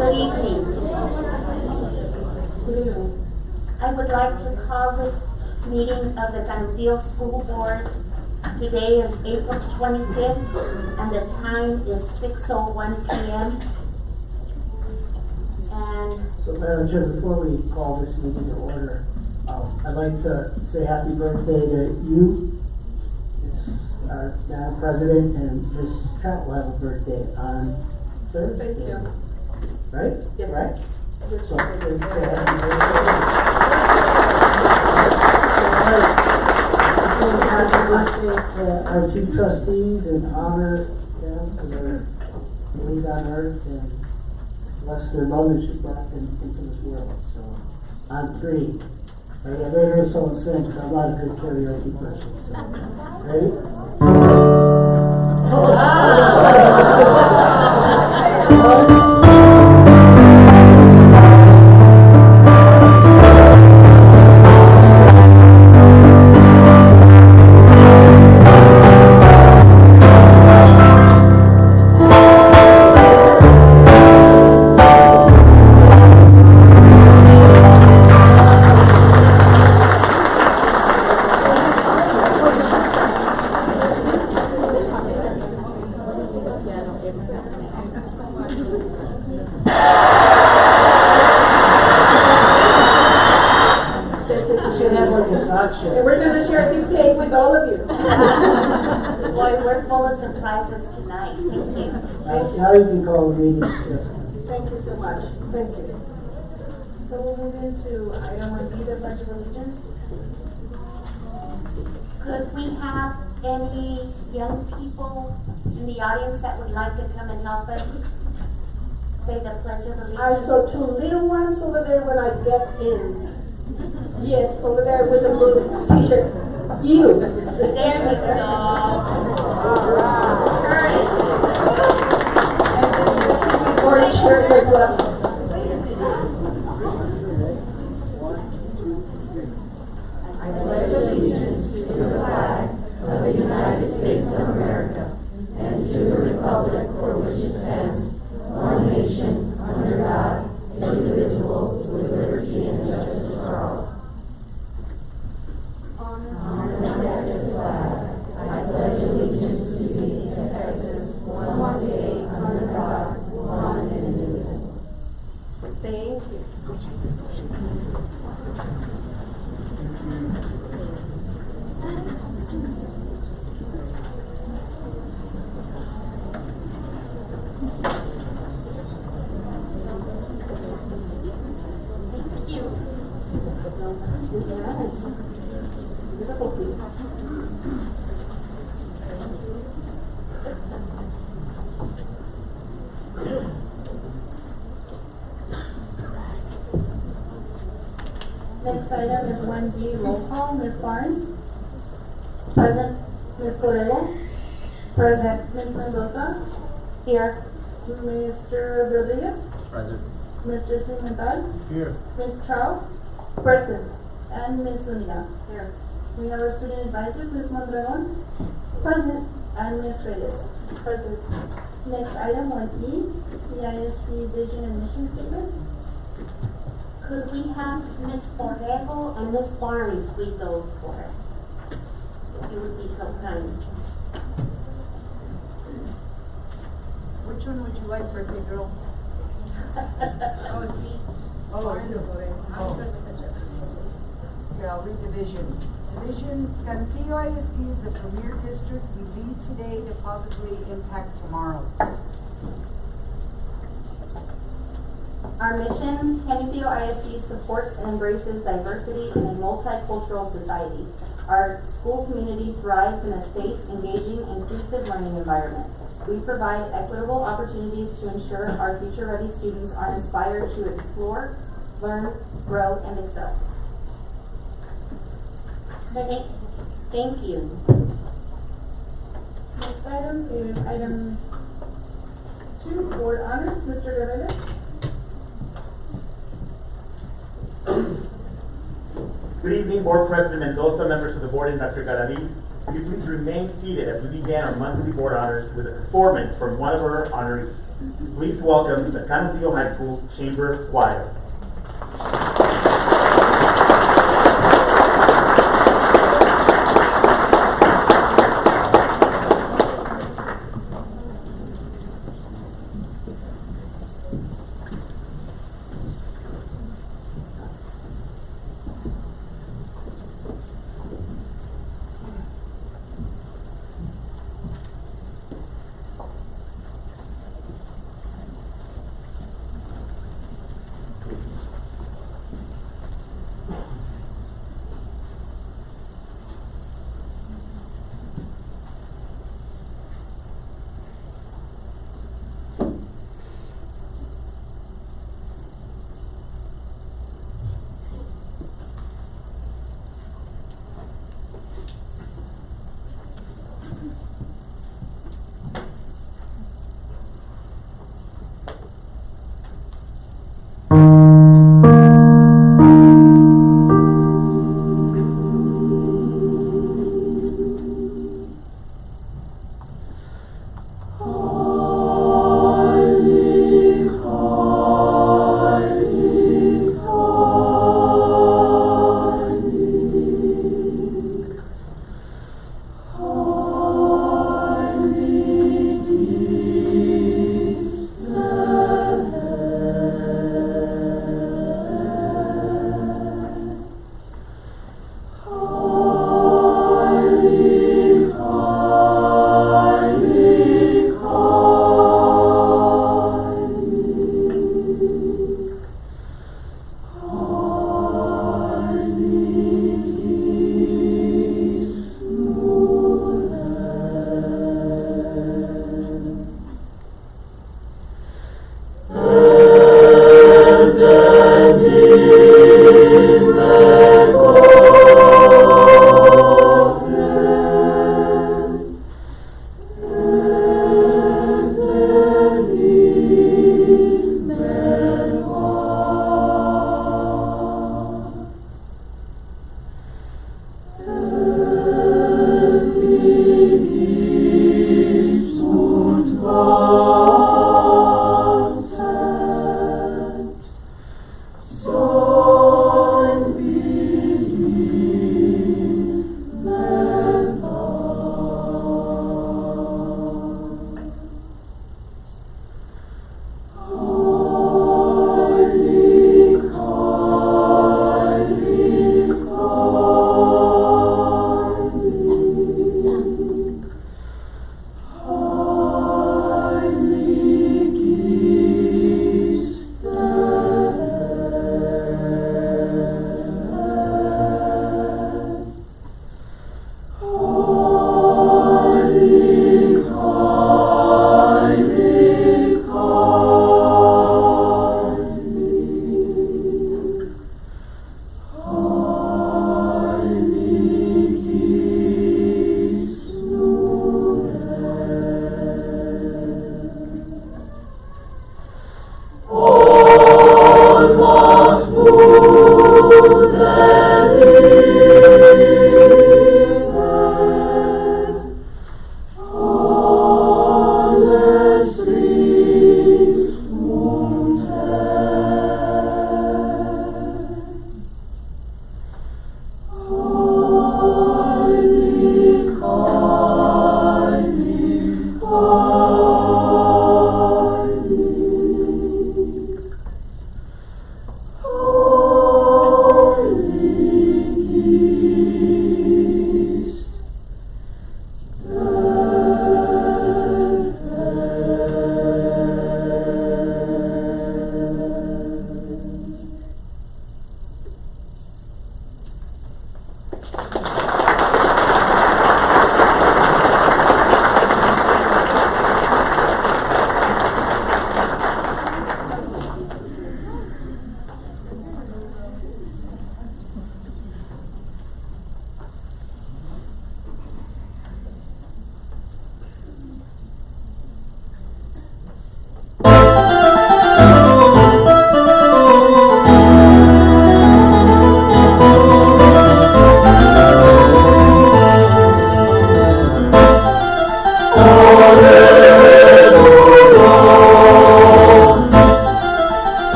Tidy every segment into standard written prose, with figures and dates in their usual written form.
Good evening. I would like to call this meeting of the Canutillo School Board. Today is April 25th and the time is 6:01 p.m. And So, Madam Chair, before we call this meeting to order, I'd like to say happy birthday to you. It's our Madam President, and Ms. Trout will have a birthday on Thursday. Thank you. Right? Yes. Right? Yes. So, say happy birthday. Our two trustees and honor them for their days on earth and bless their love that she's brought into this world. So, on three. Right, I've ever heard someone sing, so I'm not a good karaoke person. So, ready? And we're going to share this cake with all of you. boy, we're full of surprises tonight. Thank you. Now you can call the meeting. Yes. Thank you so much. Thank you. So we'll move into item 1B, the Pledge of Allegiance. Could we have any young people in the audience that would like to come and help us say the Pledge of Allegiance? I saw two little ones over there when I get in. Yes, over there with the blue t-shirt. You. There you go. Courage. Orange shirt as well. I pledge allegiance to the flag of the United States of America and to the republic for which it stands, one nation, under God, indivisible, with liberty and justice for all. On the Texas flag, I pledge allegiance to thee, Texas, one state, under God, one and indivisible. Thank you. Next item is 1D, roll call. Ms. Barnes? Present. Ms. Correa? Present. Ms. Mendoza? Here. Mr. Rodriguez? Present. Mr. Cimental? Here. Ms. Trout? Present. And Ms. Zuniga? Here. We have our student advisors, Ms. Mondragon? Present. And Ms. Reyes? Present. Next item, 1E, CISD vision and mission statements. Could we have Ms. Borrego and Ms. Barnes read those for us? if you would be so kind. Which one would you like, birthday girl? Oh, it's me. Oh, you're voting. I'm good with the chip. Okay, I'll read division. Division, Cantillo ISD is the premier district. We lead today to positively impact tomorrow. Our mission, Cantillo ISD supports and embraces diversity in a multicultural society. Our school community thrives in a safe, engaging, inclusive learning environment. We provide equitable opportunities to ensure our future-ready students are inspired to explore, learn, grow, and excel. Thank you. Next item is item 2, board honors. Mr. Guerrero. Good evening, Board President Mendoza, members of the board, and Dr. Garaviz. Will you please remain seated as we begin our monthly board honors with a performance from one of our honorees. Please welcome the Cantillo High School Chamber Choir.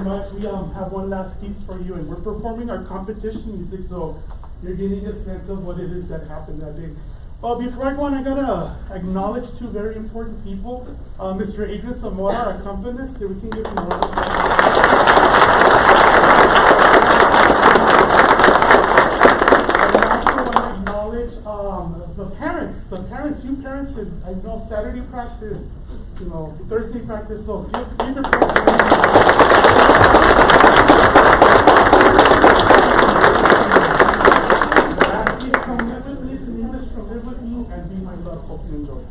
much. We have one last piece for you, and we're performing our competition music, so you're getting a sense of what it is that happened that day. Before I go on, I gotta acknowledge two very important people. Mr. Adrian Zamora, our accompanist, so we can give him a round of applause. I also want to acknowledge the parents, you parents, because I know Saturday practice, Thursday practice, so give your parents a round of applause. Please come live with me, it's in English, come live with me, and be my love. Hope you enjoy.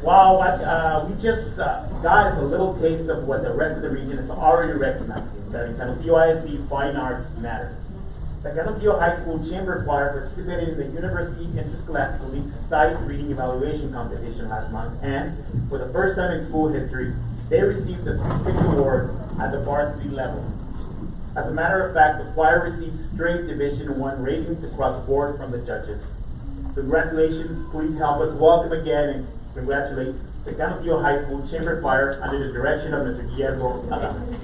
Wow, we just got a little taste of what the rest of the region is already recognizing, that in Canutillo ISD, fine arts matter. The Canutillo High School Chamber Choir participated in the University Interscholastic League Sight Reading Evaluation Competition last month, and for the first time in school history, they received the Sweepstakes Award at the varsity level. As a matter of fact, the choir received straight Division I ratings across the board from the judges. Congratulations, please help us welcome again and congratulate the Canutillo High School Chamber Choir under the direction of Mr. Guillermo Adams.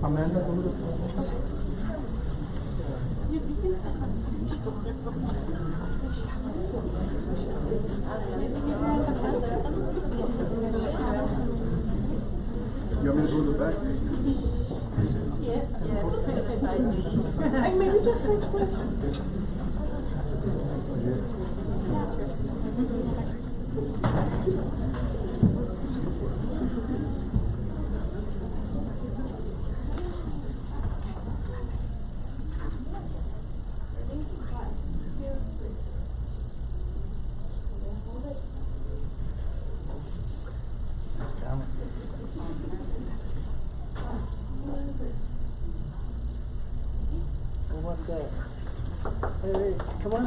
Amanda, You want me to go to the back? Maybe just switch with. Hey, come on.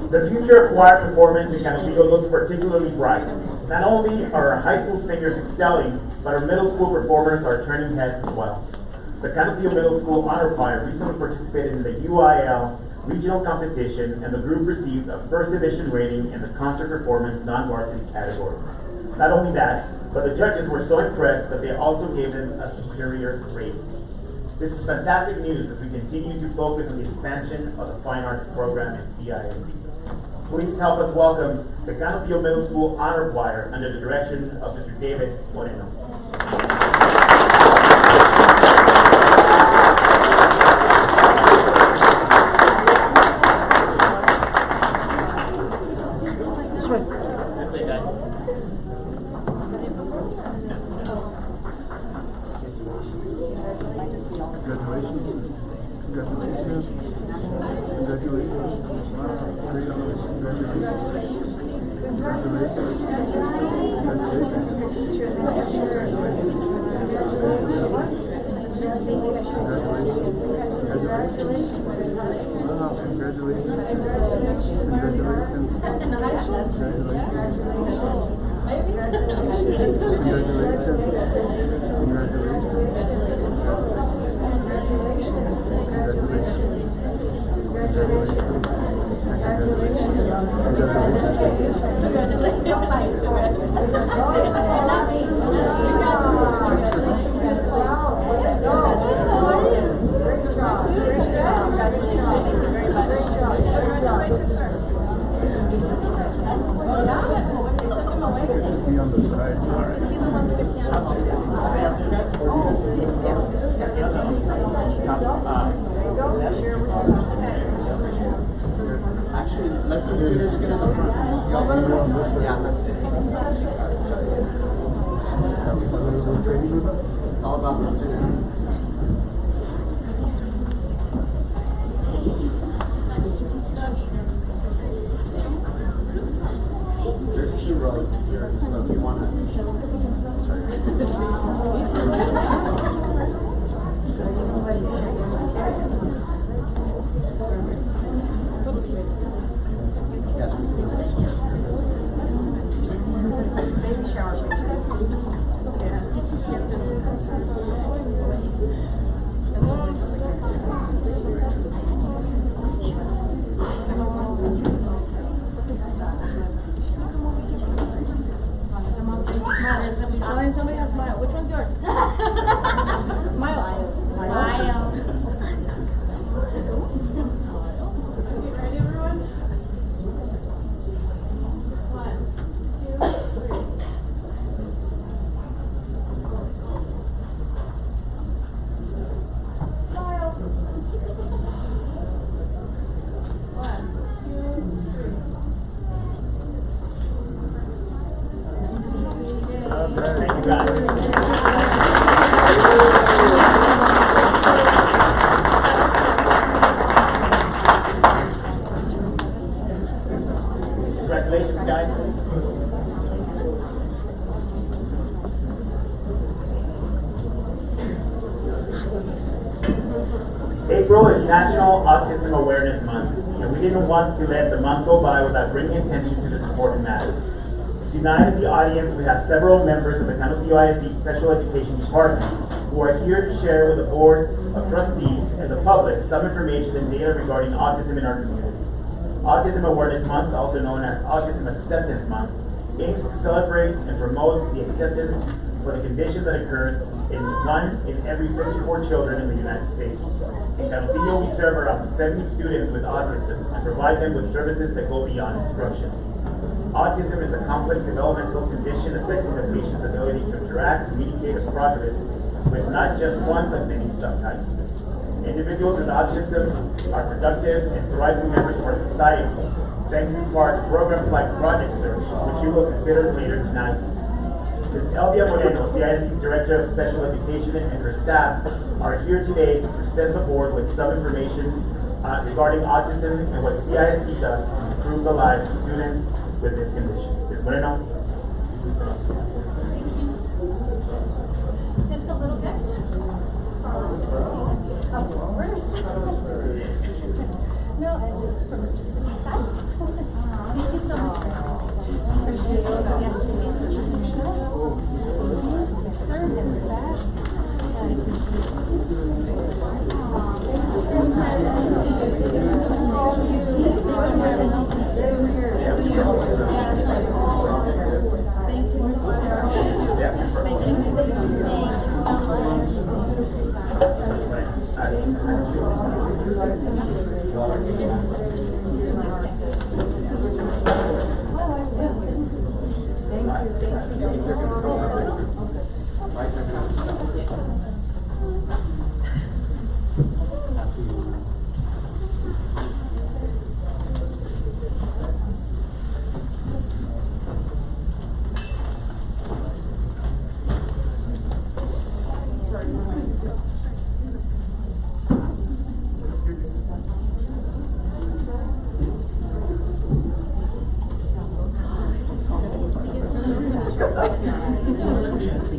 The future of choir performance in Canutillo looks particularly bright. Not only are our high school singers excelling, but our middle school performers are turning heads as well. The Canutillo Middle School Honor Choir recently participated in the UIL regional competition, and the group received a first division rating in the concert performance non-varsity category. Not only that, but the judges were so impressed that they also gave them a superior rating. This is fantastic news as we continue to focus on the expansion of the fine arts program at CISD. Please help us welcome the Canutillo Middle School Honor Choir under the direction of Mr. David Moreno. This way. Congratulations. Congratulations. Congratulations. Be on the side. Actually, let the students get in the front. Yeah, let's. It's all about the students. There's 2 rows here, so if you want Baby shower Somebody has smile. Which one's yours? Smile. Smile. Ready, everyone? 1, 2, 3. Smile. 1, 2, 3. Thank you, guys. Congratulations, guys. April is National Autism Awareness Month, and we didn't want to let the month go by without bringing attention to this important matter. Tonight in the audience, we have several members of the Canutillo ISD Special Education Department who are here to share with the Board of Trustees and the public some information and data regarding autism in our community. Autism Awareness Month, also known as Autism Acceptance Month, aims to celebrate and promote the acceptance for the condition that occurs in 1 in every 54 children in the United States. In Canutillo, we serve around 70 students with autism and provide them with services that go beyond instruction. Autism is a complex developmental condition affecting the patient's ability to interact, communicate, and progress with not just one but many subtypes. Individuals with autism are productive and thriving members of our society, thanks in part to programs like Project Search, which you will consider later tonight. Ms. Elvia Moreno, CISD's Director of Special Education, and her staff are here today to present the board with some information regarding autism and what CISD does to improve the lives of students with this condition. Ms. Moreno. Just a little bit. Of course. No, and this is for Mr. Samantha. Thank you so much. Appreciate it. Yes. Yes, sir. And that.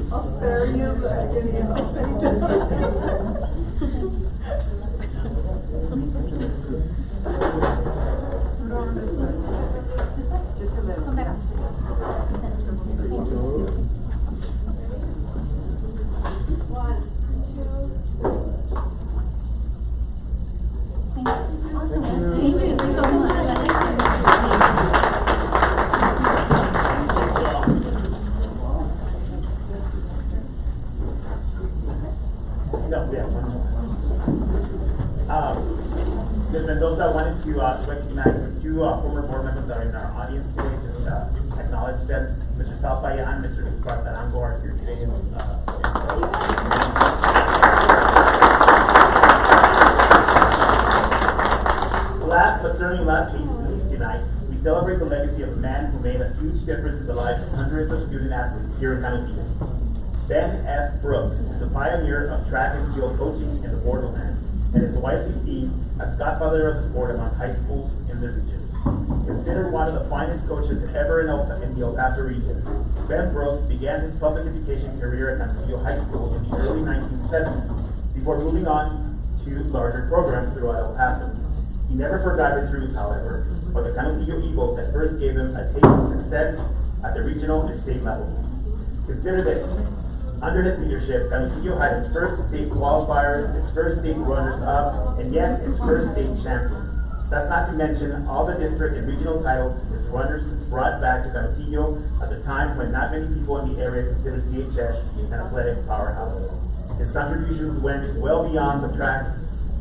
I'll spare you, but I'll spare you. Just a little. Come back. One, two. Thank you. Awesome. Thank you so much. two former board members that are in our audience today, just acknowledge them. Mr. Salpayan, Mr. Espartarango are here today. Last but certainly not least tonight, we celebrate the legacy of a man who made a huge difference in the lives of hundreds of student athletes here in Canantillo. Ben F. Brooks is a pioneer of track and field coaching in the borderland and is widely seen as godfather of the sport among high schools in the region. Considered one of the finest coaches ever in the El Paso region, Ben Brooks began his public education career at Canantillo High School in the early 1970s before moving on to larger programs throughout El Paso. He never forgot his roots, however, or the Canantillo Eagles that first gave him a taste of success at the regional and state level. Consider this. Under his leadership, Canantillo had its first state qualifiers, its first state runners-up, and yes, its first state champion. That's not to mention all the district and regional titles his runners brought back to Canantillo at the time when not many people in the area considered CHS an athletic powerhouse. His contributions went well beyond the track.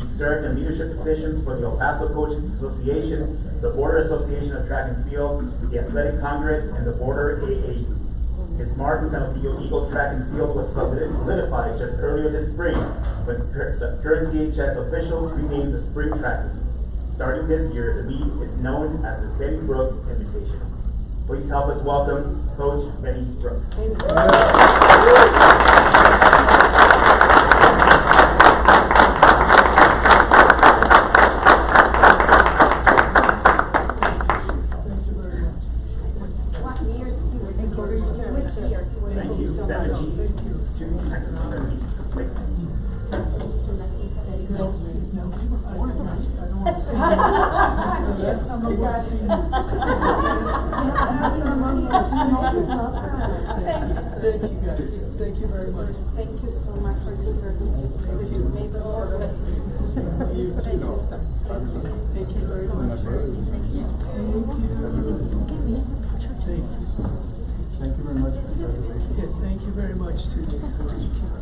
He served in leadership positions for the El Paso Coaches Association, the Border Association of Track and Field, the Athletic Congress, and the Border AAU. His mark in Canantillo Eagle Track and Field was solidified just earlier this spring when the current CHS officials renamed the Spring Track League. Starting this year, the league is known as the Benny Brooks Invitational. Please help us welcome Coach Benny Brooks. Thank you very much. Thank you so much for your service. This has made the Lord bless you. Thank you, sir. Thank you very much. Thank you. Thank you very much. Thank you very much, too. Thank you.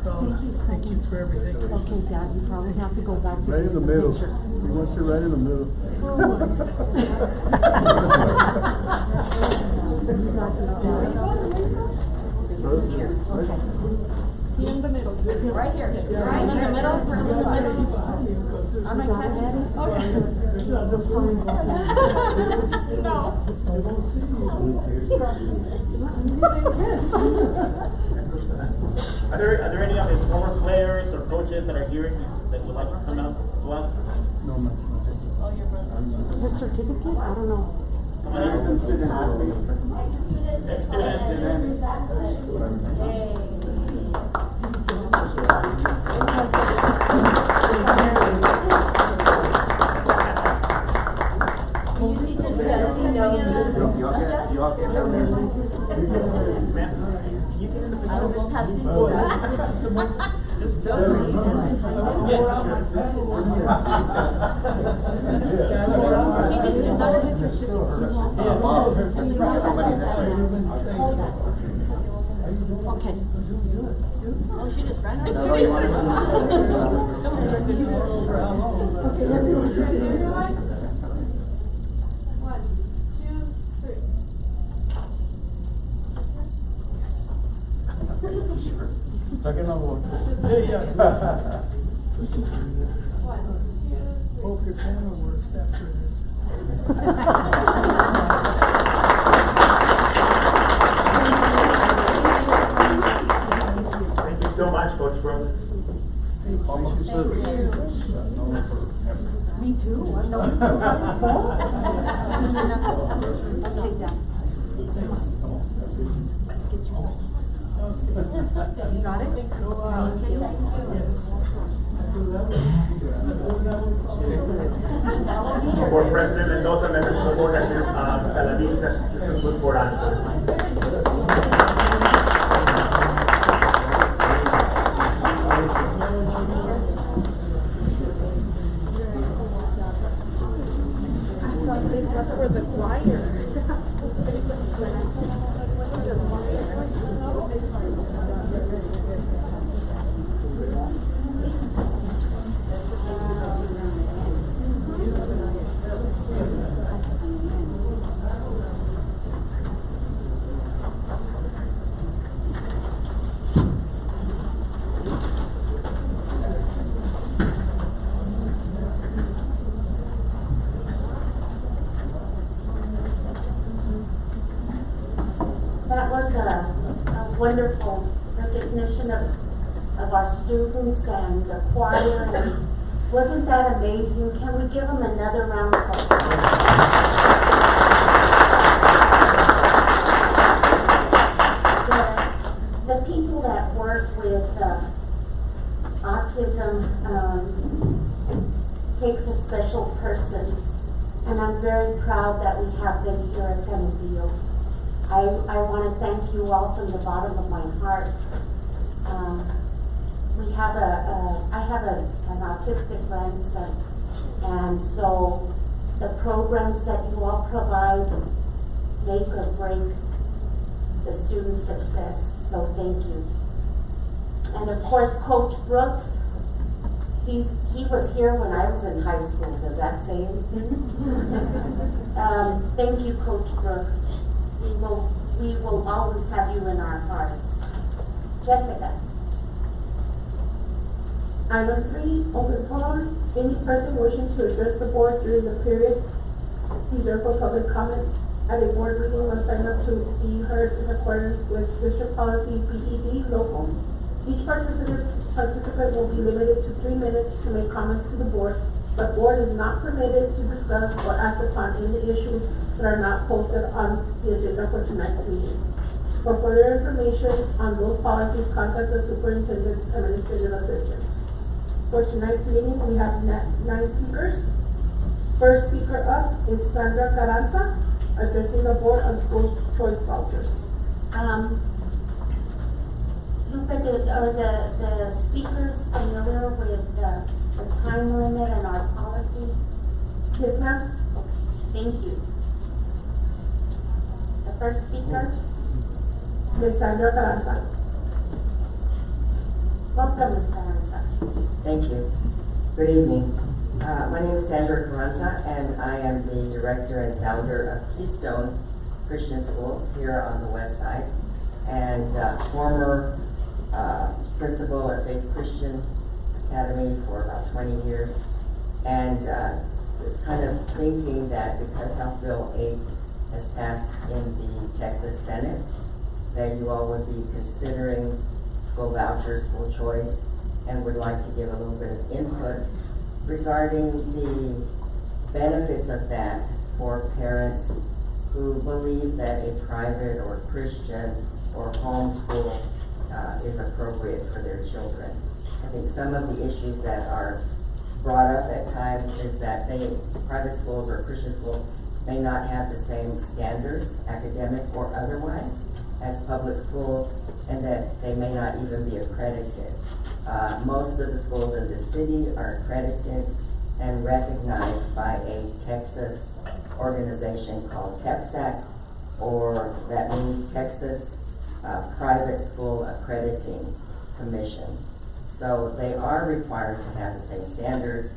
Thank you for everything. Okay, Dad, you probably have to go back to Right in the middle. picture. We want you right in the middle. Here in the middle. Right here. Right in the middle. Am I catching? Okay. No. Are there any of his former players or coaches that are here that would like to come out as well? No, man. His certificate? I don't know. Come on in. Student athlete. Ex-students. You all get down there. Everybody this way. Okay. Oh, she just ran That's all you want to Second on one. Hope your camera works after this. Thank you so much, Coach Brooks. Thank you, sir. Me too. I know it's okay, Dad. You got it? Board President Mendoza, members of the board, Dr. Galaviz, this concludes board honors. This was for the choir. was a wonderful recognition of our students and the choir, and wasn't that amazing? Can we give them another round of applause? The people that work with autism takes a special person, and I'm very proud that we have them here at Canadillo. I want to thank you all from the bottom of my heart. I have an autistic grandson, and so the programs that you all provide make or break the student's success, so thank you. And of course, Coach Brooks, he was here when I was in high school, does that say anything? Thank you, Coach Brooks. We will always have you in our hearts. Jessica. Item 3, open forum. Any person wishing to address the board during the period reserved for public comment at a board meeting must sign up to be heard in accordance with District Policy BED Local. Each participant will be limited to 3 minutes to make comments to the board. The board is not permitted to discuss or act upon any issues that are not posted on the agenda for tonight's meeting. For further information on those policies, contact the superintendent's administrative assistant. For tonight's meeting, we have 9 speakers. First speaker up is Sandra Carranza, addressing the board on school choice vouchers. Lupe, are the speakers familiar with the time limit and our policy? Yes, ma'am. Thank you. The first speaker, Ms. Sandra Carranza. welcome, Ms. Carranza. Thank you. Good evening. My name is Sandra Carranza, and I am the director and founder of Keystone Christian Schools here on the west side, and former principal at Faith Christian Academy for about 20 years. And just kind of thinking that because House Bill 8 has passed in the Texas Senate, that you all would be considering school vouchers, school choice, and would like to give a little bit of input regarding the benefits of that for parents who believe that a private or Christian or homeschool is appropriate for their children. I think some of the issues that are brought up at times is that private schools or Christian schools may not have the same standards, academic or otherwise, as public schools, and that they may not even be accredited. Most of the schools in the city are accredited and recognized by a Texas organization called TEPSAC, or that means Texas Private School Accrediting Commission. So they are required to have the same standards,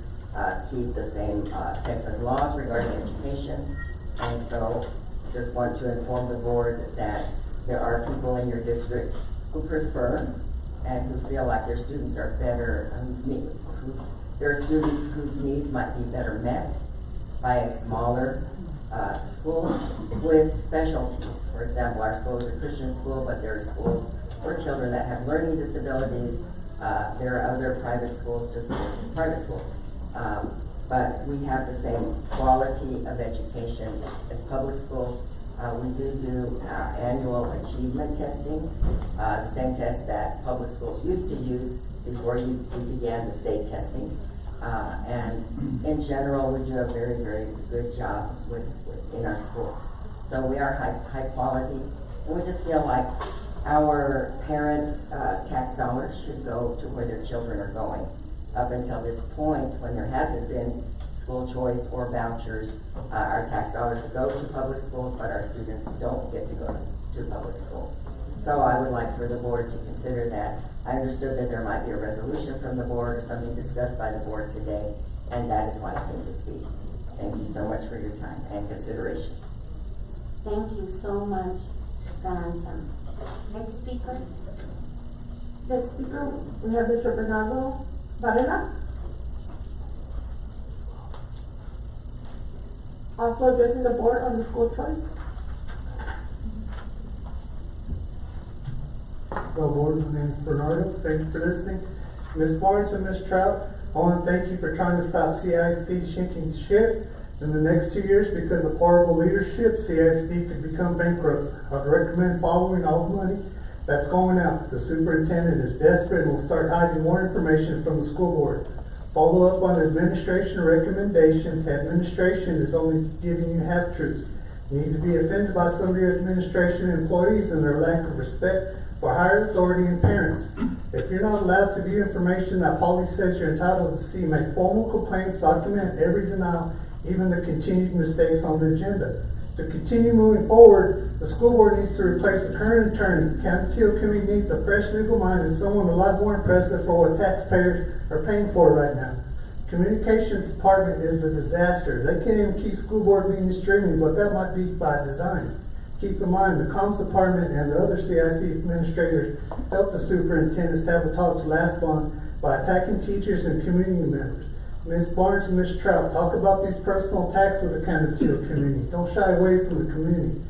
keep the same Texas laws regarding education, and so just want to inform the board that there are people in your district who prefer and who feel like their students are better, there are students whose needs might be better met by a smaller school with specialties. For example, our school is a Christian school, but there are schools for children that have learning disabilities. There are other private schools, just private schools. But we have the same quality of education as public schools. We do annual achievement testing, the same test that public schools used to use before we began the state testing. And in general, we do a very, very good job in our schools. So we are high quality, and we just feel like our parents' tax dollars should go to where their children are going. Up until this point, when there hasn't been school choice or vouchers, our tax dollars go to public schools, but our students don't get to go to public schools. So I would like for the board to consider that. I understood that there might be a resolution from the board or something discussed by the board today, and that is why I came to speak. Thank you so much for your time and consideration. Thank you so much, Esperanza. Next speaker. Next speaker, we have Mr. Bernardo Varela. Also addressing the board on the school choice. Hello, board. My name is Bernardo. Thank you for listening. Ms. Barnes and Ms. Trout, I want to thank you for trying to stop CISD sinking ship. In the next 2 years, because of horrible leadership, CISD could become bankrupt. I'd recommend following all the money that's going out. The superintendent is desperate and will start hiding more information from the school board. Follow up on administration recommendations. Administration is only giving you half-truths. You need to be offended by some of your administration employees and their lack of respect for higher authority and parents. If you're not allowed to view information that policy says you're entitled to see, make formal complaints, document every denial, even the continued mistakes on the agenda. To continue moving forward, the school board needs to replace the current attorney. County Teal Committee needs a fresh legal mind and someone a lot more impressive for what taxpayers are paying for right now. Communication department is a disaster. They can't even keep school board meetings streaming, but that might be by design. Keep in mind, the comms department and the other CIC administrators helped the superintendent sabotage the last bond by attacking teachers and community members. Ms. Barnes and Ms. Trout, talk about these personal attacks with the County Teal community. Don't shy away from the community.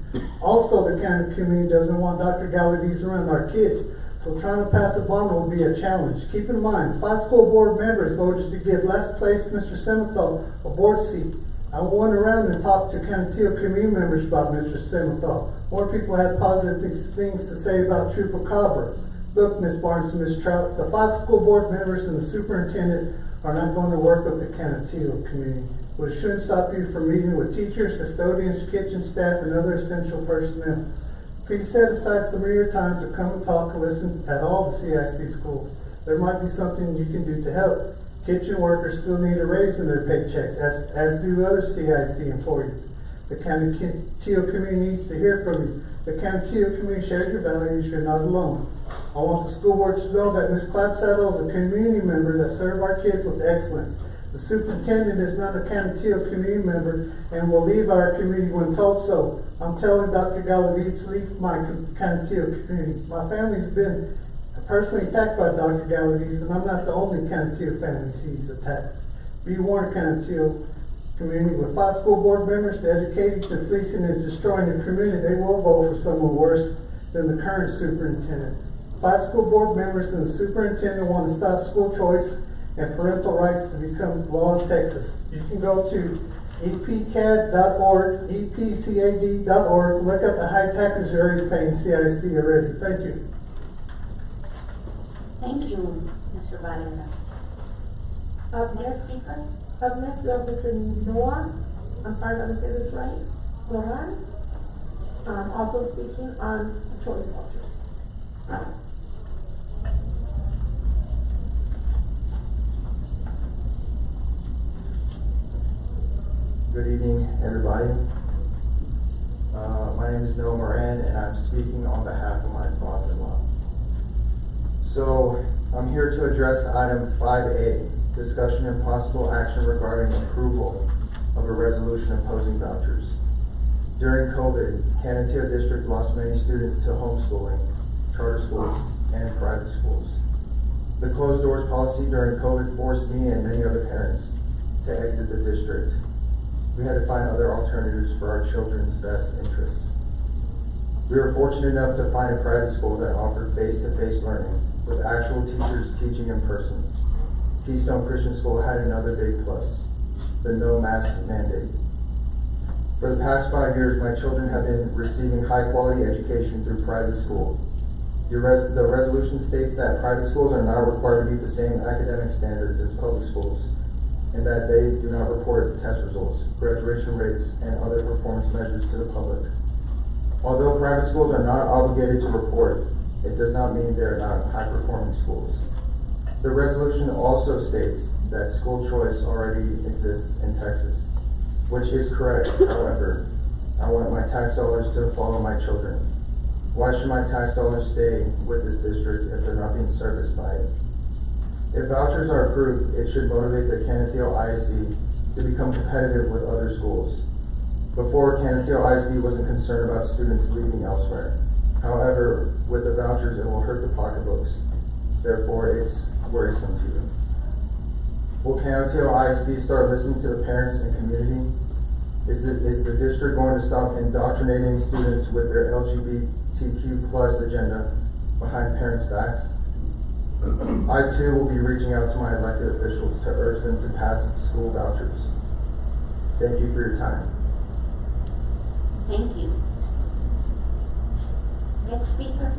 Also, the county community doesn't want Dr. Galaviz around our kids, so trying to pass a bond will be a challenge. Keep in mind, 5 school board members voted to give last place Mr. Simmenthal a board seat. I went around and talked to County Teal community members about Mr. Simmenthal. More people had positive things to say about Chupacabra. Look, Ms. Barnes and Ms. Trout, the 5 school board members and the superintendent are not going to work with the County Teal community, which shouldn't stop you from meeting with teachers, custodians, kitchen staff, and other essential personnel. Please set aside some of your time to come and talk and listen at all the CIC schools. There might be something you can do to help. Kitchen workers still need a raise in their paychecks, as do other CISD employees. The County Teal community needs to hear from you. The County Teal community shares your values. You're not alone. I want the school board to know that Ms. Clapsaddle is a community member that serves our kids with excellence. The superintendent is not a County Teal community member and will leave our community when told so. I'm telling Dr. Galaviz to leave my County Teal community. My family's been personally attacked by Dr. Galaviz, and I'm not the only County Teal family he's attacked. Be warned, County Teal community. With 5 school board members dedicated to fleecing and destroying the community, they will vote for someone worse than the current superintendent. 5 school board members and the superintendent want to stop school choice and parental rights to become law in Texas. You can go to epcad.org, epcad.org, look at the high taxes you're already paying CIC already. Thank you. Thank you, Mr. Varela. Next speaker. Up next, we have Mr. Noah, I'm sorry if I didn't say this right, Loran, also speaking on the choice vouchers. Good evening, everybody. My name is Noah Moran, and I'm speaking on behalf of my father-in-law. So, I'm here to address item 5A, discussion and possible action regarding approval of a resolution opposing vouchers. During COVID, Canateo District lost many students to homeschooling, charter schools, and private schools. The closed doors policy during COVID forced me and many other parents to exit the district. We had to find other alternatives for our children's best interest. We were fortunate enough to find a private school that offered face-to-face learning with actual teachers teaching in person. Keystone Christian School had another big plus, the no mask mandate. For the past 5 years, my children have been receiving high-quality education through private school. The resolution states that private schools are not required to meet the same academic standards as public schools, and that they do not report test results, graduation rates, and other performance measures to the public. Although private schools are not obligated to report, it does not mean they are not high-performing schools. The resolution also states that school choice already exists in Texas, which is correct. However, I want my tax dollars to follow my children. Why should my tax dollars stay with this district if they're not being serviced by it? If vouchers are approved, it should motivate the Canateo ISD to become competitive with other schools. Before, Canateo ISD wasn't concerned about students leaving elsewhere. However, with the vouchers, it will hurt the pocketbooks. Therefore, it's worrisome to you. Will Canateo ISD start listening to the parents and community? Is the district going to stop indoctrinating students with their LGBTQ+ agenda behind parents' backs. I too will be reaching out to my elected officials to urge them to pass school vouchers. Thank you for your time. Thank you. Next speaker.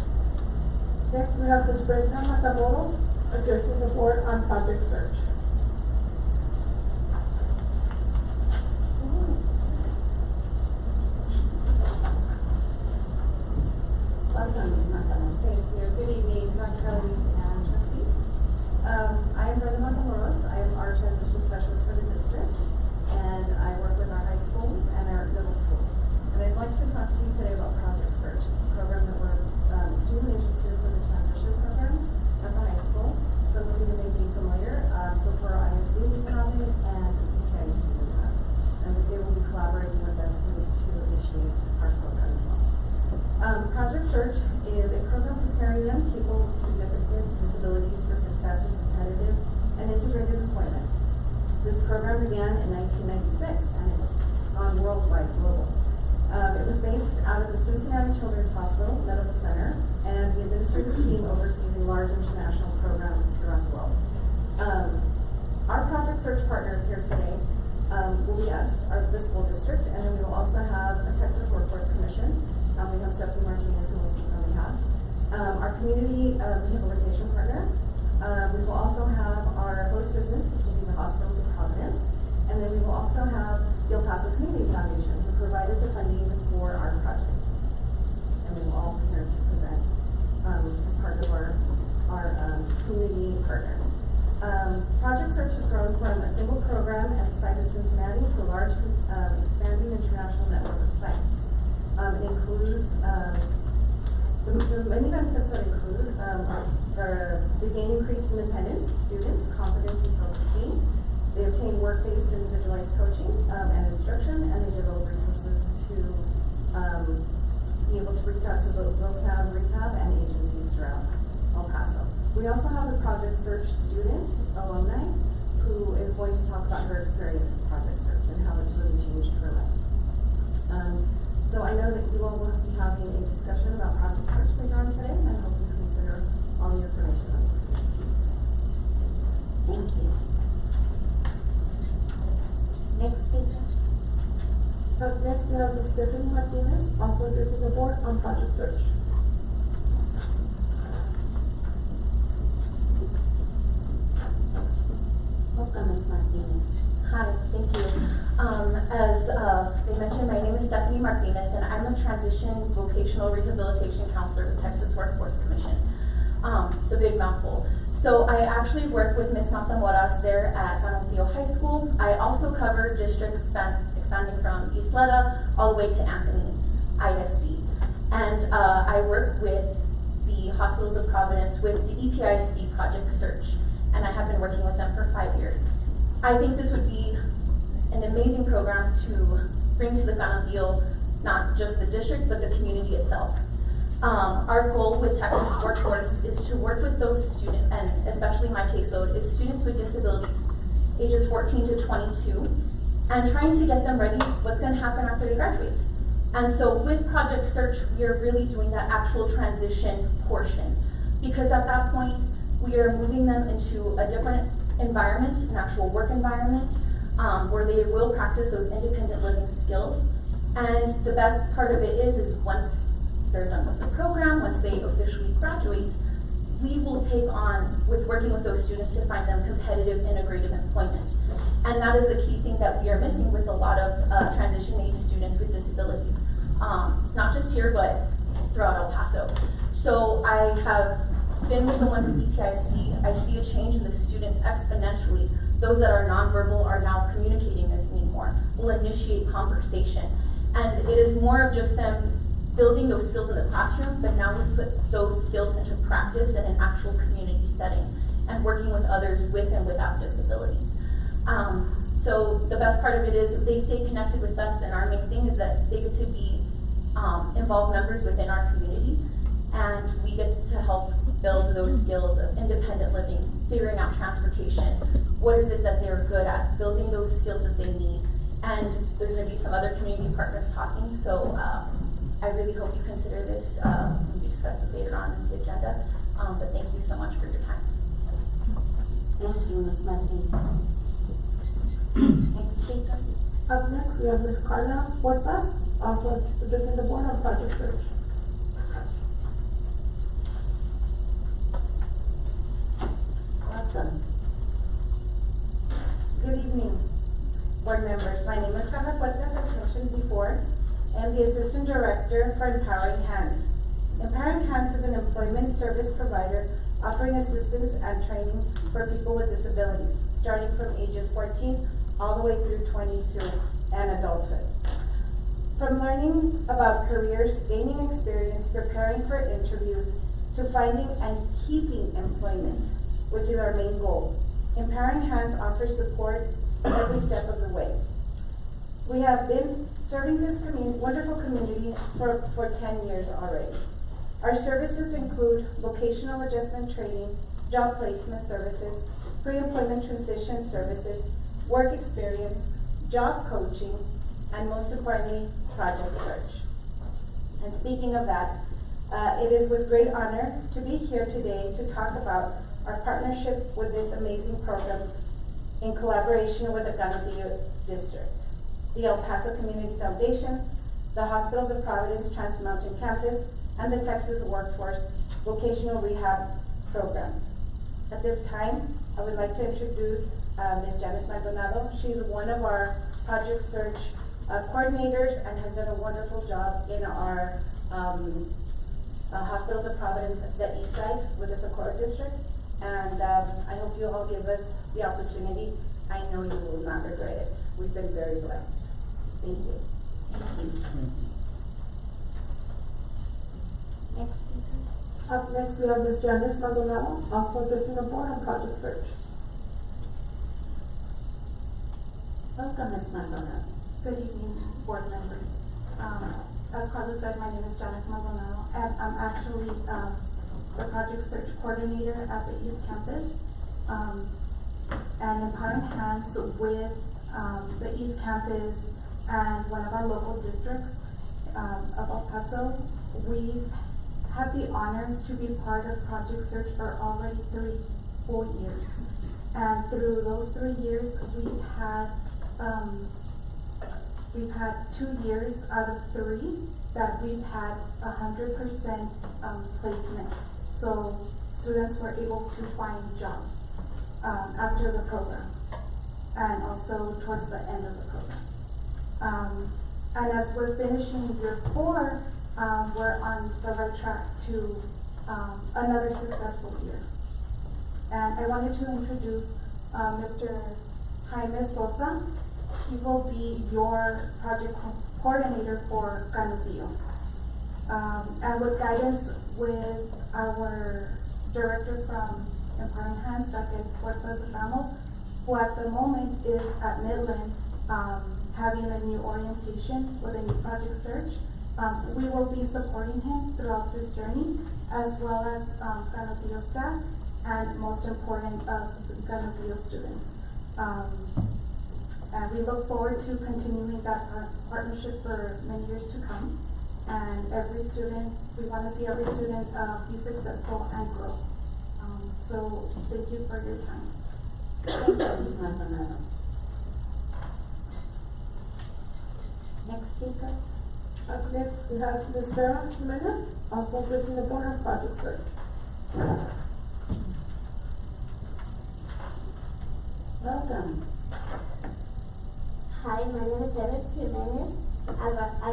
Next, we have Ms. Brenda Matamoros addressing the board on Project Search. Welcome, Ms. Matamoros. Thank you. Good evening, Dr. Galavis and trustees. I am Brenda Matamoros. I am our transition specialist for the district, and I work with our high schools and our middle schools. And I'd like to talk to you today about Project Search. It's a program that we're extremely interested in for the transition program at the high school. Some of you may be familiar. So for ISD, we have it, and PKISD does have it. And they will be collaborating with us to initiate our program as well. Project Search is a program preparing young people with significant disabilities for success in competitive and integrated employment. This program began in 1996 and it's gone worldwide, global. It was based out of the Cincinnati Children's Hospital Medical Center, and the administrative team oversees a large international program throughout the world. Our Project Search partners here today will be us, the school district, and then we will also have a Texas Workforce Commission. We have Stephanie Martinez who will speak on behalf. Our community rehabilitation partner. We will also have our host business, which will be the Hospitals of Providence. And then we will also have the El Paso Community Foundation, who provided the funding for our project. And we will all be here to present as part of our community partners. Project Search has grown from a single program at the site of Cincinnati to a large expanding international network of sites. It includes the many benefits that include they gain increased independence, students, confidence, and self-esteem. They obtain work-based individualized coaching and instruction, and they develop resources to be able to reach out to vocab, rehab, and agencies throughout El Paso. We also have a Project Search student, alumni, who is going to talk about her experience with Project Search and how it's really changed her life. So I know that you all will be having a discussion about Project Search later on today, and I hope you consider all the information that we present to you today. Thank you. Next speaker. Up next, we have Ms. Stephanie Martinez, also addressing the board on Project Search. Welcome, Ms. Martinez. Hi, thank you. As they mentioned, my name is Stephanie Martinez, and I'm a transition vocational rehabilitation counselor with Texas Workforce Commission. It's a big mouthful. So I actually work with Ms. Matamoros there at Canantillo High School. I also cover districts expanding from Isleta all the way to Anthony, ISD. And I work with the Hospitals of Providence with the EPISD Project Search, and I have been working with them for 5 years. I think this would be an amazing program to bring to the Canantillo, not just the district, but the community itself. Our goal with Texas Workforce is to work with those students, and especially my caseload, is students with disabilities, ages 14 to 22, and trying to get them ready what's going to happen after they graduate. And so with Project Search, we are really doing that actual transition portion, because at that point, we are moving them into a different environment, an actual work environment, where they will practice those independent living skills. And the best part of it is once they're done with the program, once they officially graduate, we will take on with working with those students to find them competitive integrated employment. And that is a key thing that we are missing with a lot of transition-age students with disabilities, not just here, but throughout El Paso. So I have been with the one with EPIC. I see a change in the students exponentially. Those that are nonverbal are now communicating with me more, will initiate conversation. And it is more of just them building those skills in the classroom, but now let's put those skills into practice in an actual community setting and working with others with and without disabilities. So the best part of it is they stay connected with us, and our main thing is that they get to be involved members within our community, and we get to help build those skills of independent living, figuring out transportation, what is it that they're good at, building those skills that they need. And there's going to be some other community partners talking, so I really hope you consider this, when we discuss this later on in the agenda, but thank you so much for your time. Thank you, Ms. Martinez. Next speaker. Up next, we have Ms. Carla Portas, also addressing the board on project search. Welcome. Good evening, board members. My name is Carla Puertas, as mentioned before, and the Assistant Director for Empowering Hands. Empowering Hands is an employment service provider offering assistance and training for people with disabilities, starting from ages 14 all the way through 22 and adulthood. From learning about careers, gaining experience, preparing for interviews, to finding and keeping employment, which is our main goal. Empowering Hands offers support every step of the way. We have been serving this wonderful community for 10 years already. Our services include vocational adjustment training, job placement services, pre-employment transition services, work experience, job coaching, and most importantly, project search. And speaking of that, it is with great honor to be here today to talk about our partnership with this amazing program in collaboration with the Ganadillo District, the El Paso Community Foundation, the Hospitals of Providence Trans Mountain Campus, and the Texas Workforce Vocational Rehab Program. At this time, I would like to introduce Ms. Janice Maldonado. She's one of our project search coordinators and has done a wonderful job in our Hospitals of Providence, the East Side with the Socorro District. And I hope you all give us the opportunity. I know you will not regret it. We've been very blessed. Thank you. Thank you. Next speaker. Up next, we have Ms. Janice Maldonado, also addressing the board on project search. Welcome, Ms. Maldonado. Good evening, board members. As Carla said, my name is Janice Maldonado, and I'm actually the project search coordinator at the East Campus. And Empowering Hands with the East Campus and one of our local districts of El Paso, we've had the honor to be part of project search for already 3 full years. And through those 3 years, we've had 2 years out of 3 that we've had 100% placement. So students were able to find jobs after the program and also towards the end of the program. And as we're finishing year 4, we're on the right track to another successful year. And I wanted to introduce Mr. Jaime Sosa. He will be your project coordinator for Ganadillo. And with guidance with our director from Empowering Hands, Dr. Puertas Ramos, who at the moment is at Midland having a new orientation with a new project search. We will be supporting him throughout this journey, as well as Ganadillo staff, and most important, Ganadillo students. And we look forward to continuing that partnership for many years to come. And every student, we want to see every student be successful and grow. So thank you for your time. Thank you, Ms. Maldonado. Next speaker. Up next, we have Ms. Sarah Jimenez, also addressing the board on project search. Welcome. Hi, my name is Sarah Jimenez. I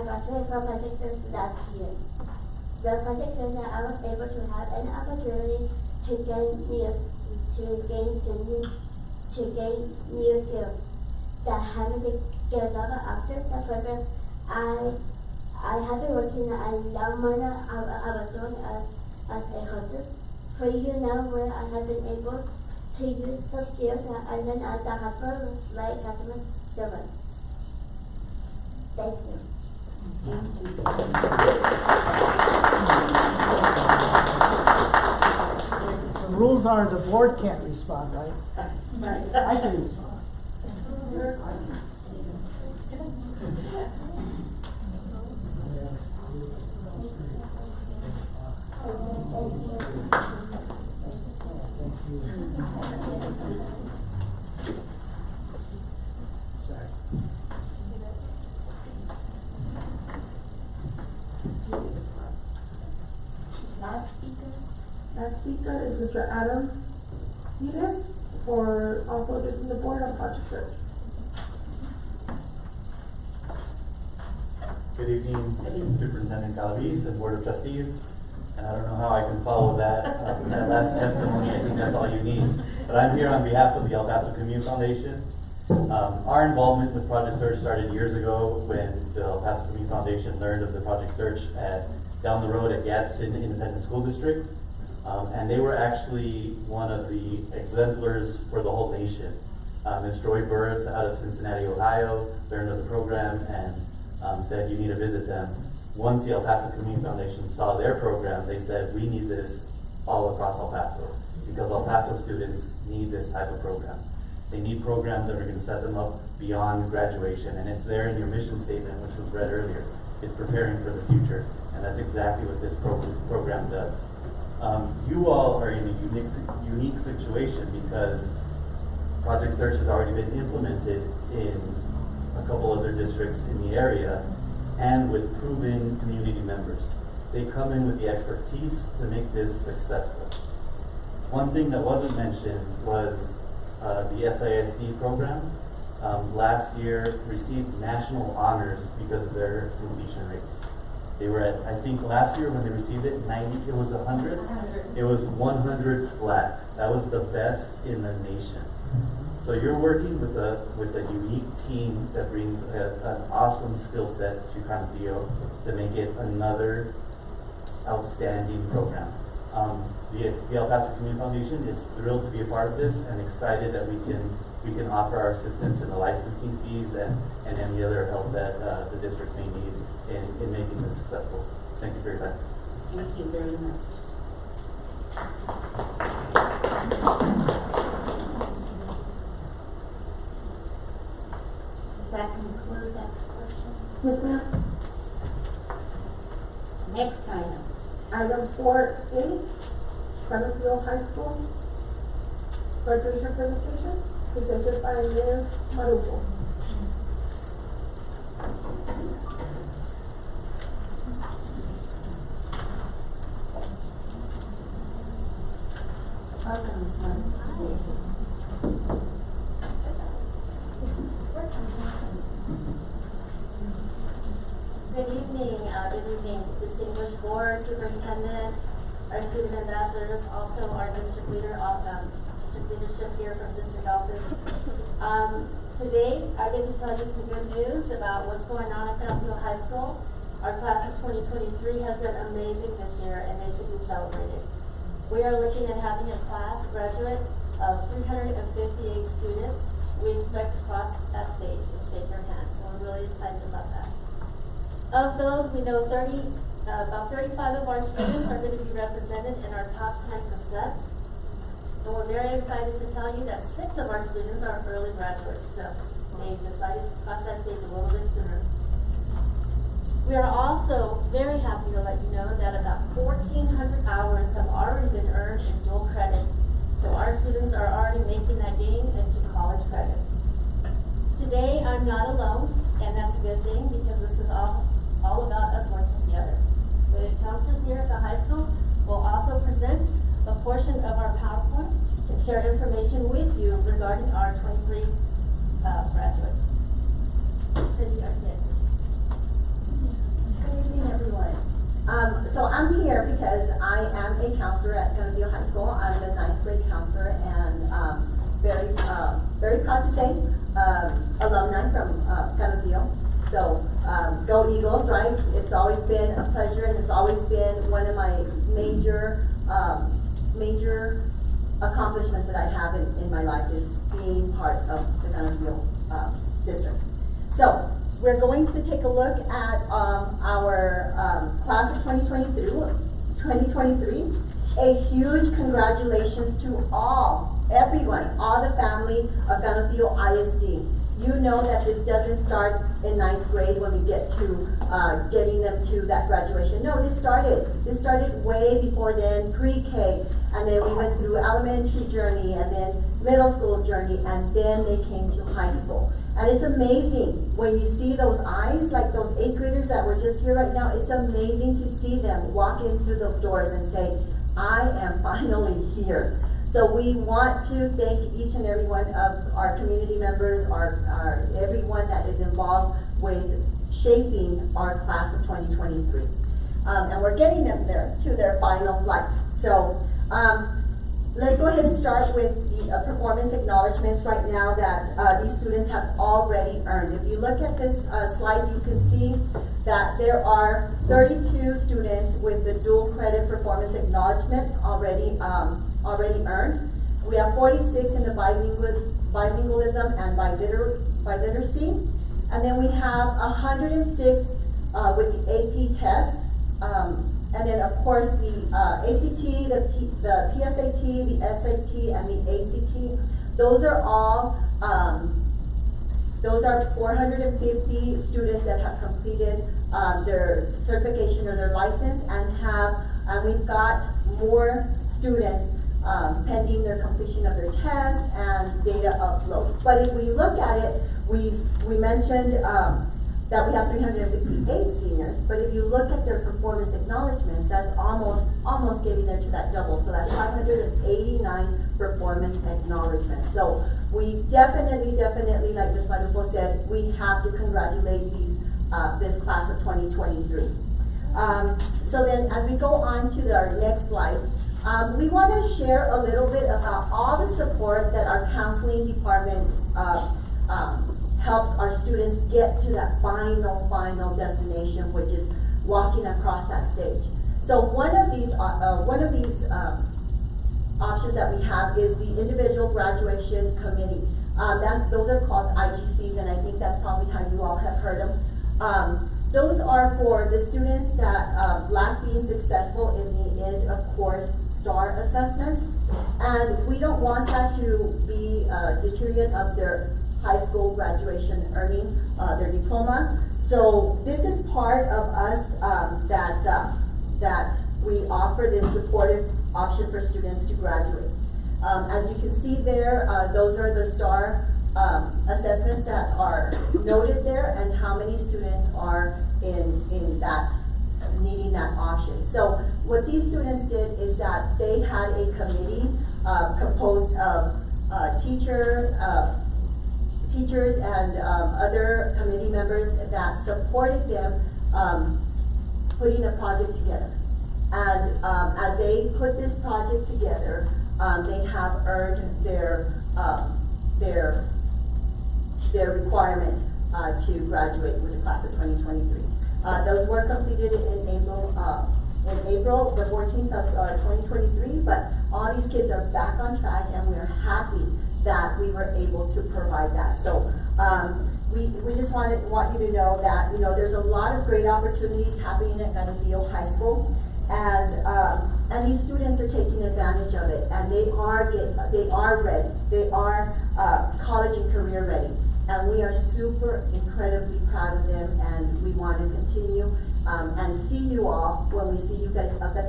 graduated from project search last year. The project search that I was able to have an opportunity to gain new skills that help me to get a job after the program. I have been working at a young minor. I was doing as a hostess for a year now, where I have been able to use the skills I learned at the hospital like customer service. Thank you. Thank you. The rules are the board can't respond, right? Right. I can respond. last speaker is Mr. Adam Vides for also addressing the board on project search. Good evening, Superintendent Galaviz and Board of Trustees. And I don't know how I can follow that, that last testimony. I think that's all you need. But I'm here on behalf of the El Paso Community Foundation. Our involvement with Project Search started years ago when the El Paso Community Foundation learned of the Project Search down the road at Gadsden Independent School District. And they were actually one of the exemplars for the whole nation. Ms. Joy Burris out of Cincinnati, Ohio, learned of the program and said you need to visit them. Once the El Paso Community Foundation saw their program, they said we need this all across El Paso because El Paso students need this type of program. They need programs that are going to set them up beyond graduation, and it's there in your mission statement, which was read earlier. It's preparing for the future, and that's exactly what this program does. You all are in a unique situation because Project Search has already been implemented in a couple other districts in the area, and with proven community members. They come in with the expertise to make this successful. One thing that wasn't mentioned was the CISD program. Last year received national honors because of their completion rates. They were at, I think last year when they received it, 90, it was 100? 100. It was 100 flat. That was the best in the nation. So you're working with a unique team that brings an awesome skill set to Cantillo to make it another outstanding program. The El Paso Community Foundation is thrilled to be a part of this and excited that we can offer our assistance in the licensing fees and any other help that the district may need in making this successful. Thank you for your time. Thank you very much. Does that conclude that portion? Yes, ma'am. Next item. Item 4A, Clementville High School graduation presentation presented by Ms. Marujo. Welcome, Ms. Marujo. Good evening, distinguished board, superintendent, our student ambassadors, also our district leader, district leadership here from district office. Today, I get to tell you some good news about what's going on at Clementville High School. Our class of 2023 has done amazing this year, and they should be celebrated. We are looking at having a class graduate of 358 students. We expect to cross that stage and shake your hand, so I'm really excited about that. Of those, we know about 35 of our students are going to be represented in our top 10%. And we're very excited to tell you that 6 of our students are early graduates, so they've decided to cross that stage a little bit sooner. We are also very happy to let you know that about 1,400 hours have already been earned in dual credit. So our students are already making that gain into college credits. Today, I'm not alone, and that's a good thing because this is all about us working together. The counselors here at the high school will also present a portion of our PowerPoint and share information with you regarding our 23 graduates. Cindy, Good evening, everyone. So I'm here because I am a counselor at Clementville High School. I'm the 9th grade counselor and very proud to say alumni from Clementville. So go Eagles, right? It's always been a pleasure, and it's always been one of my major accomplishments that I have in my life is being part of the Clementville district. So we're going to take a look at our class of 2023. A huge congratulations to everyone, all the family of Clementville ISD. You know that this doesn't start in 9th grade when we get to getting them to that graduation. No, this started way before then, pre-K, and then we went through elementary journey, and then middle school journey, and then they came to high school. And it's amazing when you see those eyes, like those 8th graders that were just here right now. It's amazing to see them walk in through those doors and say, I am finally here. So we want to thank each and every one of our community members, our everyone that is involved with shaping our class of 2023. And we're getting them there to their final flight. So let's go ahead and start with the performance acknowledgements right now that these students have already earned. If you look at this slide, you can see that there are 32 students with the dual credit performance acknowledgement already earned. We have 46 in the bilingualism and biliteracy. And then we have 106 with the AP test. And then of course the ACT, the PSAT, the SAT, and the ACT. Those are all, those are 450 students that have completed their certification or their license and we've got more students pending their completion of their test and data upload. But if we look at it, we mentioned that we have 358 seniors, but if you look at their performance acknowledgements, that's almost getting there to that double. So that's 589 performance acknowledgements. So we definitely, like Ms. Marujo said, we have to congratulate this class of 2023. So then as we go on to our next slide, we want to share a little bit about all the support that our counseling department helps our students get to that final destination, which is walking across that stage. So one of these options that we have is the individual graduation committee. Those are called IGCs, and I think that's probably how you all have heard them. Those are for the students that lack being successful in the end of course STAR assessments, and we don't want that to be a deterrent of their high school graduation earning their diploma. So this is part of us that we offer this supportive option for students to graduate. As you can see there, those are the STAR assessments that are noted there and how many students are in that needing that option. So what these students did is that they had a committee composed of teachers and other committee members that supported them putting a project together. And as they put this project together, they have earned their requirement to graduate with the class of 2023. Those were completed in April the 14th of 2023, but all these kids are back on track, and we're happy that we were able to provide that. So we just want you to know that there's a lot of great opportunities happening at Ganadillo High School, and these students are taking advantage of it, and they are ready. They are college and career ready, and we are incredibly proud of them, and we want to continue and see you all when we see you guys up at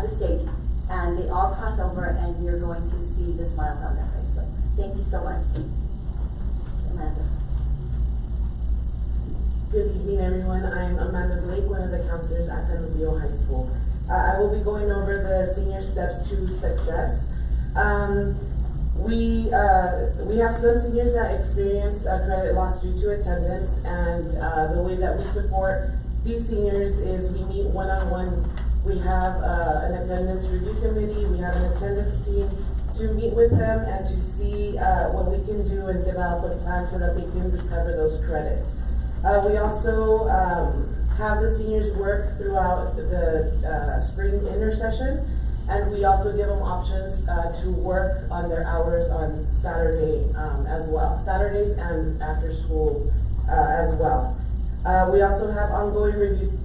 the stage. And they all cross over, and you're going to see the smiles on their face. So thank you so much. Amanda. Good evening, everyone. I'm Amanda Blake, one of the counselors at Ganadillo High School. I will be going over the senior steps to success. We have some seniors that experience credit loss due to attendance, and the way that we support these seniors is we meet one-on-one. We have an attendance review committee, we have an attendance team to meet with them and to see what we can do and develop a plan so that they can recover those credits. We also have the seniors work throughout the spring intersession, and we also give them options to work on their hours on Saturday as well, Saturdays and after school as well. We also have ongoing review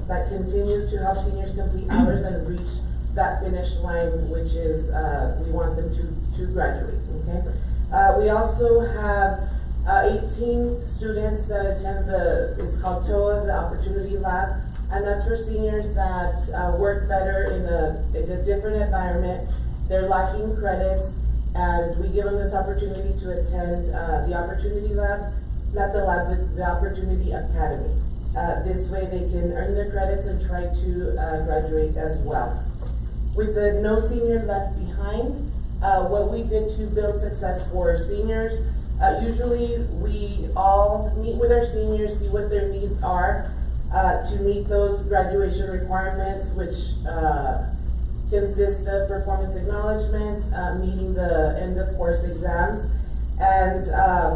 that continues to help seniors complete hours and reach that finish line, which is we want them to graduate. Okay. We also have 18 students that attend it's called TOA, the Opportunity Lab, and that's for seniors that work better in a different environment. They're lacking credits, and we give them this opportunity to attend the Opportunity Lab, not the lab, the Opportunity Academy. This way they can earn their credits and try to graduate as well. With the No Senior Left Behind, what we did to build success for seniors, usually we all meet with our seniors, see what their needs are to meet those graduation requirements, which consist of performance acknowledgements, meeting the end of course exams. And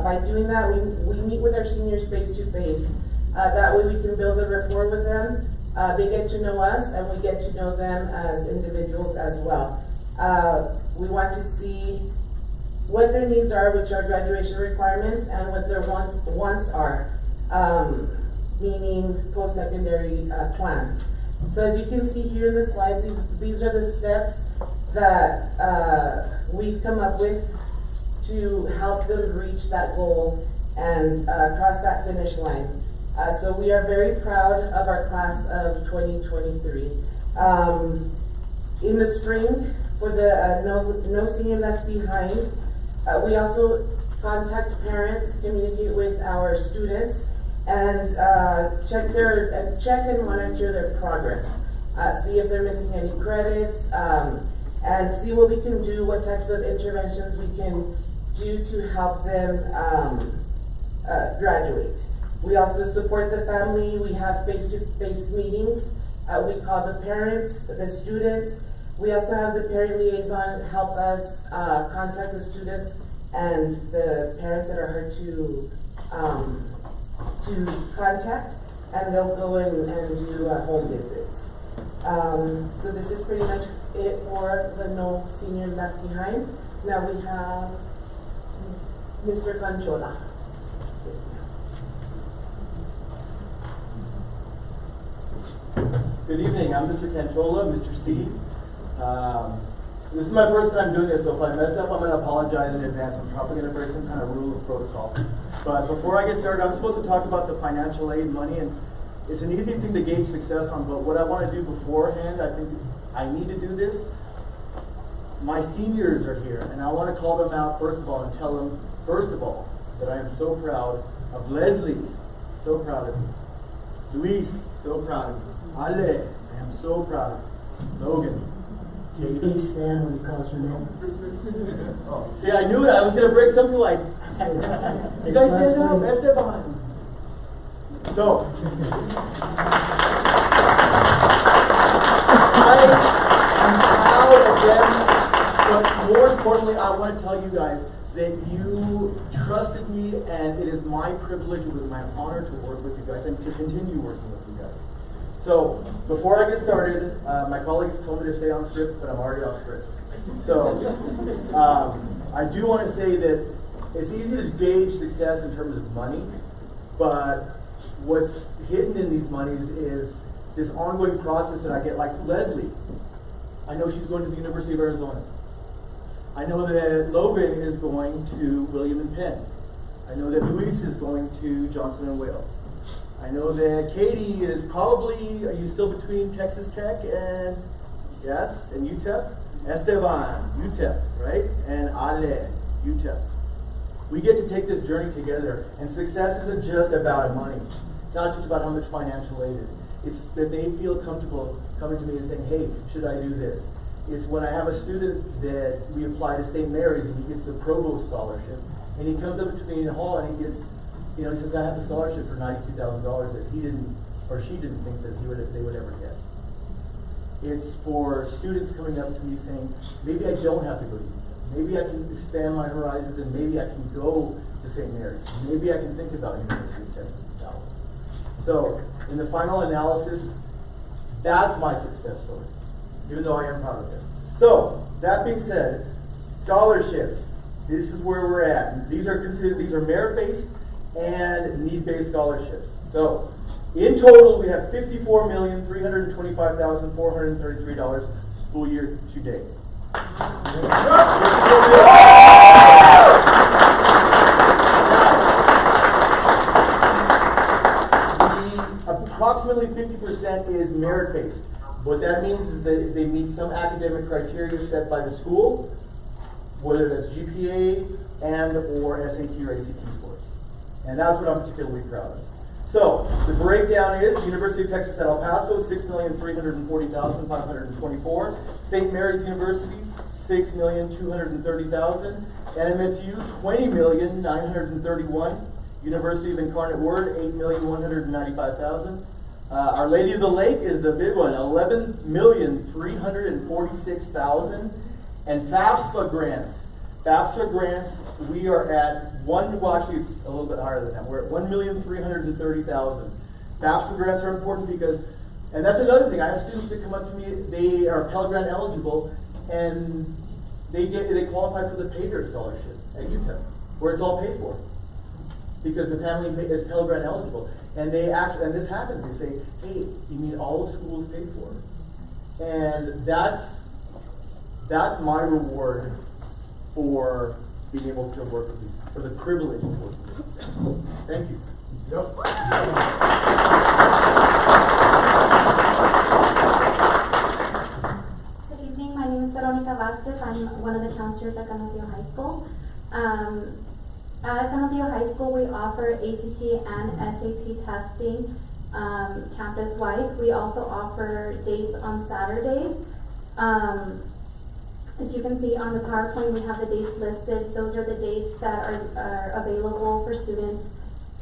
by doing that, we meet with our seniors face to face. That way we can build a rapport with them. They get to know us and we get to know them as individuals as well. We want to see what their needs are, which are graduation requirements, and what their wants are, meaning post-secondary plans. So as you can see here in the slides, these are the steps that we've come up with to help them reach that goal and cross that finish line. So we are very proud of our class of 2023. In the spring, for the No Senior Left Behind, we also contact parents, communicate with our students, and check and monitor their progress. See if they're missing any credits, and see what we can do, what types of interventions we can do to help them graduate. We also support the family. We have face-to-face meetings. We call the parents, the students. We also have the parent liaison help us contact the students and the parents that are hard to contact, and they'll go in and do home visits. So this is pretty much it for the No Senior Left Behind. Now we have Mr. Conchola. Good evening, I'm Mr. Canchola, Mr. C. This is my first time doing this, so if I mess up, I'm going to apologize in advance. I'm probably going to break some kind of rule of protocol. But before I get started, I'm supposed to talk about the financial aid money, and it's an easy thing to gauge success on, but what I want to do beforehand, I think I need to do this. My seniors are here, and I want to call them out first of all and tell them, first of all, that I am so proud of Leslie, so proud of you. Luis, so proud of you. Ale, I am so proud of you. Logan. Please stand when he calls your name. Oh, see, I knew it. I was going to break something like, you guys stand up, Esteban. So, I am proud of them, but more importantly, I want to tell you guys that you trusted me, and it is my privilege, it was my honor to work with you guys and to continue working with you guys. So, before I get started, my colleagues told me to stay on script, but I'm already off script. So, I do want to say that it's easy to gauge success in terms of money, but what's hidden in these monies is this ongoing process that I get, like Leslie. I know she's going to the University of Arizona. I know that Logan is going to William and Penn. I know that Luis is going to Johnson & Wales. I know that Katie is probably, are you still between Texas Tech and, yes, and UTEP? Esteban, UTEP, right? And Ale, UTEP. We get to take this journey together, and success isn't just about money. It's not just about how much financial aid is. It's that they feel comfortable coming to me and saying, hey, should I do this? It's when I have a student that we apply to St. Mary's and he gets the Provost Scholarship, and he comes up to me in the hall and he gets, he says, I have a scholarship for $92,000 that he didn't, or she didn't think that they would ever get. It's for students coming up to me saying, maybe I don't have to go to UTEP. Maybe I can expand my horizons and maybe I can go to St. Mary's. Maybe I can think about University of Texas at Dallas. So, in the final analysis, that's my success story, even though I am proud of this. So, that being said, scholarships. This is where we're at. These are merit-based and need-based scholarships. So, in total, we have $54,325,433 school year to date. Approximately 50% is merit-based. What that means is that they meet some academic criteria set by the school, whether that's GPA and or SAT or ACT scores. And that's what I'm particularly proud of. So, the breakdown is University of Texas at El Paso, $6,340,524. St. Mary's University, $6,230,000. NMSU, $20,931,000. University of Incarnate Word, $8,195,000. Our Lady of the Lake is the big one, $11,346,000. And FAFSA grants. FAFSA grants, we are at actually it's a little bit higher than that. We're at $1,330,000. FAFSA grants are important because, and that's another thing. I have students that come up to me, they are Pell Grant eligible, and they qualify for the Paydirt Scholarship at UTEP, where it's all paid for, because the family is Pell Grant eligible. And they actually, and this happens, they say, hey, you need all the schools paid for. And that's my reward for being able to work with these, for the privilege to work with these. Thank you. Yep. Good evening, my name is Veronica Vasquez. I'm one of the counselors at Canadillo High School. At Canadillo High School, we offer ACT and SAT testing campus-wide. We also offer dates on Saturdays. As you can see on the PowerPoint, we have the dates listed. Those are the dates that are available for students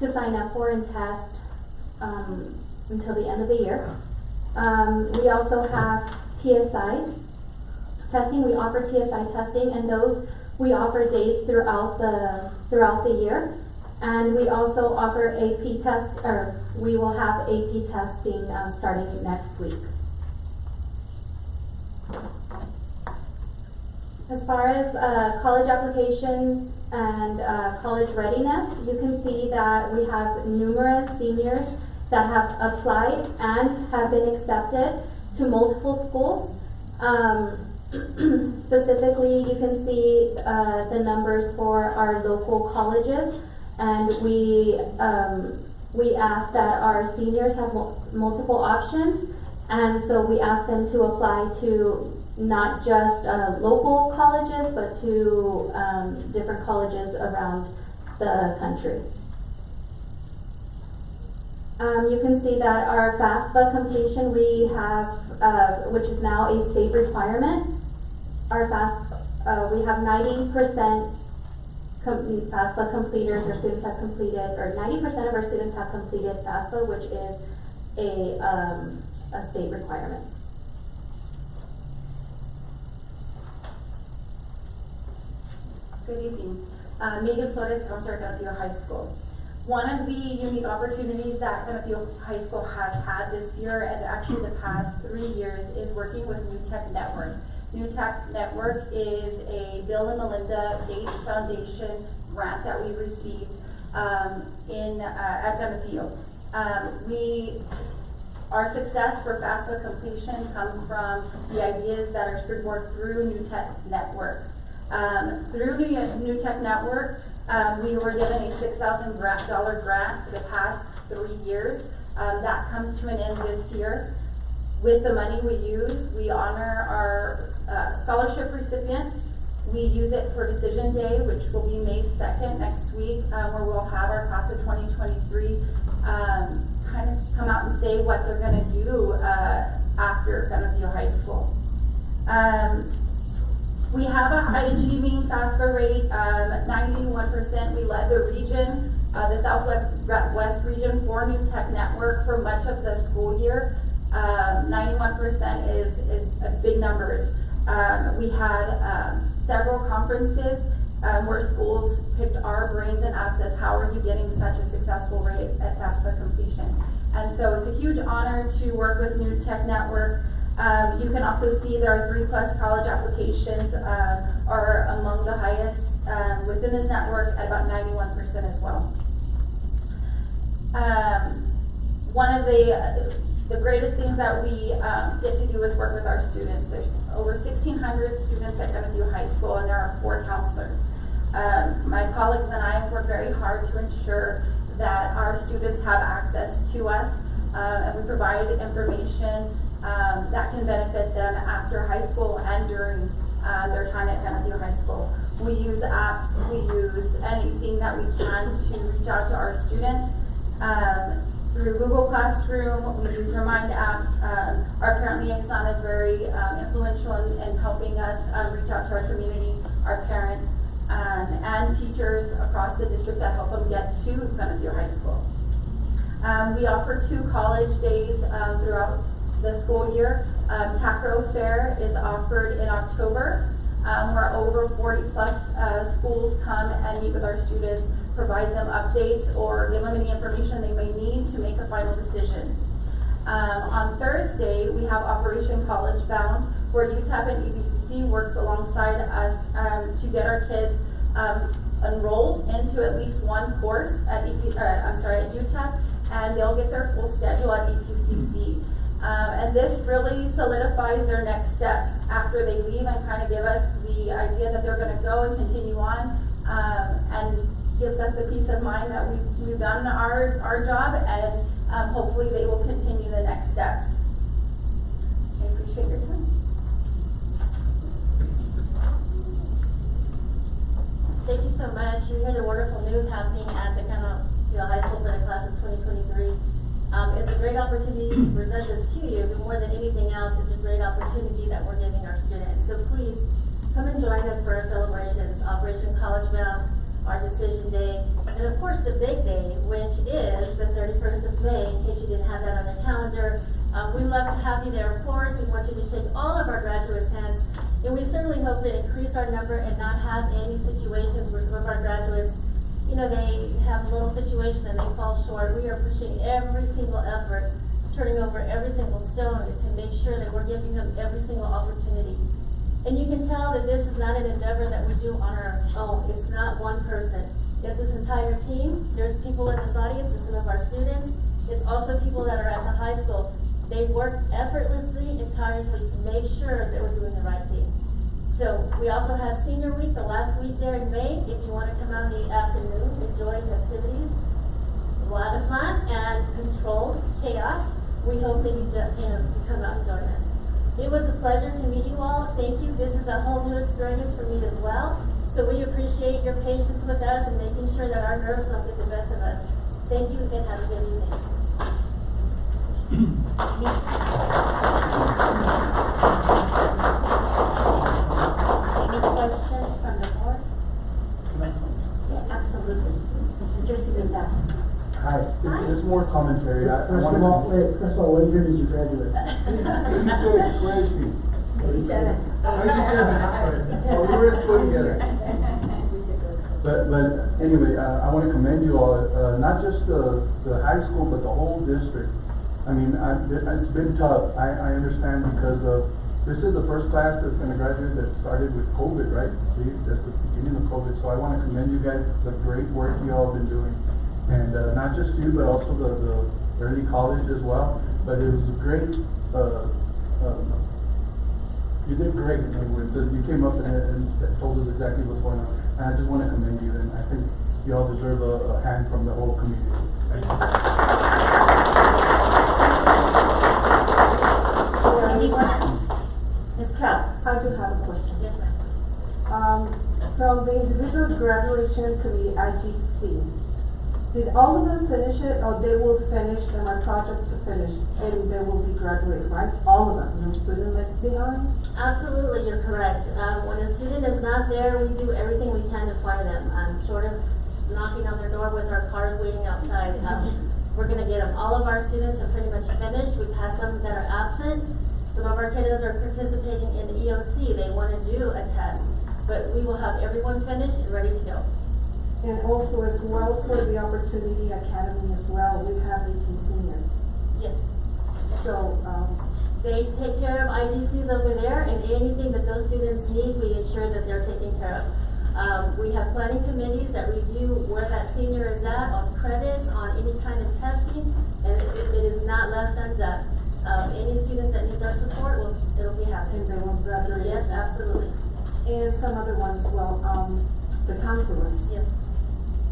to sign up for and test until the end of the year. We also have TSI testing. We offer TSI testing, and those we offer dates throughout the year. And we also offer AP test, or we will have AP testing starting next week. As far as college applications and college readiness, you can see that we have numerous seniors that have applied and have been accepted to multiple schools. Specifically, you can see the numbers for our local colleges, and we ask that our seniors have multiple options, and so we ask them to apply to not just local colleges, but to different colleges around the country. You can see that our FAFSA completion, we have, which is now a state requirement. Our we have 90% FAFSA completers, or students have completed, or 90% of our students have completed FAFSA, which is a state requirement. Good evening. Megan Flores, counselor at Canadillo High School. One of the unique opportunities that Canadillo High School has had this year, and actually the past 3 years, is working with New Tech Network. New Tech Network is a Bill and Melinda Gates Foundation grant that we received at Canadillo. Our success for FAFSA completion comes from the ideas that are springboard through New Tech Network. Through New Tech Network, we were given a $6,000 grant for the past 3 years. That comes to an end this year. With the money we use, we honor our scholarship recipients. We use it for Decision Day, which will be May 2nd next week, where we'll have our class of 2023 kind of come out and say what they're going to do after Canadillo High School. We have a high achieving FAFSA rate, 91%. We led the region, the Southwest region for New Tech Network for much of the school year. 91% is big numbers. We had several conferences where schools picked our brains and asked us, how are you getting such a successful rate at FAFSA completion? And so it's a huge honor to work with New Tech Network. You can also see that our 3+ college applications are among the highest within this network at about 91% as well. One of the greatest things that we get to do is work with our students. There's over 1,600 students at Canadillo High School, and there are 4 counselors. My colleagues and I work very hard to ensure that our students have access to us, and we provide information that can benefit them after high school and during their time at Canadillo High School. We use apps, we use anything that we can to reach out to our students. through Google Classroom. We use Remind apps. Our parent liaison is very influential in helping us reach out to our community, our parents, and teachers across the district that help them get to Benefit High School. We offer 2 college days throughout the school year. TACRO Fair is offered in October, where over 40 plus schools come and meet with our students, provide them updates or give them any information they may need to make a final decision. On Thursday, we have Operation College Bound, where UTEP and EBCC works alongside us to get our kids enrolled into at least one course at UTEP, and they'll get their full schedule at EPCC. And this really solidifies their next steps after they leave and kind of give us the idea that they're going to go and continue on, and gives us the peace of mind that we've done our job, and hopefully they will continue the next steps. I appreciate your time. Thank you so much. You hear the wonderful news happening at the Canadale High School for the class of 2023. It's a great opportunity to present this to you, but more than anything else, it's a great opportunity that we're giving our students. So please, come and join us for our celebrations, Operation College Bound, our decision day, and of course the big day, which is the 31st of May, in case you didn't have that on your calendar. We love to have you there, of course. We want you to shake all of our graduates' hands, and we certainly hope to increase our number and not have any situations where some of our graduates, they have a little situation and they fall short. We are pushing every single effort, turning over every single stone to make sure that we're giving them every single opportunity. And you can tell that this is not an endeavor that we do on our own. It's not one person. It's this entire team. There's people in this audience, it's some of our students. It's also people that are at the high school. They work effortlessly and tirelessly to make sure that we're doing the right thing. So we also have Senior Week, the last week there in May. If you want to come out in the afternoon, enjoy festivities, a lot of fun and controlled chaos. We hope that you come out and join us. It was a pleasure to meet you all. Thank you. This is a whole new experience for me as well. So we appreciate your patience with us and making sure that our nerves don't get the best of us. Thank you and have a good evening. Any questions from the board? Yeah, absolutely. Mr. Cimenta. Hi, just more commentary. First of all, what year did you graduate? 86, where is she? 87. 97. Oh, we were in school together. But anyway, I want to commend you all, not just the high school, but the whole district. I mean, it's been tough. I understand because of, this is the first class that's going to graduate that started with COVID, right? That's the beginning of COVID. So I want to commend you guys, the great work you all have been doing. And not just you, but also the early college as well. But it was a great, you did great in other words. You came up and told us exactly what's going on. And I just want to commend you, and I think you all deserve a hand from the whole community. Thank you. Anyone else? Ms. Trout. I do have a question. Yes, ma'am. From the individual graduation committee, IGC, did all of them finish it, or they will finish them a project to finish, and they will be graduated, right? All of them, no student left behind? Absolutely, you're correct. When a student is not there, we do everything we can to find them. Short of knocking on their door with our cars waiting outside, we're going to get them. All of our students have pretty much finished. We've had some that are absent. Some of our kiddos are participating in the EOC. They want to do a test, but we will have everyone finished and ready to go. And also as well for the Opportunity Academy as well, we have 18 seniors. Yes. So, they take care of IGCs over there, and anything that those students need, we ensure that they're taken care of. We have planning committees that review where that senior is at on credits, on any kind of testing, and it is not left undone. Any student that needs our support, it'll be happening. And they will graduate. Yes, absolutely. And some other ones as well, the counselors. Yes.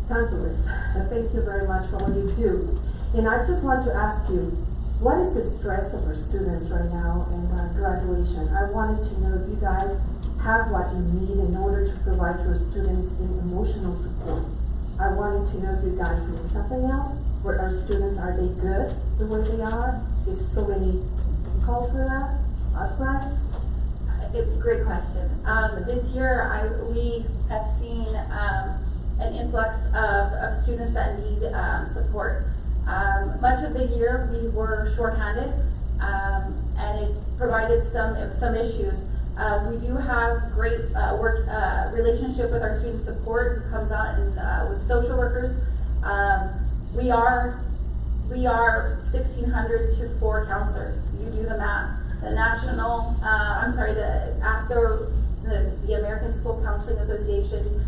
Counselors, thank you very much for what you do. And I just want to ask you, what is the stress of our students right now in graduation? I wanted to know if you guys have what you need in order to provide your students in emotional support. I wanted to know if you guys need something else, where our students, are they good the way they are? Is so many calls for that, outcries? Great question. This year, we have seen an influx of students that need support. Much of the year we were shorthanded, and it provided some issues. We do have great work relationship with our student support who comes out and with social workers. We are 1,600 to 4 counselors. You do the math. The national, the ASCO, the American School Counseling Association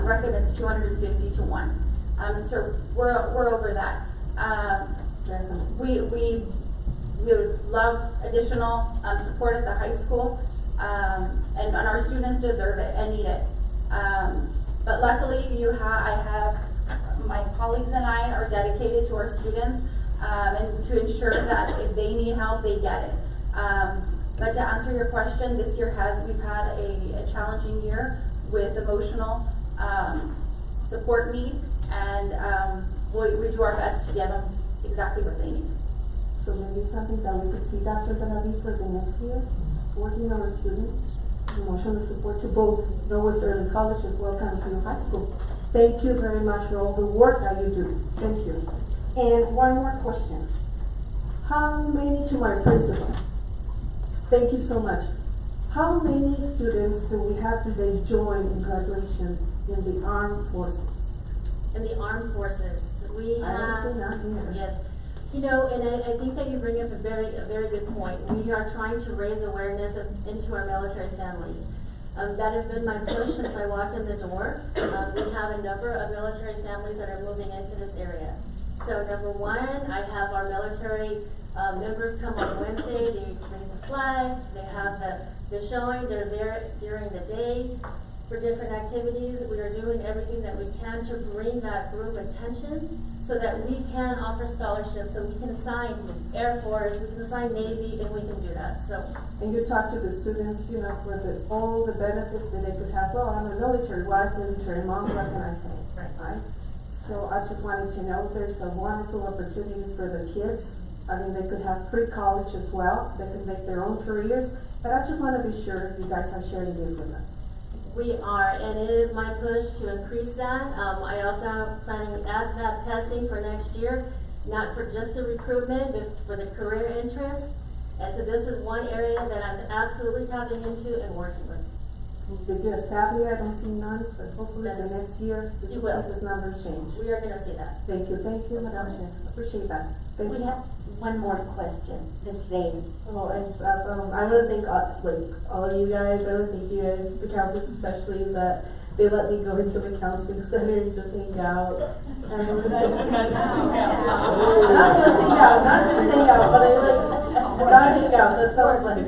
recommends 250 to 1. So we're over that. We would love additional support at the high school, and our students deserve it and need it. But luckily, I have my colleagues and I are dedicated to our students, and to ensure that if they need help, they get it. But to answer your question, this year we've had a challenging year with emotional support need, and we do our best to give them exactly what they need. So maybe something that we could see Dr. Benavides for the next year, supporting our students, emotional support to both Northwest Early College as well as Canfield High School. Thank you very much for all the work that you do. Thank you. And one more question. How many, to my principal, thank you so much. How many students do we have today join in graduation in the armed forces? In the armed forces, we I don't have, see that here. yes. You know, and I think that you bring up a very good point. We are trying to raise awareness into our military families. That has been my push since I walked in the door. We have a number of military families that are moving into this area. So number one, I have our military members come on Wednesday, they raise a flag, they have the showing, they're there during the day for different activities. We are doing everything that we can to bring that group attention so that we can offer scholarships, so we can assign Air Force, we can assign Navy, and we can do that. So. And you talk to the students, you know, for all the benefits that they could have. Well, I'm a military wife, military mom, what can I say? Right? So I just wanted to know there's some wonderful opportunities for the kids. I mean, they could have free college as well. They could make their own careers. But I just want to be sure you guys are sharing this with them. We are, and it is my push to increase that. I also am planning ASVAB testing for next year, not for just the recruitment, but for the career interest. And so this is one area that I'm absolutely tapping into and working with. Because sadly, I don't see none, but hopefully the next year we will see this number change. We are going to see that. Thank you, Madam Chair. Appreciate that. Thank We you. have one more question, Ms. Davis. Oh, I want to thank all of you guys. I want to thank you guys, the counselors especially, that they let me go into the counseling center and just hang out. And not just hang out, but I not hang out. That sounds like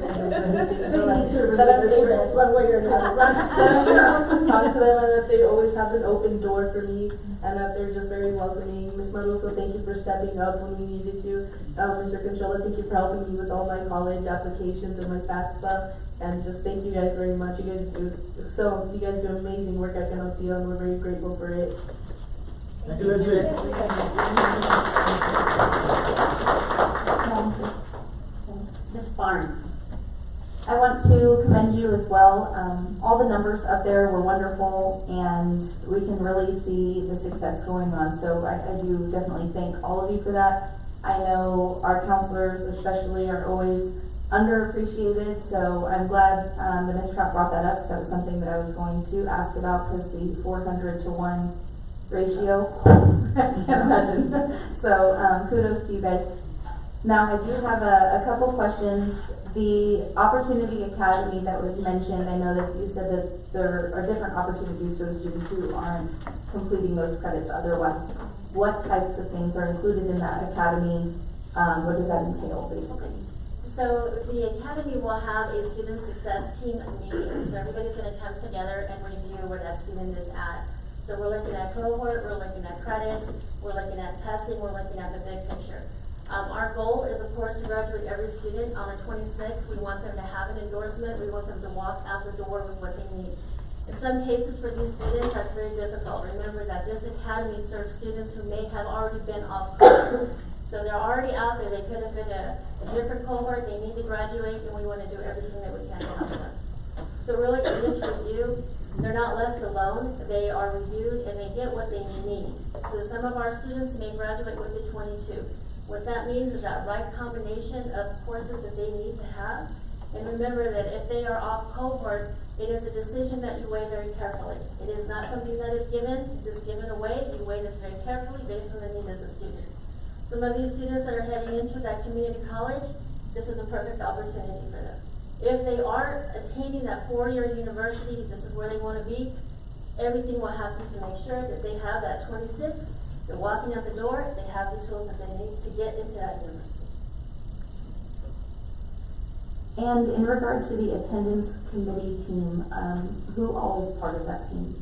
that I'm able one way or another. That I'm able to talk to them, and that they always have an open door for me, and that they're just very welcoming. Ms. Maruco, thank you for stepping up when we needed to. Mr. Conchola, thank you for helping me with all my college applications and my FAFSA. And just thank you guys very much. You guys do amazing work at Canfield, and we're very grateful for it. Thank you. Ms. Barnes. I want to commend you as well. All the numbers up there were wonderful, and we can really see the success going on. So I do definitely thank all of you for that. I know our counselors especially are always underappreciated, so I'm glad that Ms. Trout brought that up, because that was something that I was going to ask about, because the 400 to 1 ratio, I can't imagine. So kudos to you guys. Now I do have a couple questions. The Opportunity Academy that was mentioned, I know that you said that there are different opportunities for the students who aren't completing those credits otherwise. What types of things are included in that academy? What does that entail, basically? So the academy will have a student success team meeting. So everybody's going to come together and review where that student is at. So we're looking at cohort, we're looking at credits, we're looking at testing, we're looking at the big picture. Our goal is, of course, to graduate every student on the 26th. We want them to have an endorsement. We want them to walk out the door with what they need. In some cases for these students, that's very difficult. Remember that this academy serves students who may have already been off cohort. So they're already out there. They could have been a different cohort. They need to graduate, and we want to do everything that we can to help them. So really, in this review, they're not left alone. They are reviewed, and they get what they need. So some of our students may graduate with a 22. What that means is that right combination of courses that they need to have. And remember that if they are off cohort, it is a decision that you weigh very carefully. It is not something that is just given away. You weigh this very carefully based on the need of the student. Some of these students that are heading into that community college, this is a perfect opportunity for them. If they are attaining that 4-year university, this is where they want to be, everything will happen to make sure that they have that 26. They're walking out the door, they have the tools that they need to get into that university. And in regard to the attendance committee team, who all is part of that team?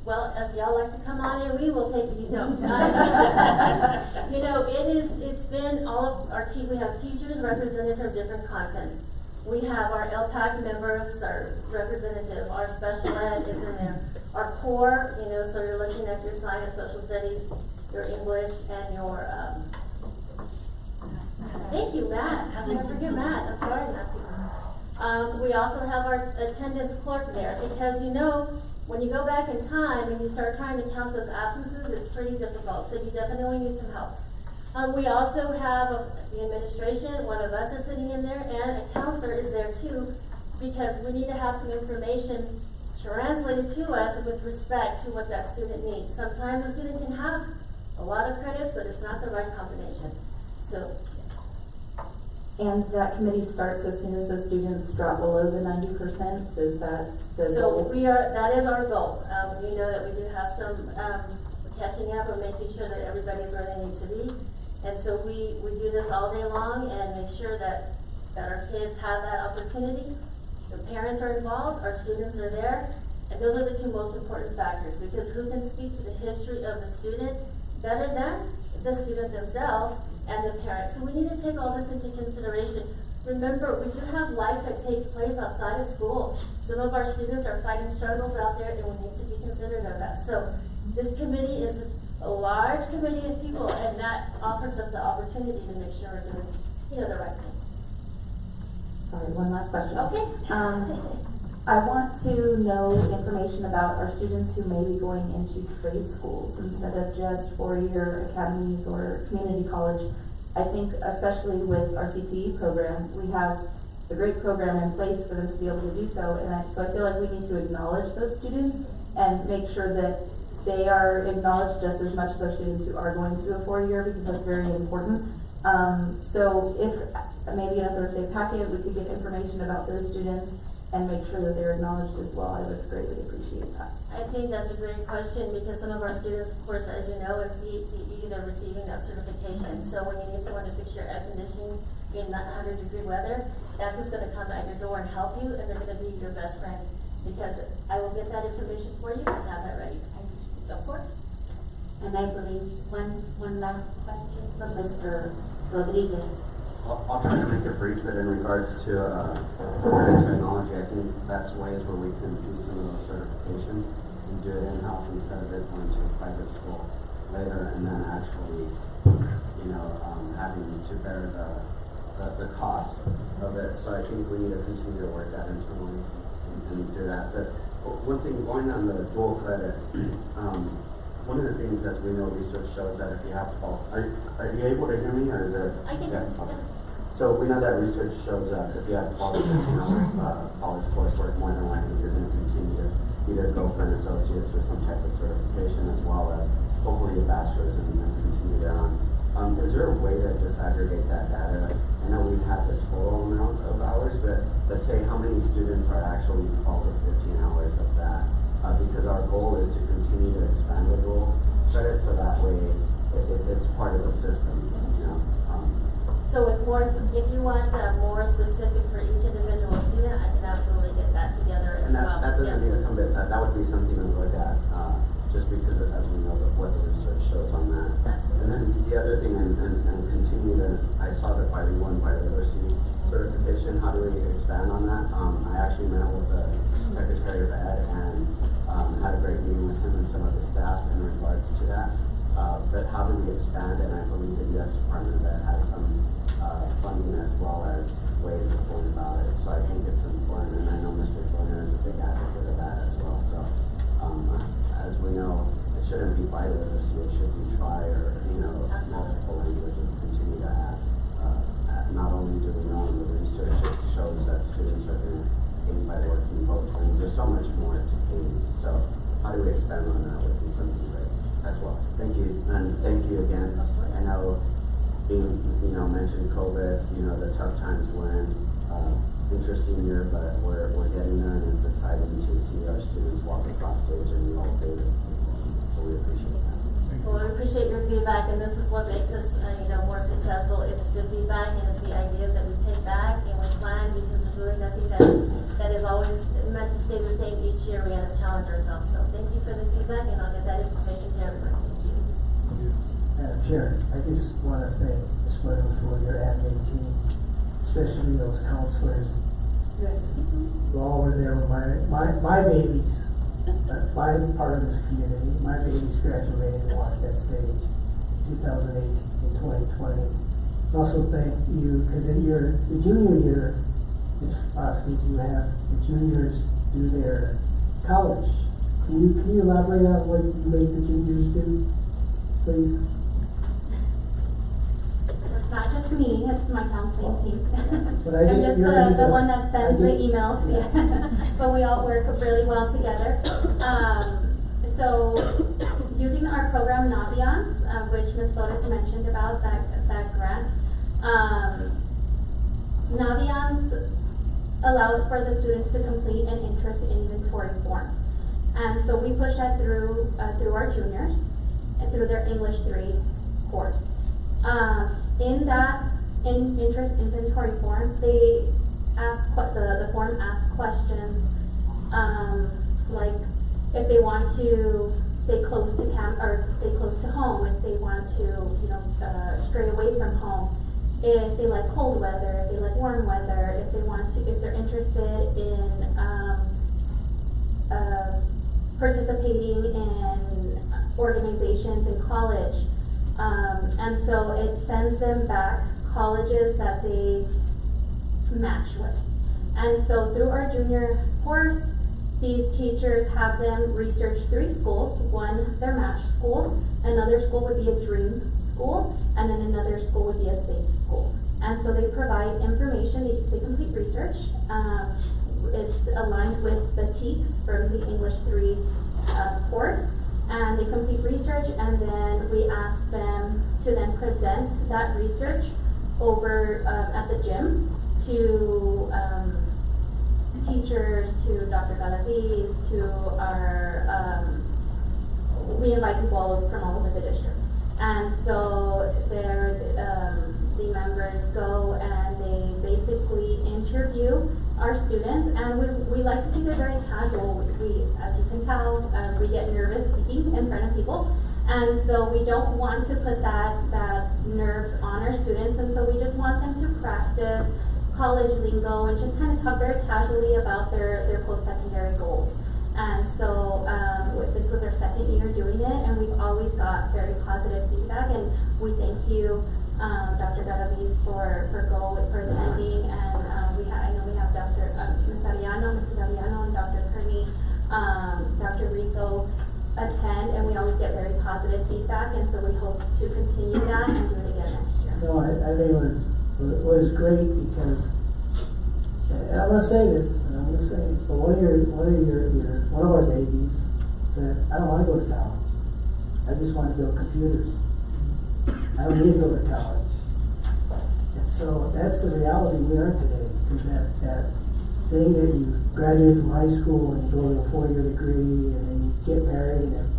Well, if y'all like to come on in, we will take you. No. You know, it's been all of our team. We have teachers represented from different contents. We have our LPAC members, our representative, our special ed is in there. Our core, you know, so you're looking at your science, social studies, your English, and your, thank you, Matt. How can I forget Matt? I'm sorry, Matthew. We also have our attendance clerk there because, you know, when you go back in time and you start trying to count those absences, it's pretty difficult. So you definitely need some help. We also have the administration. One of us is sitting in there, and a counselor is there too, because we need to have some information translated to us with respect to what that student needs. Sometimes a student can have a lot of credits, but it's not the right combination. So. And that committee starts as soon as the students drop below the 90%. Is that the goal? That is our goal. We know that we do have some catching up and making sure that everybody's where they need to be. And so we do this all day long and make sure that our kids have that opportunity. The parents are involved, our students are there, and those are the two most important factors, because who can speak to the history of the student better than the student themselves and the parents? So we need to take all this into consideration. Remember, we do have life that takes place outside of school. Some of our students are fighting struggles out there, and we need to be considerate of that. So this committee is a large committee of people, and that offers up the opportunity to make sure we're doing, the right thing. Sorry, one last question. Okay. I want to know information about our students who may be going into trade schools instead of just 4-year academies or community college. I think especially with our CTE program, we have a great program in place for them to be able to do so. And so I feel like we need to acknowledge those students and make sure that they are acknowledged just as much as our students who are going to a 4-year, because that's very important. So if maybe in a Thursday packet we could get information about those students and make sure that they're acknowledged as well, I would greatly appreciate that. I think that's a great question, because some of our students, of course, as you know, in CTE, they're receiving that certification. So when you need someone to fix your air conditioning in 100-degree weather, that's who's going to come at your door and help you, and they're going to be your best friend. Because I will get that information for you and have that ready. Of course. And I believe one last question from Mr. Rodriguez. I'll try to make it brief, but in regards to board technology, I think that's ways where we can do some of those certifications and do it in-house instead of it going to a private school later and then actually, having to bear the cost of it. So I think we need to continue to work that internally and do that. But one thing, going on the dual credit, one of the things, as we know, research shows that if you have to are you able to hear me, or is it? I can hear you. So we know that research shows that if you have to follow college coursework, more than likely you're going to continue to either go for an associate's or some type of certification, as well as hopefully a bachelor's, and continue thereon. Is there a way to disaggregate that data? I know we have the total amount of hours, but let's say how many students are actually 12 or 15 hours of that? Because our goal is to continue to expand the dual credit, so that way it's part of the system. So if you want more specific for each individual student, I can absolutely get that together as well. That doesn't need to come, but that would be something to look at, just because of, as we know, what the research shows on that. And then the other thing, and continue to, I saw the bilingual and biliteracy certification. How do we expand on that? I actually met with the Secretary of Ed and had a great meeting with him and some of the staff in regards to that. But how do we expand? And I believe the U.S. Department of Ed has some funding as well as ways of going about it. So I think it's important, and I know Mr. Joyner is a big advocate of that as well. So as we know, it shouldn't be biliteracy, it should be tri or, multiple languages. Continue to add. Not only do we know in the research, it shows that students are going to gain by working both languages. There's so much more to gain. So how do we expand on that would be something great as well. Thank you, and thank you again. I know being, mentioned COVID, the tough times we're in, interesting year, but we're getting there, and it's exciting to see our students walk across stage and we all pay them. So we appreciate that. Well, we appreciate your feedback, and this is what makes us, more successful. It's the feedback and it's the ideas that we take back and we plan, because there's really nothing that is always meant to stay the same each year. We have to challenge ourselves. So thank you for the feedback, and I'll get that information to everyone. Thank you. Madam Chair, I just want to thank Ms. Bueno for your admin team, especially those counselors. Yes. who all were there with my babies, my part of this community. My babies graduated and walked that stage 2018 and 2020. Also thank you, because in the junior year, it's possible you have the juniors do their college. Can you elaborate on what you make the juniors do, please? It's not just me, it's my counseling team. But I I'm get just your the emails. one that sends the I get- emails, yeah. But we all work really well together. So using our program Naviance, which Ms. Flores mentioned about that grant, Naviance allows for the students to complete an interest inventory form. And so we push that through our juniors and through their English 3 course. In that interest inventory form, they ask the form asks questions like if they want to stay close to stay close to home, if they want to stray away from home, if they like cold weather, if they like warm weather, if they're interested in participating in organizations in college. And so it sends them back colleges that they match with. And so through our junior course, these teachers have them research 3 schools. One, their match school, another school would be a dream school, and then another school would be a safe school. And so they provide information, they complete research. It's aligned with the TEKS from the English 3 course. And they complete research, and then we ask them to then present that research over at the gym to teachers, to Dr. Galaviz, to our, we invite people from all over the district. And so the members go and they basically interview our students, and we like to keep it very casual. We, as you can tell, we get nervous speaking in front of people, and so we don't want to put that nerves on our students, and so we just want them to practice college lingo and just kind of talk very casually about their post-secondary goals. And so this was our 2nd year doing it, and we've always got very positive feedback, and we thank you, Dr. Garaviz, for attending, and I know we have Dr. Ms. Ariano, and Dr. Kearney, Dr. Rico attend, and we always get very positive feedback, and so we hope to continue that and do it again next year. No, I think it was great because, and I'm gonna say this, and I'm gonna say it, but one of our babies said, I don't want to go to college. I just want to build computers. I don't need to go to college. And so that's the reality we are today, is that thing that you graduate from high school and you go to a 4-year degree and then you get married and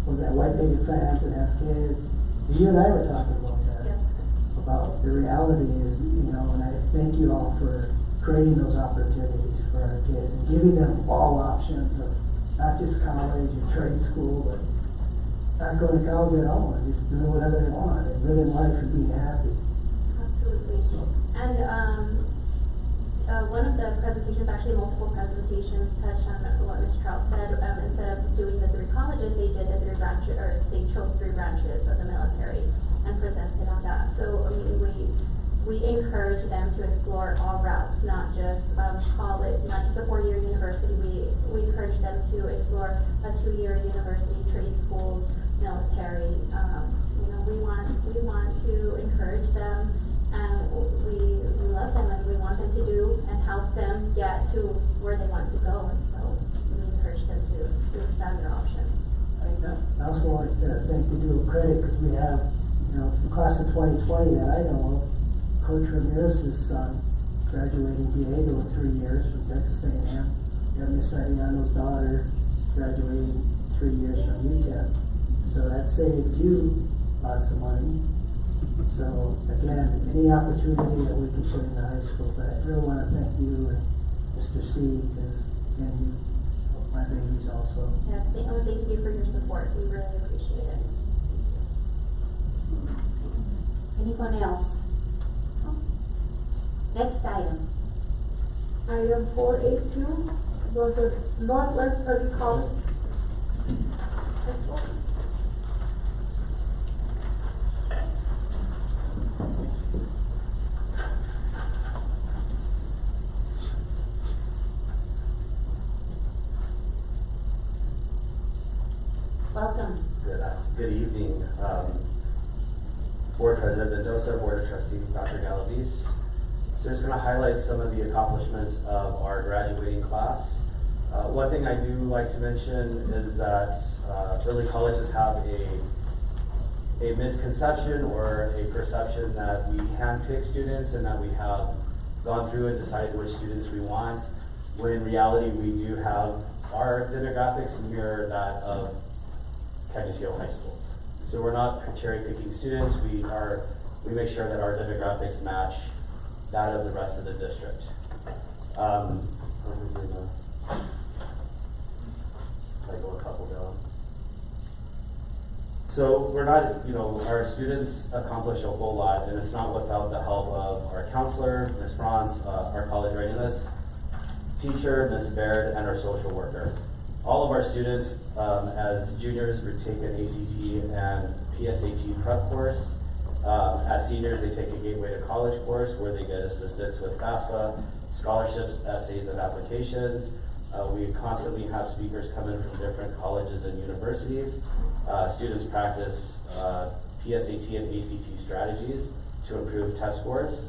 was that white picket fence and have kids. You and I were talking about that. Yes. About the reality is, and I thank you all for creating those opportunities for our kids and giving them all options of not just college or trade school, but not going to college at all, and just doing whatever they want, and living life and being happy. Absolutely. And one of the presentations, actually multiple presentations, touched on what Ms. Trout said. Instead of doing the 3 colleges, they did the 3 branches, or they chose 3 branches of the military and presented on that. So I mean, we encourage them to explore all routes, not just college, not just a 4-year university. We encourage them to explore a 2-year university, trade schools, military. We want to encourage them, and we love them, and we want them to do and help them get to where they want to go. And so we encourage them to expand their options. I also like to thank the dual credit, because we have, from class of 2020 that I know of, Coach Ramirez's son graduating Diego in 3 years from Texas A&M. We have Miss Ariano's daughter graduating 3 years from UTEP. So that saved you lots of money. So again, any opportunity that we can put in the high school, but I really want to thank you and Mr. C, because again, you helped my babies also. Yes, thank you for your support. We really appreciate it. Anyone else? Next item. Item 482, Northwest Early College. Welcome. Good evening. Board President Mendoza, Board of Trustees Dr. Galavis. So just going to highlight some of the accomplishments of our graduating class. One thing I do like to mention is that early colleges have a misconception or a perception that we handpick students and that we have gone through and decided which students we want, when in reality we do have our demographics mirror that of Canisius High School. So we're not cherry picking students, we make sure that our demographics match that of the rest of the district. I go a couple down. So we're not, our students accomplish a whole lot, and it's not without the help of our counselor, Ms. Franz, our college readiness teacher, Ms. Baird, and our social worker. All of our students, as juniors, we take an ACT and PSAT prep course. As seniors, they take a Gateway to College course where they get assistance with FAFSA, scholarships, essays, and applications. We constantly have speakers come in from different colleges and universities. Students practice PSAT and ACT strategies to improve test scores.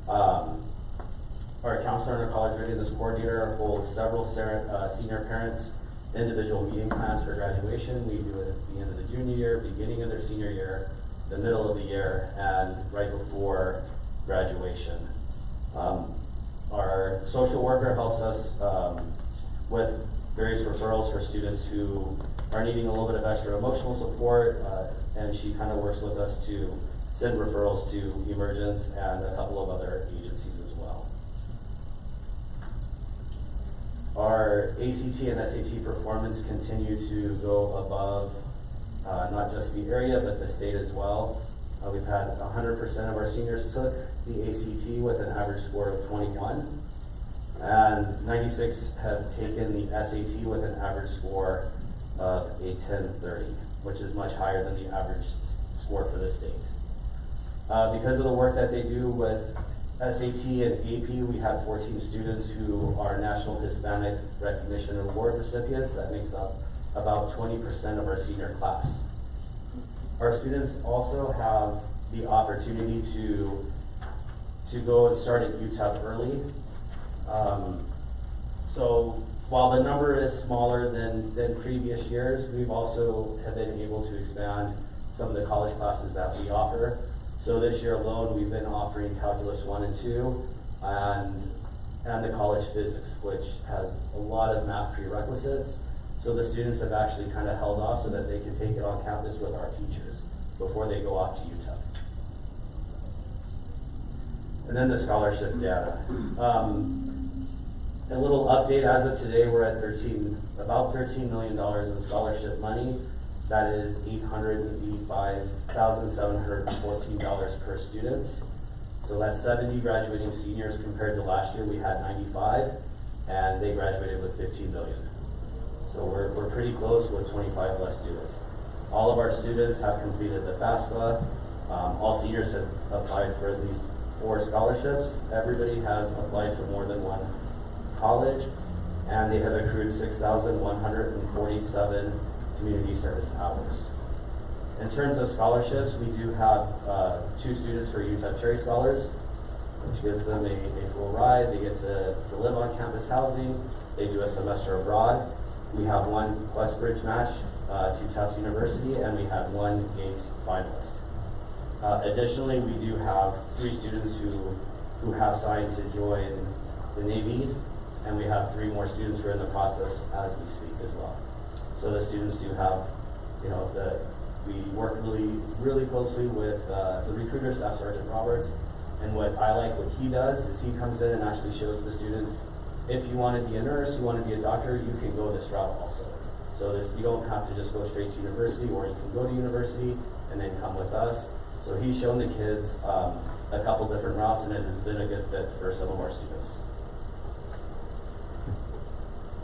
Our counselor and our college readiness coordinator holds several senior parents individual meeting plans for graduation. We do it at the end of the junior year, beginning of their senior year, the middle of the year, and right before graduation. Our social worker helps us with various referrals for students who are needing a little bit of extra emotional support, and she kind of works with us to send referrals to Emergence and a couple of other agencies as well. Our ACT and SAT performance continue to go above not just the area, but the state as well. We've had 100% of our seniors took the ACT with an average score of 21, and 96 have taken the SAT with an average score of a 1030, which is much higher than the average score for the state. Because of the work that they do with SAT and AP, we have 14 students who are National Hispanic Recognition Award recipients. That makes up about 20% of our senior class. Our students also have the opportunity to go and start at UTEP early. So while the number is smaller than previous years, we've also have been able to expand some of the college classes that we offer. So this year alone, we've been offering Calculus 1 and 2 and the college physics, which has a lot of math prerequisites. So the students have actually kind of held off so that they can take it on campus with our teachers before they go off to UTEP. And then the scholarship data. A little update, as of today, we're at about $13 million in scholarship money. That is $885,714 per student. So that's 70 graduating seniors compared to last year. We had 95, and they graduated with 15 million. So we're pretty close with 25 less students. All of our students have completed the FAFSA. All seniors have applied for at least 4 scholarships. Everybody has applied to more than one college, and they have accrued 6,147 community service hours. In terms of scholarships, we do have 2 students who are Youth Terry Scholars, which gives them a full ride. They get to live on campus housing. They do a semester abroad. We have 1 Westbridge match to Tufts University, and we had 1 Gates finalist. Additionally, we do have 3 students who have signed to join the Navy, and we have 3 more students who are in the process as we speak as well. So the students do have, we work really closely with the recruiter, Staff Sergeant Roberts, and what he does is he comes in and actually shows the students, if you want to be a nurse, you want to be a doctor, you can go this route also. So you don't have to just go straight to university, or you can go to university and then come with us. So he's shown the kids a couple different routes, and it has been a good fit for some of our students.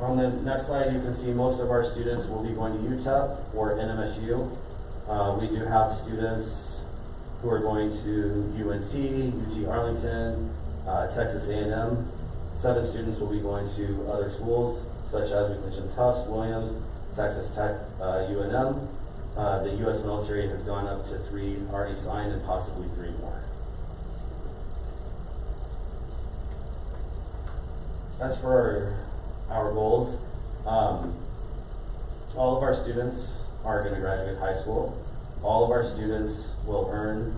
On the next slide, you can see most of our students will be going to UTEP or NMSU. We do have students who are going to UNT, UT Arlington, Texas A&M. 7 students will be going to other schools, such as we mentioned Tufts, Williams, Texas Tech, UNM. The U.S. military has gone up to 3 already signed, and possibly 3 more. As for our goals, all of our students are going to graduate high school. All of our students will earn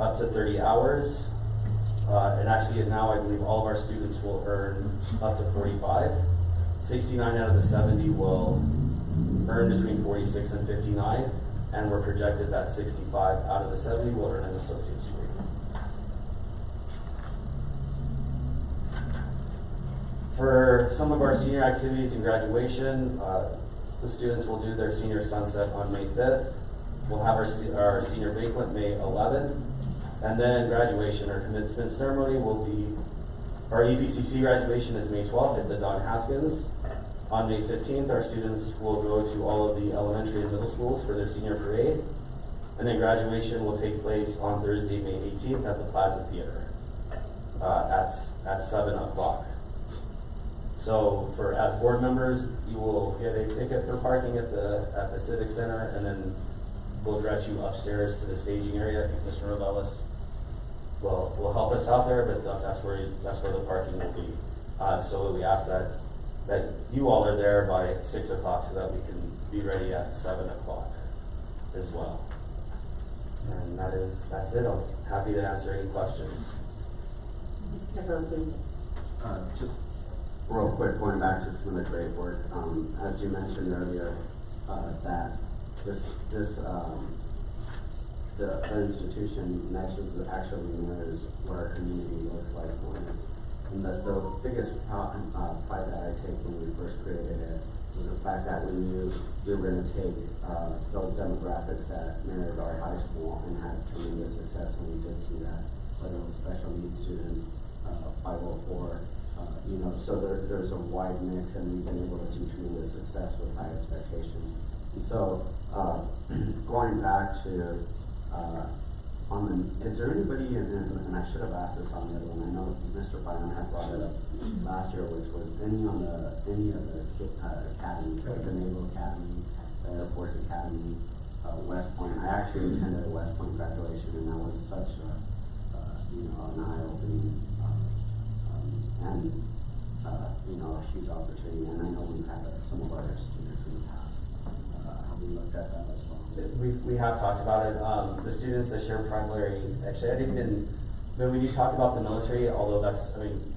up to 30 hours. And actually now I believe all of our students will earn up to 45. 69 out of the 70 will earn between 46 and 59. And we're projected that 65 out of the 70 will earn an associate's degree. For some of our senior activities and graduation, the students will do their senior sunset on May 5th. We'll have our senior banquet May 11th. And then graduation, our commencement ceremony will be, our EPCC graduation is May 12th at the Don Haskins. On May 15th, our students will go to all of the elementary and middle schools for their senior parade. And then graduation will take place on Thursday, May 18th at the Plaza Theater at 7 o'clock. So as board members, you will get a ticket for parking at the Civic Center, and then we'll direct you upstairs to the staging area. I think Mr. Rovellis will help us out there, but that's where the parking will be. So we ask that you all are there by 6 o'clock so that we can be ready at 7 o'clock as well. And that's it. I'm happy to answer any questions. Just real quick, going back to some of the great work, as you mentioned earlier, that the institution actually mirrors what our community looks like. And the biggest pride that I take when we first created it was the fact that we knew we were going to take those demographics that mirrored our high school and had tremendous success, and we did see that, whether it was special needs students, 504, so there's a wide mix, and we've been able to see tremendous success with high expectations. And so, going back to, is there anybody, and I should have asked this on the other one, I know Mr. Byron had brought it up last year, which was any of the academy, like the Naval Academy, the Air Force Academy, West Point. I actually attended a West Point graduation, and that was such an eye-opening, and a huge opportunity. And I know we've had some of our students in the past. Have we looked at that as well? We have talked about it. The students this year primarily, actually I didn't even, when you talk about the military, although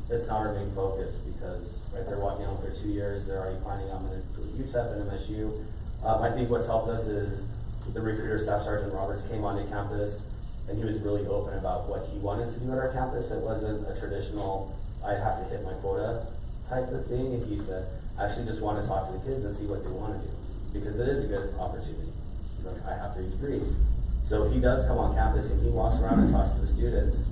it's not our main focus, because they're walking out for 2 years, they're already planning on going to UTEP and MSU. I think what's helped us is the recruiter, Staff Sergeant Roberts, came onto campus, and he was really open about what he wanted to do at our campus. It wasn't a traditional, I have to hit my quota. type of thing, and he said, I actually just want to talk to the kids and see what they want to do, because it is a good opportunity. He's like, I have 3 degrees. So he does come on campus and he walks around and talks to the students,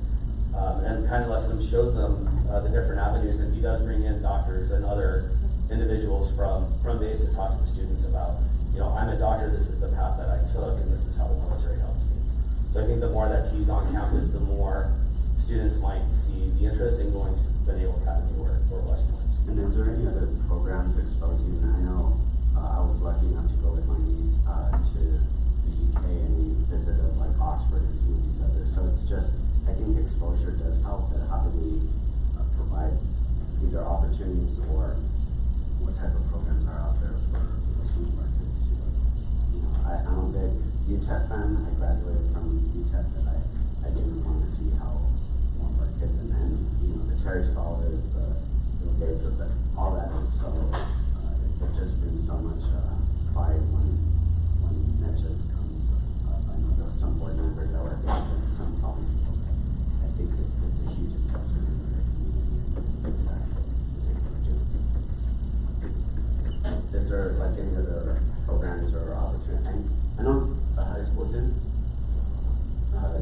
and kind of shows them the different avenues, and he does bring in doctors and other individuals from base to talk to the students about, I'm a doctor, this is the path that I took, and this is how the military helps me. So I think the more that he's on campus, the more students might see the interest in going to the Naval Academy or West Point. And is there any other programs exposing? I know I was lucky enough to go with my niece to the UK, and we visited like Oxford and some of these others. So it's just, I think exposure does help. But how do we provide either opportunities or what type of programs are out there for some of our kids to, I'm a big UTEP fan. I graduated from UTEP, but I didn't want to see how more of our kids, and then the Terry Scholars, the Bill Gates of it, all that is so, it just brings so much pride when Natchez comes. I know there was some board members that were against it, some probably still, but I think it's a huge investment in our community, and that is able to do. Is there like any other programs or opportunities? I know the high school did.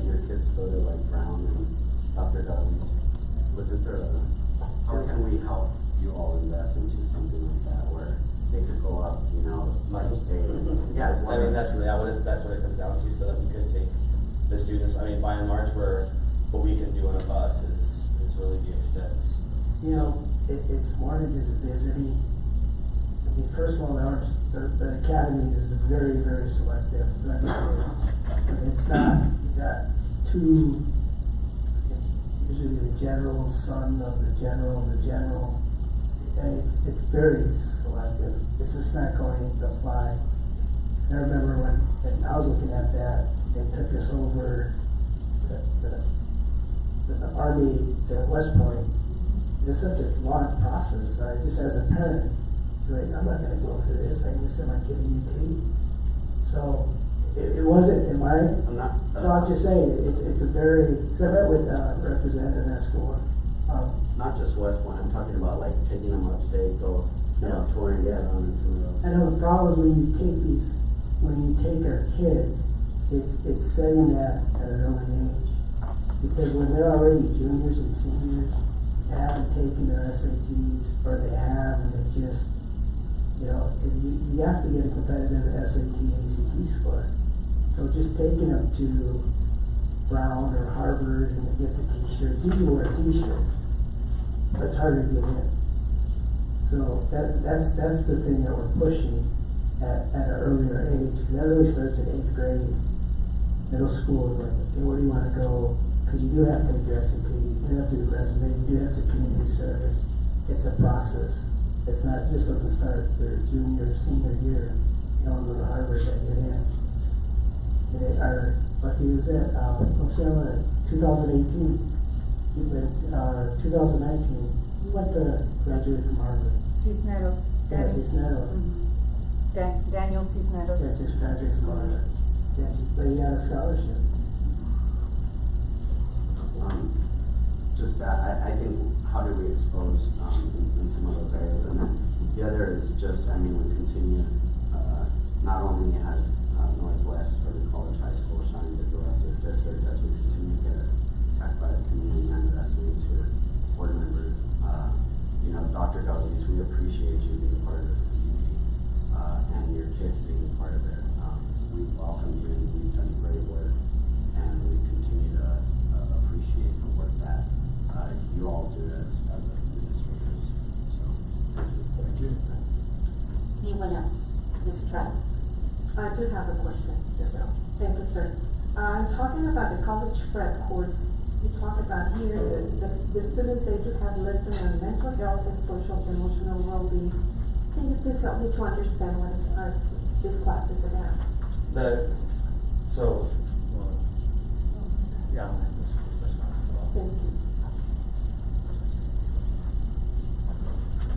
Your kids go to like Brown and Dr. Dudley's. Wasn't there how can we help you all invest into something like that where they could go up, like state? Yeah, I mean, that's what it comes down to, so that we could take the students. I mean, by and large, what we can do on a bus is really the extent. It's more than just visiting. I mean, first of all, the academies is very, very selective. It's not, you got 2, usually the general, son of the general, and it's very selective. It's just not going to apply. I remember when I was looking at that, they took us over the Army to West Point. It's such a long process, right? Just as a parent, it's like, I'm not going to go through this. I can just send my kid to UT. So it wasn't in my. I'm just saying it's a very. Because I met with representative in that school. Not just West Point. I'm talking about like taking them upstate, touring around and some of those. I know the problem is when you take our kids, it's setting that at an early age, because when they're already juniors and seniors, they haven't taken their SATs, or they have, and they just. Because you have to get a competitive SAT, ACT score. So just taking them to Brown or Harvard and they get the t-shirt, it's easy to wear a t-shirt, but it's harder to get in. So that's the thing that we're pushing at an earlier age, because that really starts at 8th grade. Middle school is like, okay, where do you want to go? Because you do have to take your SAT, you do have to do resume, you do have to community service. It's a process. It's not, just doesn't start their junior or senior year. You don't go to Harvard and get in. They are, like he was at, 2018, 2019, he went to graduate from Harvard. Cisneros. Yeah, Cisneros. Daniel Cisneros. Yeah, just graduated from Harvard. Yeah, but he had a scholarship. I think, how do we expose in some of those areas? And then the other is just, we continue, not only as Northwest or the College High School shine, but the rest of the district, as we continue to get attacked by the community member that's made to board member. Dr. Douglas, we appreciate you being part of this community and your kids being part of it. We welcome you, and you've done great work, and we continue to appreciate the work that you all do as administrators. So, thank you. Anyone else? Ms. Trout? I do have a question. Yes, ma'am. Thank you, sir. Talking about the college prep course, you talk about here the students, they do have lessons on mental health and social emotional well-being. Can you please help me to understand what this class is about? Thank you.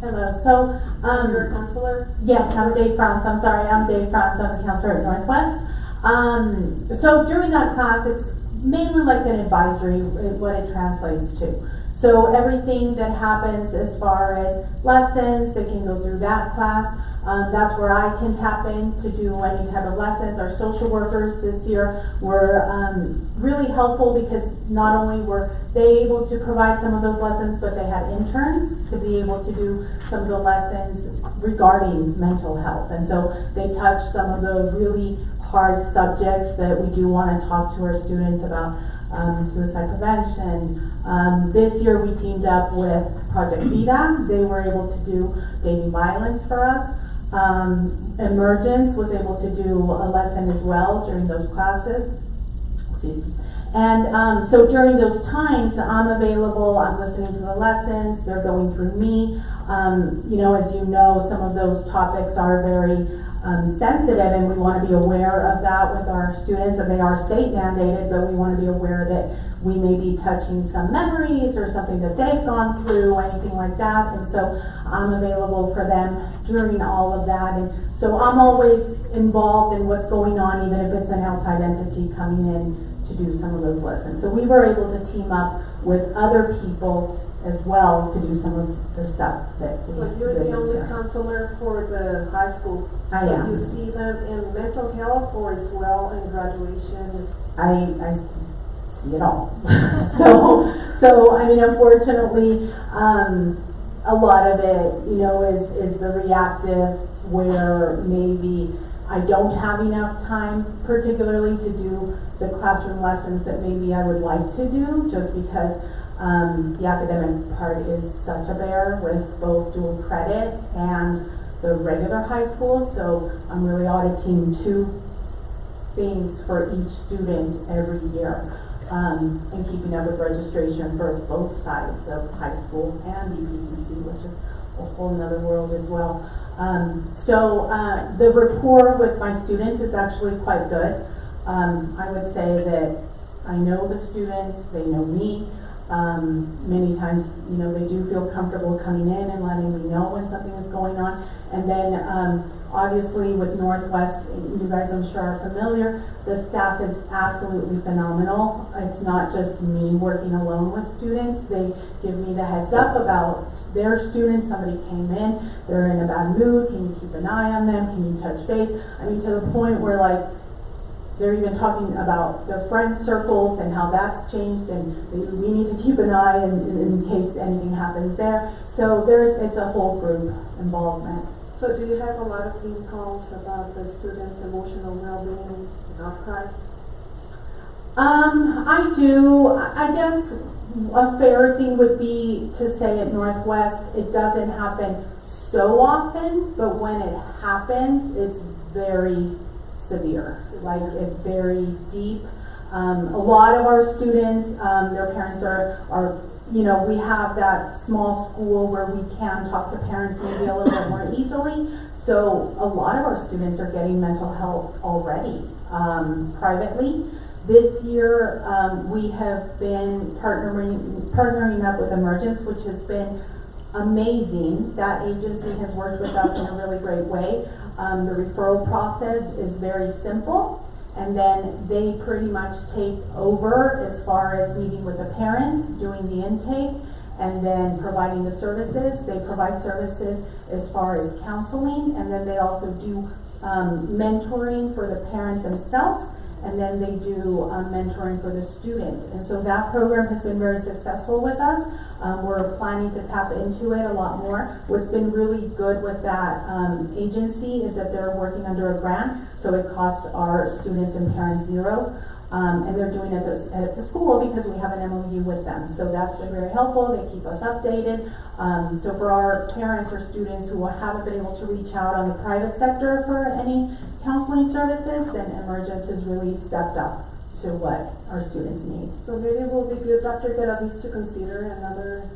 Hello. So, You're a counselor? yes, I'm Dave France. I'm Dave France. I'm a counselor at Northwest. So during that class, mainly like an advisory, what it translates to. So everything that happens as far as lessons, they can go through that class. That's where I can tap in to do any type of lessons. Our social workers this year were really helpful because not only were they able to provide some of those lessons, but they had interns to be able to do some of the lessons regarding mental health. And so they touched some of those really hard subjects that we do want to talk to our students about. Suicide prevention. This year we teamed up with Project VIDA. They were able to do dating violence for us. Emergence was able to do a lesson as well during those classes. Excuse me. And so during those times, I'm available, I'm listening to the lessons, they're going through me. You know, as you know, some of those topics are very sensitive, and we want to be aware of that with our students, and they are state mandated, but we want to be aware that we may be touching some memories or something that they've gone through, anything like that. And so I'm available for them during all of that. And so I'm always involved in what's going on, even if it's an outside entity coming in to do some of those lessons. So we were able to team up with other people as well to do some of the stuff that we So you're did the this only year. counselor for the high school? I so am. You see them in mental health or as well in graduation? I see it all. so I mean, unfortunately, a lot of it, you know, is the reactive, where maybe I don't have enough time particularly to do the classroom lessons that maybe I would like to do, just because the academic part is such a bear with both dual credit and the regular high school. So I'm really auditing 2 things for each student every year, and keeping up with registration for both sides of high school and EPCC, which is a whole nother world as well. So the rapport with my students is actually quite good. I would say that I know the students, they know me. Many times, you know, they do feel comfortable coming in and letting me know when something is going on. And then obviously with Northwest, you guys I'm sure are familiar, the staff is absolutely phenomenal. It's not just me working alone with students. They give me the heads up about their students. Somebody came in, they're in a bad mood, can you keep an eye on them, can you touch base? I mean, to the point where like they're even talking about their friend circles and how that's changed, and we need to keep an eye in case anything happens there. So it's a whole group involvement. So do you have a lot of phone calls about the students' emotional well-being of Christ? I do. I guess a fair thing would be to say at Northwest, it doesn't happen so often, but when it happens, it's very severe. Like, it's very deep. A lot of our students, their parents are, you know, we have that small school where we can talk to parents maybe a little bit more easily. So a lot of our students are getting mental health already, privately. This year, we have been partnering up with Emergence, which has been amazing. That agency has worked with us in a really great way. The referral process is very simple, and then they pretty much take over as far as meeting with the parent, doing the intake, and then providing the services. They provide services as far as counseling, and then they also do mentoring for the parent themselves, and then they do mentoring for the student. And so that program has been very successful with us. We're planning to tap into it a lot more. What's been really good with that agency is that they're working under a grant, so it costs our students and parents $0. And they're doing it at the school because we have an MOU with them. So that's been very helpful. They keep us updated. So for our parents or students who haven't been able to reach out on the private sector for any counseling services, then Emergence has really stepped up to what our students need. So maybe it will be good, Dr. Geravis, to consider another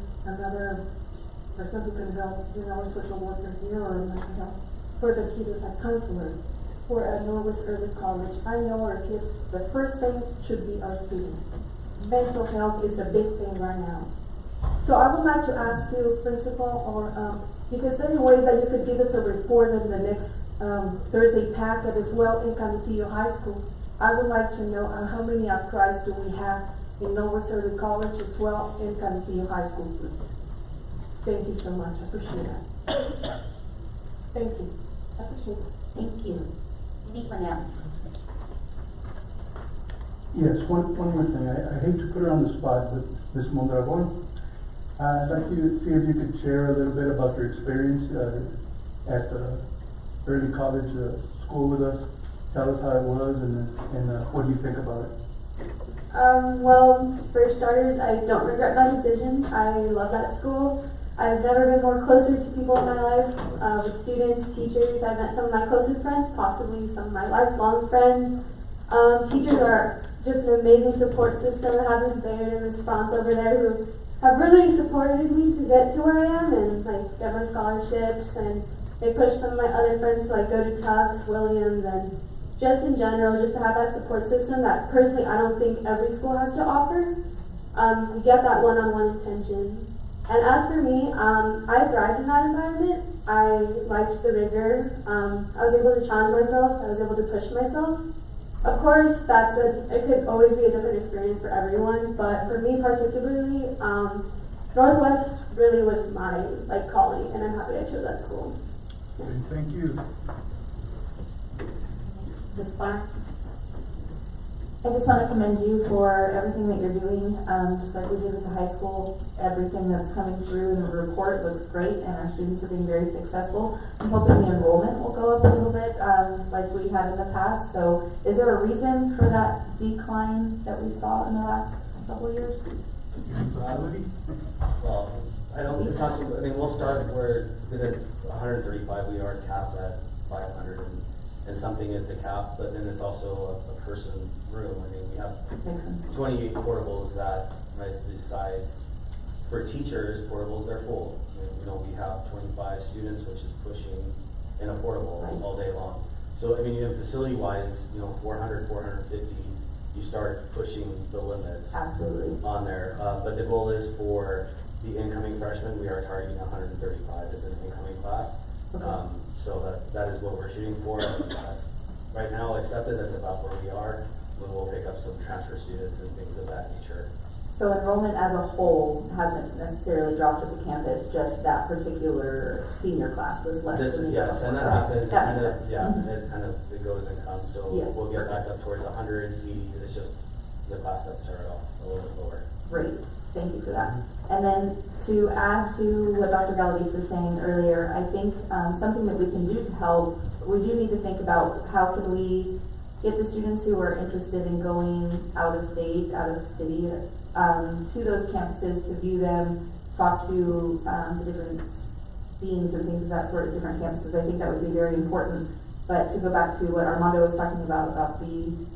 person who can help, you know, a social worker here or mental health for the kids as a counselor for at Northwest Early College. I know our kids, the first thing should be our students. Mental health is a big thing right now. So I would like to ask you, Principal, or if there's any way that you could give us a report in the next Thursday packet as well in Canutillo High School, I would like to know how many upgrades do we have in Nova City College as well in Cantillo High School, please. Thank you so much, I appreciate that. Thank you, I appreciate it. Thank you. Anyone else? Yes, one more thing. I hate to put her on the spot, but Ms. Mondragon, I'd like to see if you could share a little bit about your experience at the early college school with us. Tell us how it was and what do you think about it? Well, for starters, I don't regret my decision. I love that school. I've never been more closer to people in my life, with students, teachers. I've met some of my closest friends, possibly some of my lifelong friends. Teachers are just an amazing support system. I have Ms. Baird and Ms. Franz over there who have really supported me to get to where I am and like get my scholarships, and they pushed some of my other friends to like go to Tufts, Williams, and just in general, just to have that support system that personally I don't think every school has to offer. You get that one-on-one attention. And as for me, I thrived in that environment. I liked the rigor. I was able to challenge myself. I was able to push myself. Of course, it could always be a different experience for everyone, but for me particularly, Northwest really was my calling, and I'm happy I chose that school. Thank you. Ms. Barnes? I just want to commend you for everything that you're doing, just like we did with the high school. Everything that's coming through in the report looks great, and our students are being very successful. I'm hoping the enrollment will go up a little bit, like we had in the past. So is there a reason for that decline that we saw in the last couple of years? Well, it's not so, I mean, we'll start where we did 135, we are capped at 500, and something is the cap, but then it's also a person room. I mean, we have 28 portables that, right, besides, for teachers, portables, they're full. I mean, we have 25 students, which is pushing in a portable all day long. So, I mean, facility-wise, 400, 450, you start pushing the limits. Absolutely. On there. But the goal is for the incoming freshmen, we are targeting 135 as an incoming class. Okay. So that is what we're shooting for. That's right now accepted. That's about where we are. We'll pick up some transfer students and things of that nature. So enrollment as a whole hasn't necessarily dropped at the campus, just that particular senior class was less than yes, and that happens. It kind of it goes and comes. So yes. We'll get back up towards 180. It's just the class that started off a little bit lower. Great, thank you for that. And then to add to what Dr. Galavis was saying earlier, I think something that we can do to help, we do need to think about how can we get the students who are interested in going out of state, out of city, to those campuses to view them, talk to the different deans and things of that sort at different campuses. I think that would be very important. But to go back to what Armando was talking about the,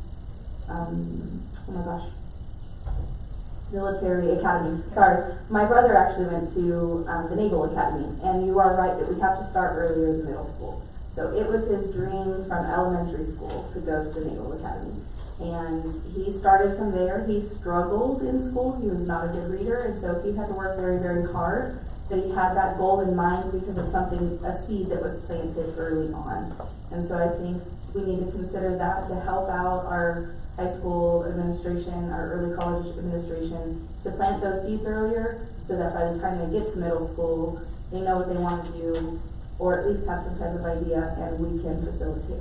military academies. Sorry, my brother actually went to the Naval Academy, and you are right that we have to start earlier than middle school. So it was his dream from elementary school to go to the Naval Academy. And he started from there. He struggled in school. He was not a good reader, and so he had to work very, very hard. But he had that goal in mind because of a seed that was planted early on. And so I think we need to consider that to help out our high school administration, our early college administration, to plant those seeds earlier so that by the time they get to middle school, they know what they want to do, or at least have some type of idea, and we can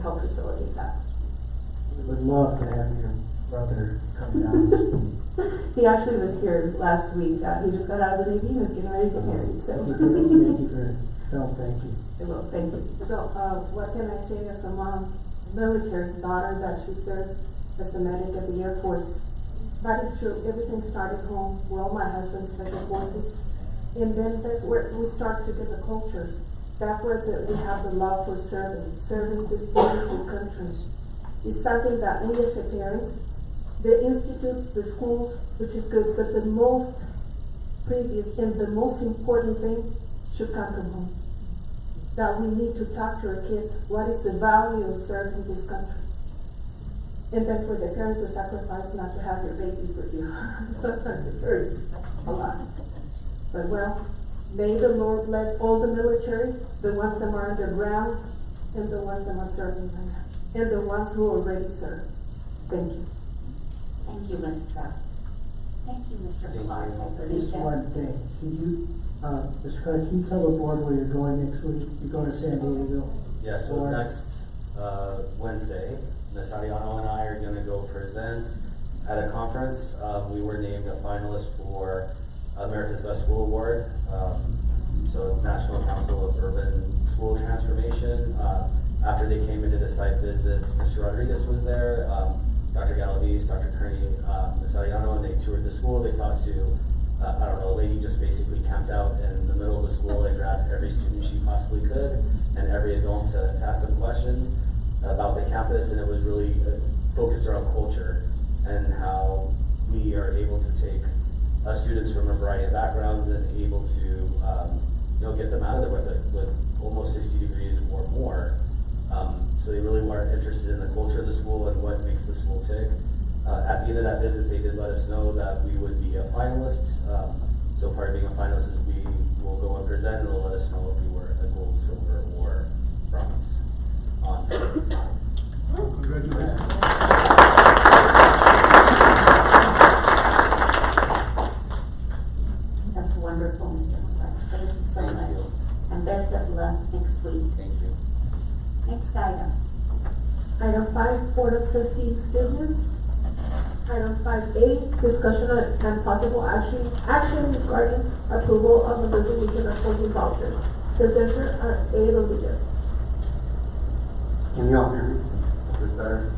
help facilitate that. We would love to have your brother come down. He actually was here last week. He just got out of the Navy and was getting ready to get married. So Thank you for help. Thank you. Well, thank you. So, what can I say as a mom, military daughter that she serves as a medic at the Air Force? That is true. Everything started home. Well, my husband's special forces. And then that's where we start to get the culture. That's where we have the love for serving this beautiful country. It's something that we as a parents, the institutes, the schools, which is good, but the most previous and the most important thing should come from home. That we need to talk to our kids, what is the value of serving this country? And then for the parents to sacrifice not to have your babies with you. Sometimes it hurts a lot. But well, may the Lord bless all the military, the ones that are underground, and the ones that are serving them, and the ones who already serve. Thank you. Thank you, Ms. Trout. Thank you, Mr. Thank Clark. you. I believe Just that. one thing, can you, Mr. Clark, can you tell the board where you're going next week? You're going to San Diego? Yeah, so Or- next Wednesday, Ms. Ariano and I are going to go present at a conference. We were named a finalist for America's Best School Award. So National Council of Urban School Transformation. After they came and did a site visit, Mr. Rodriguez was there, Dr. Galavis, Dr. Kearney, Ms. Ariano, and they toured the school. They talked to, I don't know, a lady just basically camped out in the middle of the school and grabbed every student she possibly could and every adult to ask them questions about the campus, and it was really focused around culture and how we are able to take students from a variety of backgrounds and able to get them out of there with almost 60 degrees or more. So they really were interested in the culture of the school and what makes the school tick. At the end of that visit, they did let us know that we would be a finalist. So part of being a finalist is we will go and present, and they'll let us know if we were a gold, silver, or bronze on February 9th. Congratulations. That's wonderful, Mr. Clark. Thank you so Thank much. you. And best of luck next week. Thank you. Next item. Item 5, Board of Trustees business. Item 5A, discussion and possible action regarding approval of the resolution appointing vouchers. Presenter A. Rodriguez. Can you all hear me? Is this better?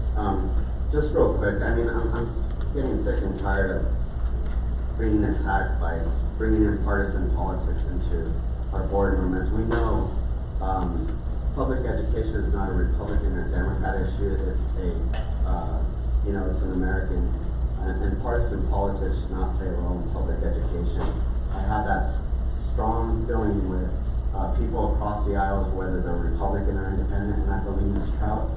Just real quick, I mean, I'm getting sick and tired of being attacked by bringing in partisan politics into our boardroom. As we know, public education is not a Republican or Democrat issue. It's it's an American, and partisan politics should not play a role in public education. I have that strong feeling with people across the aisles, whether they're Republican or Independent, and I believe Ms. Trout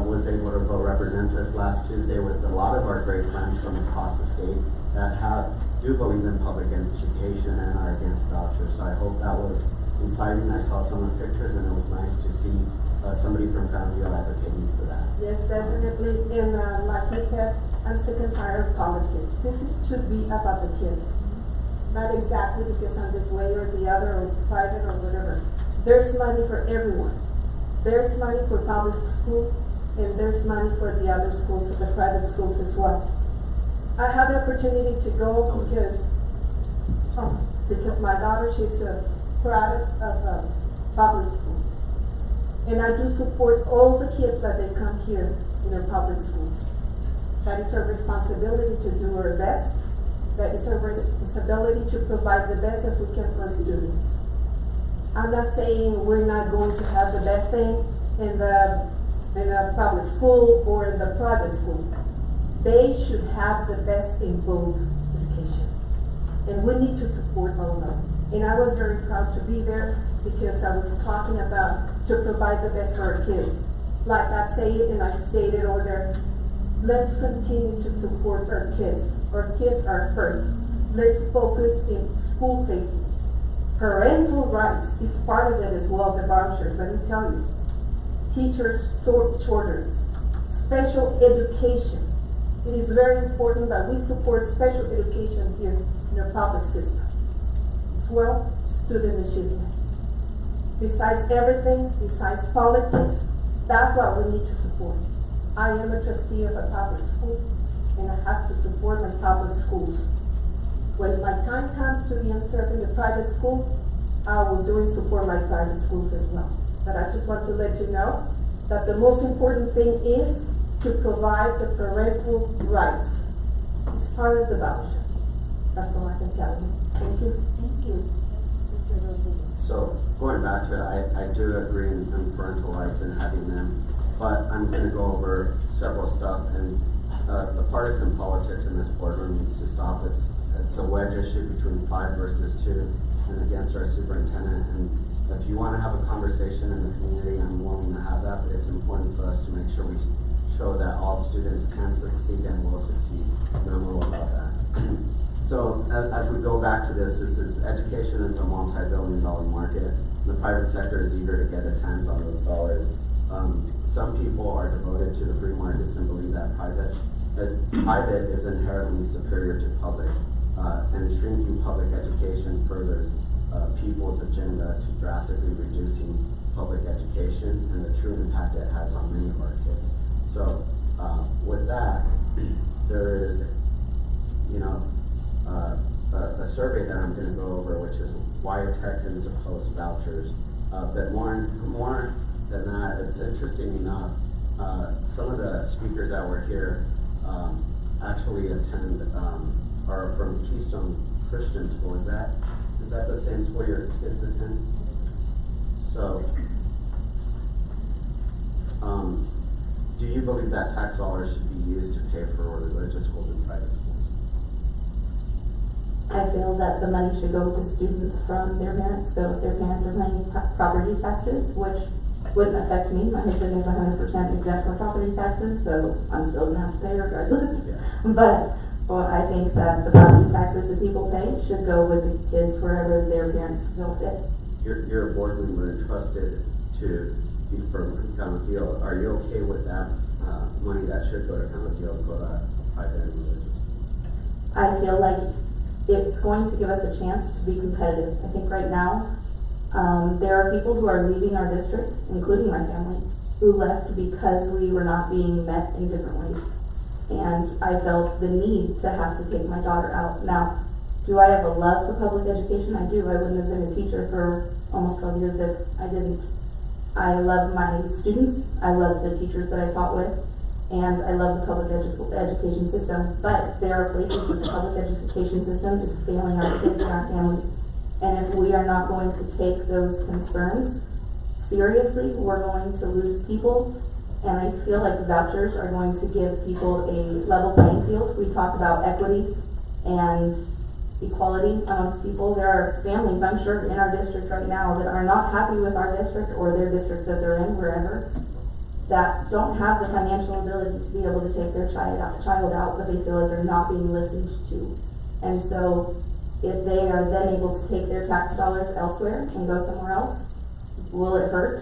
was able to go represent us last Tuesday with a lot of our great friends from across the state that do believe in public education and are against vouchers. So I hope that was inciting. I saw some of the pictures, and it was nice to see somebody from Fountainville advocating for that. Yes, definitely. And like you said, I'm sick and tired of politics. This should be about the kids. Not exactly because I'm this way or the other or private or whatever. There's money for everyone. There's money for public school and there's money for the other schools, the private schools as well. I had the opportunity to go because my daughter, she's a product of public school. And I do support all the kids that they come here in our public schools. That is our responsibility to do our best. That is our responsibility to provide the best as we can for our students. I'm not saying we're not going to have the best thing in the public school or in the private school. They should have the best in both education. And we need to support all of them. And I was very proud to be there because I was talking about to provide the best for our kids. Like I say it and I stated over there, let's continue to support our kids. Our kids are first. Let's focus in school safety. Parental rights is part of it as well, the vouchers, let me tell you. Teachers shortages, special education. It is very important that we support special education here in our public system. As well, student achievement. Besides everything, besides politics, that's what we need to support. I am a trustee of a public school, and I have to support my public schools. When my time comes to be served in the private school, I will do and support my private schools as well. But I just want to let you know that the most important thing is to provide the parental rights. It's part of the voucher. That's all I can tell you. Thank you. Thank you. Mr. Rodriguez. So going back to it, I do agree in parental rights and having them, but I'm going to go over several stuff, and the partisan politics in this boardroom needs to stop. It's a wedge issue between 5 versus 2 and against our superintendent, and if you want to have a conversation in the community, I'm willing to have that, but it's important for us to make sure we show that all students can succeed and will succeed, and I'm all about that. So as we go back to this is education is a multi-billion-dollar market. The private sector is eager to get its hands on those dollars. Some people are devoted to the free markets and believe that private that private is inherently superior to public, and shrinking public education furthers people's agenda to drastically reducing public education and the true impact it has on many of our kids. So, with that, there is, a survey that I'm going to go over, which is why Texans oppose vouchers. But more than that, it's interesting enough, some of the speakers that were here actually are from Keystone Christian School. Is that the same school your kids attend? So, do you believe that tax dollars should be used to pay for religious schools and private schools? I feel that the money should go to students from their parents. So if their parents are paying property taxes, which wouldn't affect me, my husband is 100% exempt from property taxes, so I'm still gonna have to pay regardless. Yeah. But I think that the property taxes that people pay should go with the kids wherever their parents feel fit. You're a board member entrusted to be from Canutillo. Are you okay with that money that should go to Canutillo go to private and religious? I feel like it's going to give us a chance to be competitive. I think right now, there are people who are leaving our district, including my family, who left because we were not being met in different ways. And I felt the need to have to take my daughter out. Now, do I have a love for public education? I do. I wouldn't have been a teacher for almost 12 years if I didn't. I love my students. I love the teachers that I taught with. And I love the public education system. But there are places where the public education system is failing our kids and our families. And if we are not going to take those concerns seriously, we're going to lose people. And I feel like the vouchers are going to give people a level playing field. We talk about equity and equality amongst people. There are families, I'm sure, in our district right now that are not happy with our district or their district that they're in, wherever, that don't have the financial ability to be able to take their child out, but they feel like they're not being listened to. And so if they are then able to take their tax dollars elsewhere and go somewhere else, will it hurt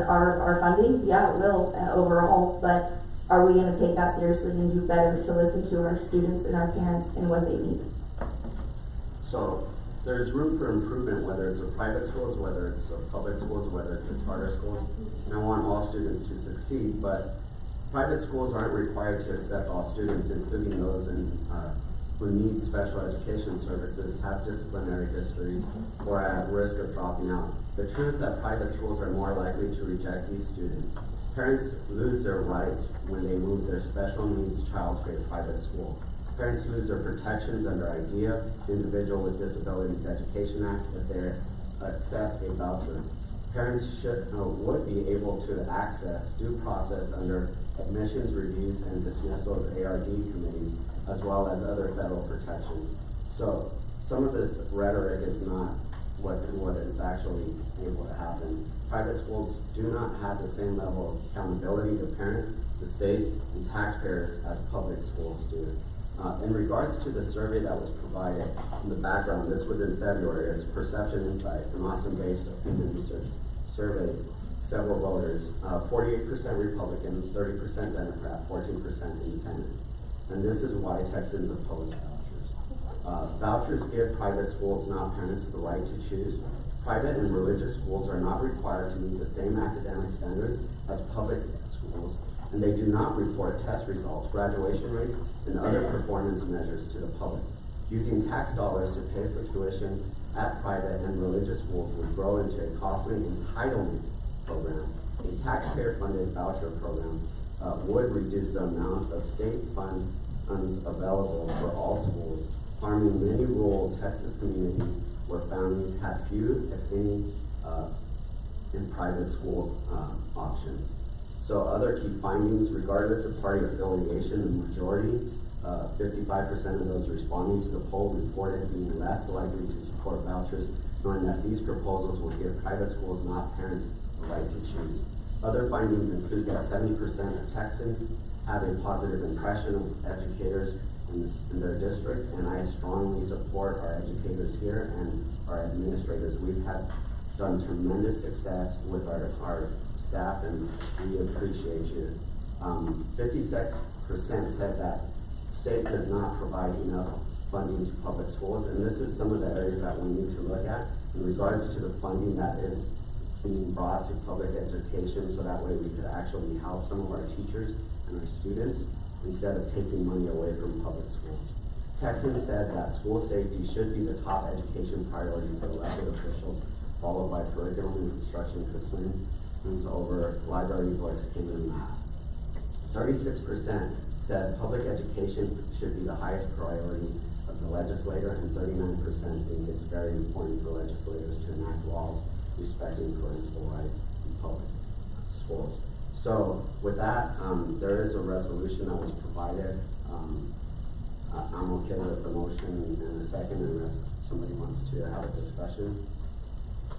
our funding? Yeah, it will overall, but are we going to take that seriously and do better to listen to our students and our parents and what they need? So there's room for improvement, whether it's a private schools, whether it's a public schools, whether it's a charter schools. And I want all students to succeed, but private schools aren't required to accept all students, including those who need special education services, have disciplinary histories, or are at risk of dropping out. The truth that private schools are more likely to reject these students. Parents lose their rights when they move their special needs child to a private school. Parents lose their protections under IDEA, Individual with Disabilities Education Act, if they accept a voucher. Parents would be able to access due process under admissions reviews and dismissals ARD committees, as well as other federal protections. So some of this rhetoric is not what is actually able to happen. Private schools do not have the same level of accountability to parents, the state, and taxpayers as public schools do. In regards to the survey that was provided in the background, this was in February. It's Perception Insight, an Austin-based opinion research survey. Several voters, 48% Republican, 30% Democrat, 14% Independent. And this is why Texans oppose vouchers. Vouchers give private schools, not parents, the right to choose. Private and religious schools are not required to meet the same academic standards as public schools, and they do not report test results, graduation rates, and other performance measures to the public. Using tax dollars to pay for tuition at private and religious schools would grow into a costly entitlement program. A taxpayer-funded voucher program would reduce the amount of state funds available for all schools, harming many rural Texas communities where families have few, if any, in private school options. So other key findings, regardless of party affiliation, the majority, 55% of those responding to the poll reported being less likely to support vouchers, knowing that these proposals will give private schools, not parents, the right to choose. Other findings include that 70% of Texans have a positive impression of educators in their district, and I strongly support our educators here and our administrators. We've done tremendous success with our staff, and we appreciate you. 56% said that state does not provide enough funding to public schools, and this is some of the areas that we need to look at in regards to the funding that is being brought to public education, so that way we could actually help some of our teachers and our students instead of taking money away from public schools. Texans said that school safety should be the top education priority for elected officials, followed by curriculum and instruction concerns over library books, and math. 36% said public education should be the highest priority of the legislator, and 39% think it's very important for legislators to enact laws respecting parental rights in public schools. So with that, there is a resolution that was provided. I'm okay with the motion and the second, unless somebody wants to have a discussion.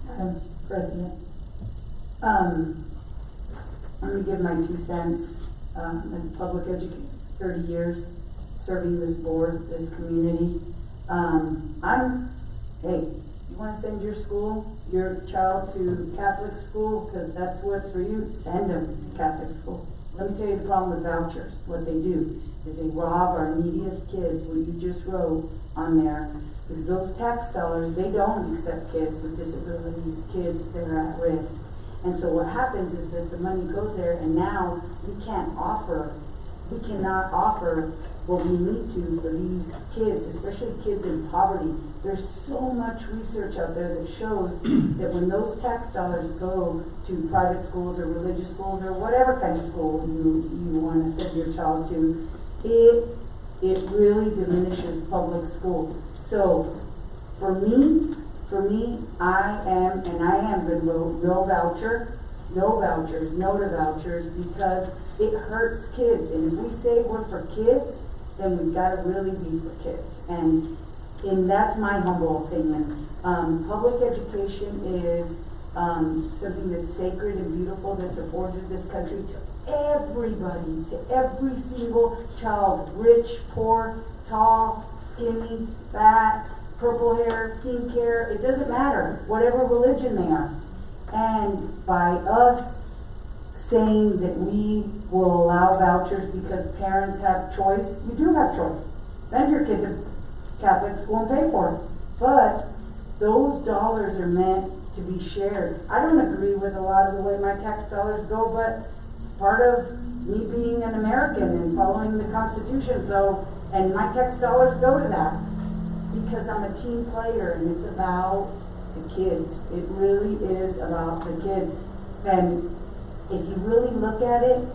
Madam President, I'm going to give my 2 cents as a public educator, 30 years serving this board, this community. Hey, you want to send your child to Catholic school because that's what's for you, send them to Catholic school. Let me tell you the problem with vouchers. What they do is they rob our neediest kids, what you just wrote on there, because those tax dollars, they don't accept kids with disabilities, kids that are at risk. And so what happens is that the money goes there, and now we cannot offer what we need to for these kids, especially kids in poverty. There's so much research out there that shows that when those tax dollars go to private schools or religious schools or whatever kind of school you want to send your child to, it really diminishes public school. So for me, I am going to vote no vouchers, no to vouchers, because it hurts kids. And if we say we're for kids, then we've got to really be for kids. And that's my humble opinion. Public education is something that's sacred and beautiful, that's afforded this country to everybody, to every single child, rich, poor, tall, skinny, fat, purple hair, pink hair, it doesn't matter, whatever religion they are. And by us saying that we will allow vouchers because parents have choice, you do have choice. Send your kid to Catholic school and pay for it. But those dollars are meant to be shared. I don't agree with a lot of the way my tax dollars go, but it's part of me being an American and following the Constitution. So, and my tax dollars go to that because I'm a team player, and it's about the kids. It really is about the kids. And if you really look at it,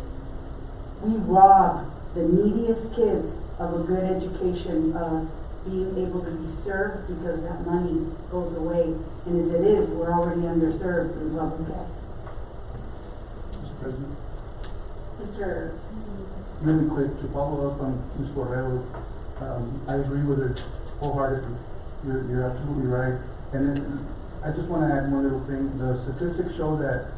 we rob the neediest kids of a good education, of being able to be served, because that money goes away. And as it is, we're already underserved in public ed. Mr. President? Mr. Really quick, to follow up on Ms. Borrero, I agree with her wholeheartedly. You're absolutely right. And then I just want to add one little thing. The statistics show that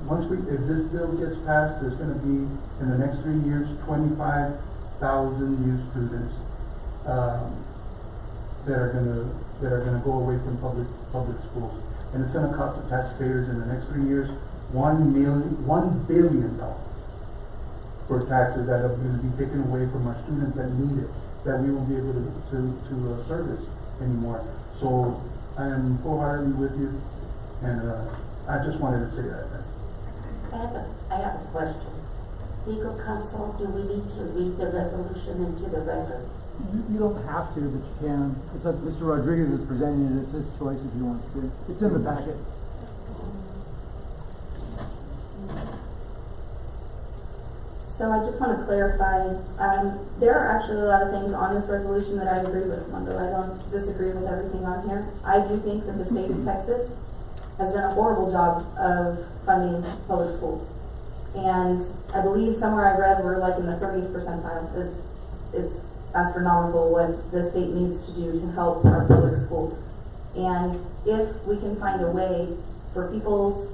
if this bill gets passed, there's going to be, in the next 3 years, 25,000 new students that are going to go away from public schools, and it's going to cost the taxpayers in the next 3 years $1 billion for taxes that are going to be taken away from our students that need it, that we won't be able to service anymore. So I am wholeheartedly with you, and I just wanted to say that. I have a question. Legal counsel, do we need to read the resolution into the record? You don't have to, but you can. It's up, Mr. Rodriguez is presenting it. It's his choice if he wants to. It's in the packet. So I just want to clarify, there are actually a lot of things on this resolution that I agree with, Mondo. I don't disagree with everything on here. I do think that the state of Texas has done a horrible job of funding public schools. And I believe somewhere I read we're like in the 30th percentile. It's astronomical what the state needs to do to help our public schools. And if we can find a way for people's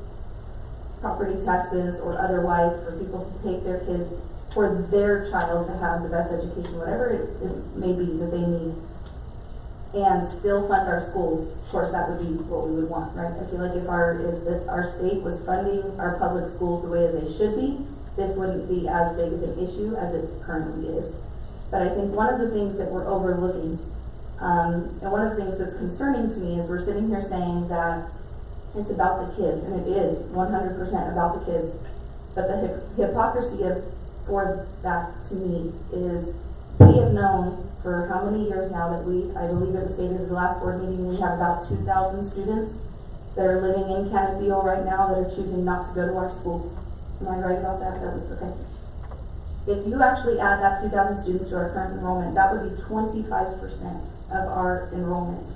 property taxes or otherwise for people to take their kids, for their child to have the best education, whatever it may be that they need, and still fund our schools, of course that would be what we would want, right? I feel like if our state was funding our public schools the way that they should be, this wouldn't be as big of an issue as it currently is. But I think one of the things that we're overlooking, and one of the things that's concerning to me is we're sitting here saying that it's about the kids, and it is 100% about the kids. But the hypocrisy for that to me is we have known for how many years now that I believe it was stated at the last board meeting, we have about 2,000 students that are living in Canadeo right now that are choosing not to go to our schools. Am I right about that? That was okay. If you actually add that 2,000 students to our current enrollment, that would be 25% of our enrollment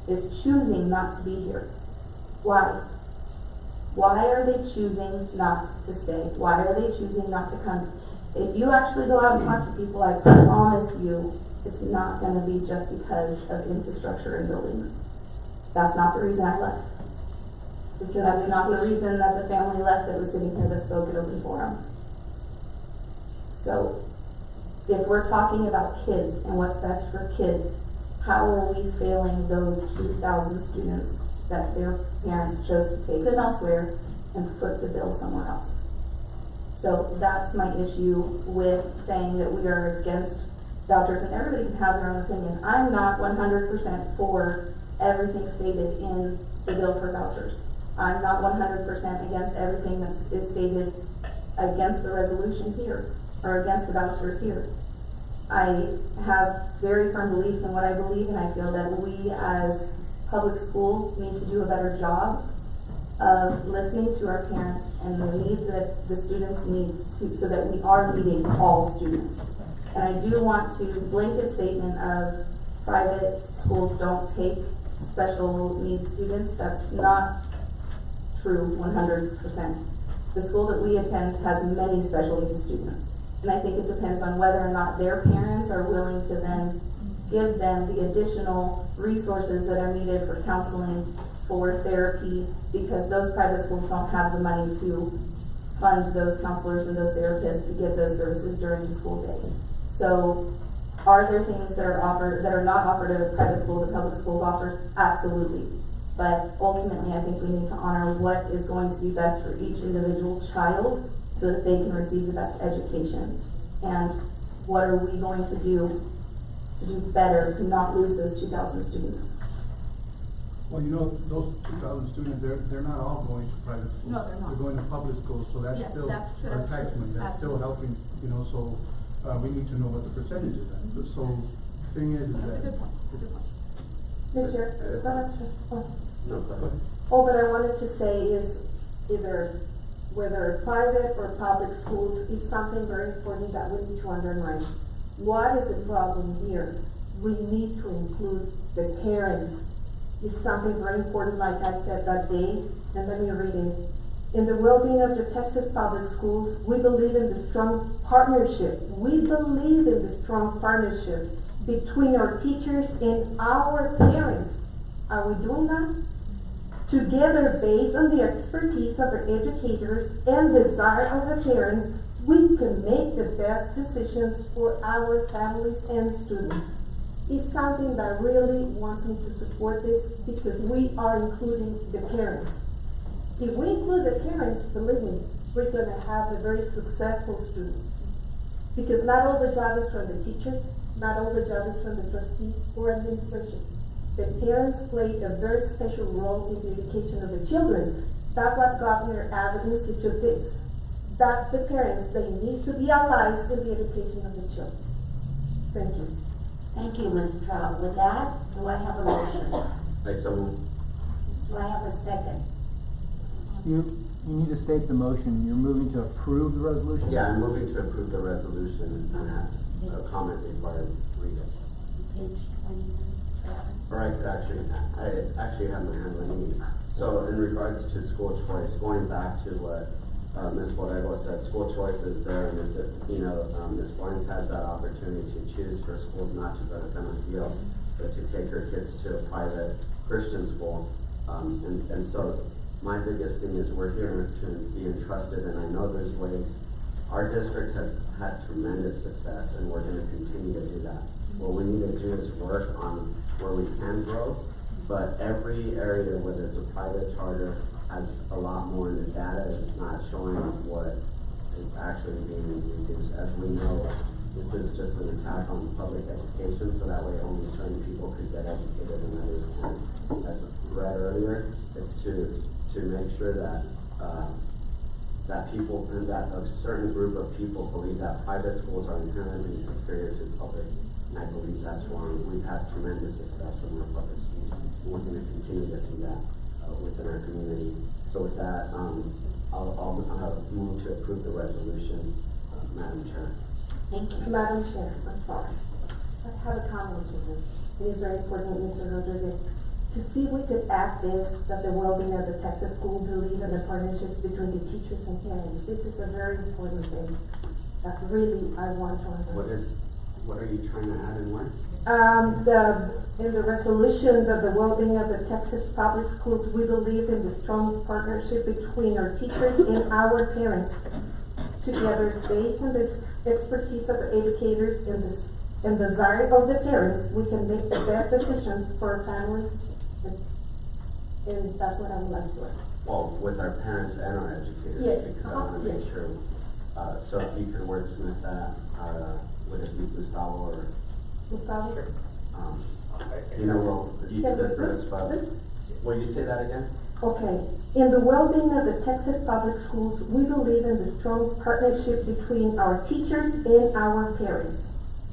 is choosing not to be here. Why? Why are they choosing not to stay? Why are they choosing not to come? If you actually go out and talk to people, I promise you, it's not going to be just because of infrastructure and buildings. That's not the reason I left. That's not the reason that the family left that was sitting here that spoke at open forum. So, if we're talking about kids and what's best for kids, how are we failing those 2,000 students that their parents chose to take them elsewhere and foot the bill somewhere else? So that's my issue with saying that we are against vouchers, and everybody can have their own opinion. I'm not 100% for everything stated in the bill for vouchers. I'm not 100% against everything that is stated against the resolution here, or against the vouchers here. I have very firm beliefs in what I believe, and I feel that we as public school need to do a better job of listening to our parents and the needs that the students need so that we are meeting all students. And I do want to blanket statement of private schools don't take special needs students. That's not true 100%. The school that we attend has many special needs students. And I think it depends on whether or not their parents are willing to then give them the additional resources that are needed for counseling, for therapy, because those private schools don't have the money to fund those counselors and those therapists to give those services during the school day. So, are there things that are not offered at a private school that public schools offers? Absolutely. But ultimately, I think we need to honor what is going to be best for each individual child so that they can receive the best education. And what are we going to do better to not lose those 2,000 students? Well, you know, those 2,000 students, they're not all going to private schools. No, they're not. They're going to public schools, so that's Yes, still that's true, our that's tax true. money. That's still helping, you know, so we need to know what the percentage is at. So thing is That's that. a good point, that's a good point. Ms. Chair, No, go ahead. all that I wanted to say is either whether private or public schools is something very important that we need to underline. What is the problem here? We need to include the parents. It's something very important, like I said that day, and let me read it. In the well-being of the Texas public schools, we believe in the strong partnership. We believe in the strong partnership between our teachers and our parents. Are we doing that? Together, based on the expertise of the educators and desire of the parents, we can make the best decisions for our families and students. It's something that really wants me to support this because we are including the parents. If we include the parents, believe me, we're going to have a very successful students. Because not all the job is from the teachers, not all the job is from the trustees or administration. The parents play a very special role in the education of the children. That's what Governor Abbott instituted this. That the parents, they need to be allies in the education of the children. Thank you. Thank you, Ms. Trout. With that, do I have a motion? Do I have a second? You need to state the motion. You're moving to approve the resolution? Yeah, I'm moving to approve the resolution and have a comment before I read it. Page 20. Or I actually have my hand on me. So in regards to school choice, going back to what Ms. Borrego said, school choice is there, and it's Ms. Florence has that opportunity to choose for schools not to go to Canadeo, but to take her kids to a private Christian school. And so my biggest thing is we're here to be entrusted, and I know there's ways. Our district has had tremendous success, and we're going to continue to do that. What we need to do is work on where we can grow, but every area, whether it's a private charter, has a lot more, and the data is not showing what is actually being reduced. As we know, this is just an attack on public education, so that way only certain people could get educated and others can't. As read earlier, it's to make sure that that a certain group of people believe that private schools are inherently superior to public, and I believe that's wrong. We've had tremendous success from our public schools, and we're going to continue to see that within our community. So with that, I'll move to approve the resolution, Madam Chair. Thank you. Madam Chair, I'm sorry. I have a comment to make. It is very important, Mr. Rodriguez, to see if we could add this, that the well-being of the Texas school believe in the partnerships between the teachers and parents. This is a very important thing that really I want to understand. What are you trying to add and where? In the resolution that the well-being of the Texas public schools, we believe in the strong partnership between our teachers and our parents. Together, based on this expertise of the educators and desire of the parents, we can make the best decisions for our family. And that's what I would like to add. Well, with our parents and our educators. Yes. Because I want to make Yes. sure. So if you could wordsmith that, would it be Gustavo or? Gustavo? You know, well, you Can could we- address, but, please? will you say that again? Okay. In the well-being of the Texas public schools, we believe in the strong partnership between our teachers and our parents.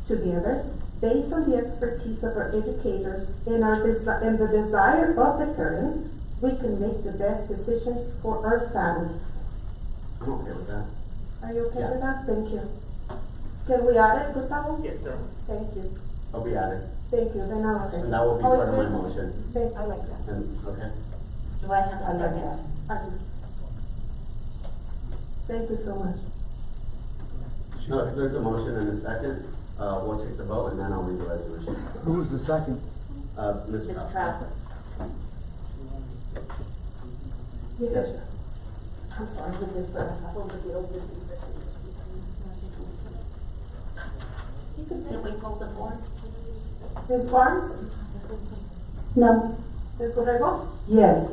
Together, based on the expertise of our educators and the desire of the parents, we can make the best decisions for our families. I'm okay with that. Are you okay Yeah. with that? Thank you. Can we add it, Gustavo? Yes, sir. Thank you. I'll be added. Thank you. Then I'll say. And that will be Oh, part of my this is- motion. I like that. And, okay. Do I have a I like second? that. Thank you so much. No, there's a motion and a second. We'll take the vote and then I'll read the resolution. Who was the second? Ms. Ms. Trout. Trout? Yes. I'm sorry with this, but I have over the old business. Can we pull the board? Ms. Barnes? No. Ms. Borrego? Yes.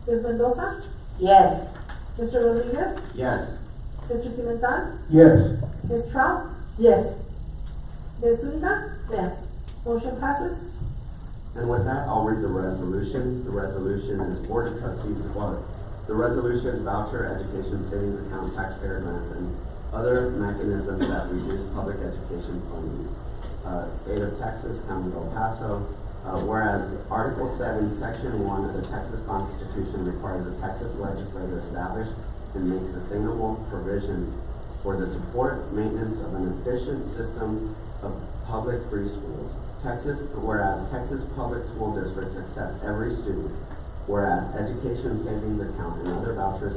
Ms. Mendoza? Yes. Mr. Rodriguez? Yes. Mr. Cimental? Yes. Ms. Trout? Yes. Ms. Zuniga? Yes. Motion passes. And with that, I'll read the resolution. The resolution is Board of Trustees vote. The resolution voucher education savings account taxpayer grants and other mechanisms that reduce public education funding. State of Texas, County of El Paso. Whereas Article 7, Section 1 of the Texas Constitution requires the Texas legislature to establish and make sustainable provisions for the support, maintenance of an efficient system of public free schools. Whereas Texas public school districts accept every student. Whereas education savings account and other voucher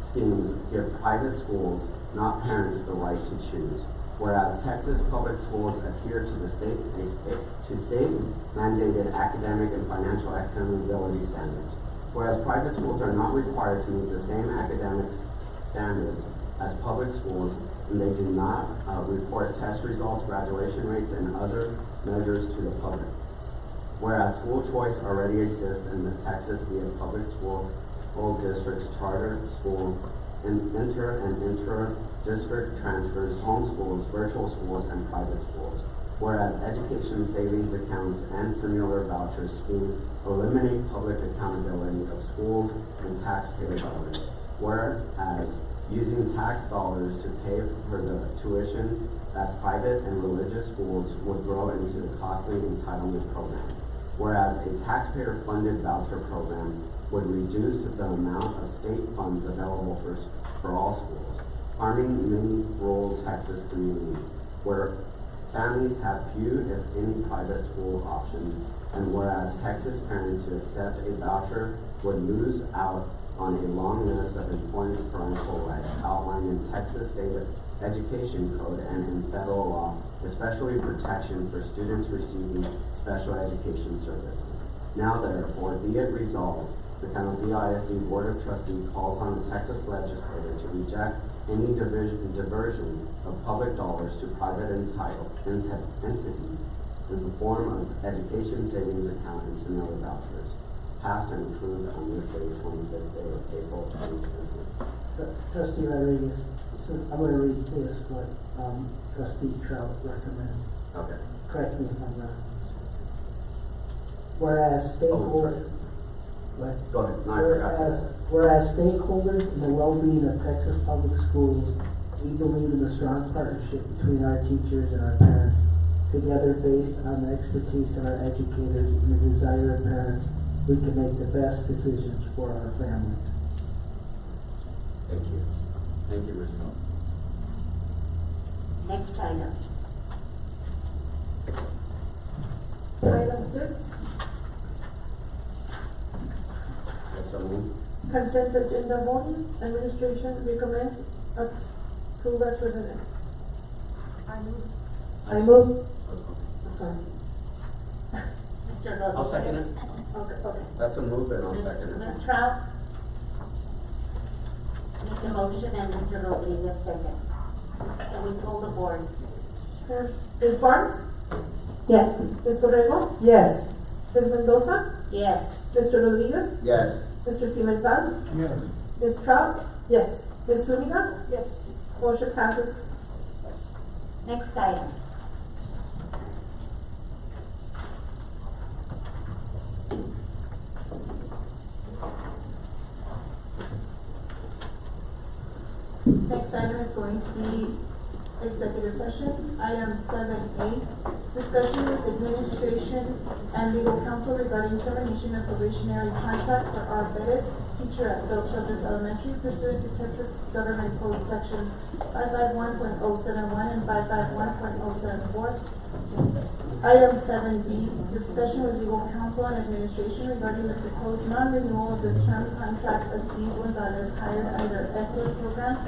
schemes give private schools, not parents, the right to choose. Whereas Texas public schools adhere to the state mandated academic and financial accountability standards. Whereas private schools are not required to meet the same academic standards as public schools, and they do not report test results, graduation rates, and other measures to the public. Whereas school choice already exists in the Texas via public school districts, charter schools, and inter-district transfers, homeschools, virtual schools, and private schools. Whereas education savings accounts and similar voucher scheme eliminate public accountability of schools and taxpayer dollars. Whereas using tax dollars to pay for the tuition at private and religious schools would grow into the costly entitlement program. Whereas a taxpayer-funded voucher program would reduce the amount of state funds available for all schools, harming many rural Texas communities where families have few, if any, private school options, and whereas Texas parents who accept a voucher would lose out on a long list of important parental rights outlined in Texas State Education Code and in federal law, especially protection for students receiving special education services. Now therefore, be it resolved, the Canandaigua ISD Board of Trustees calls on the Texas legislature to reject any diversion of public dollars to private entities in the form of education savings account and similar vouchers. passed and approved on this day, 25th day of April 2020. Trustee Rodriguez, so I'm gonna read this, what, trustee Trout recommends. Okay. Correct me if I'm wrong. Whereas stakeholders. What? Go ahead. No, I forgot to. Whereas stakeholders in the well-being of Texas public schools, we believe in the strong partnership between our teachers and our parents, together based on the expertise of our educators and the desire of parents, we can make the best decisions for our families. Thank you. Thank you, Mr. Next item. Item 6, Yes, sir. Move. consent agenda voting. Administration recommends approve as presented. I move. Sorry. Mr. Rodriguez. I'll second it. Okay. That's a move, and I'll second it. Ms. Trout? Make the motion and Mr. Rodriguez second. Can we pull the board? Sir, Ms. Barnes? Yes. Ms. Borrego? Yes. Ms. Mendoza? Yes. Mr. Rodriguez? Yes. Mr. Cimental? Yes. Ms. Trout? Yes. Ms. Zuniga? Yes. Motion passes. Next item. Next item is going to be executive session. Item 7A, discussion with administration and legal counsel regarding termination of probationary contract for R. Bettis, teacher at Phil Childress Elementary, pursuant to Texas Government Code sections 551.071 and 551.074. Item 7B, discussion with legal counsel and administration regarding the proposed non-renewal of the term contract of E. Gonzalez hired under SOE program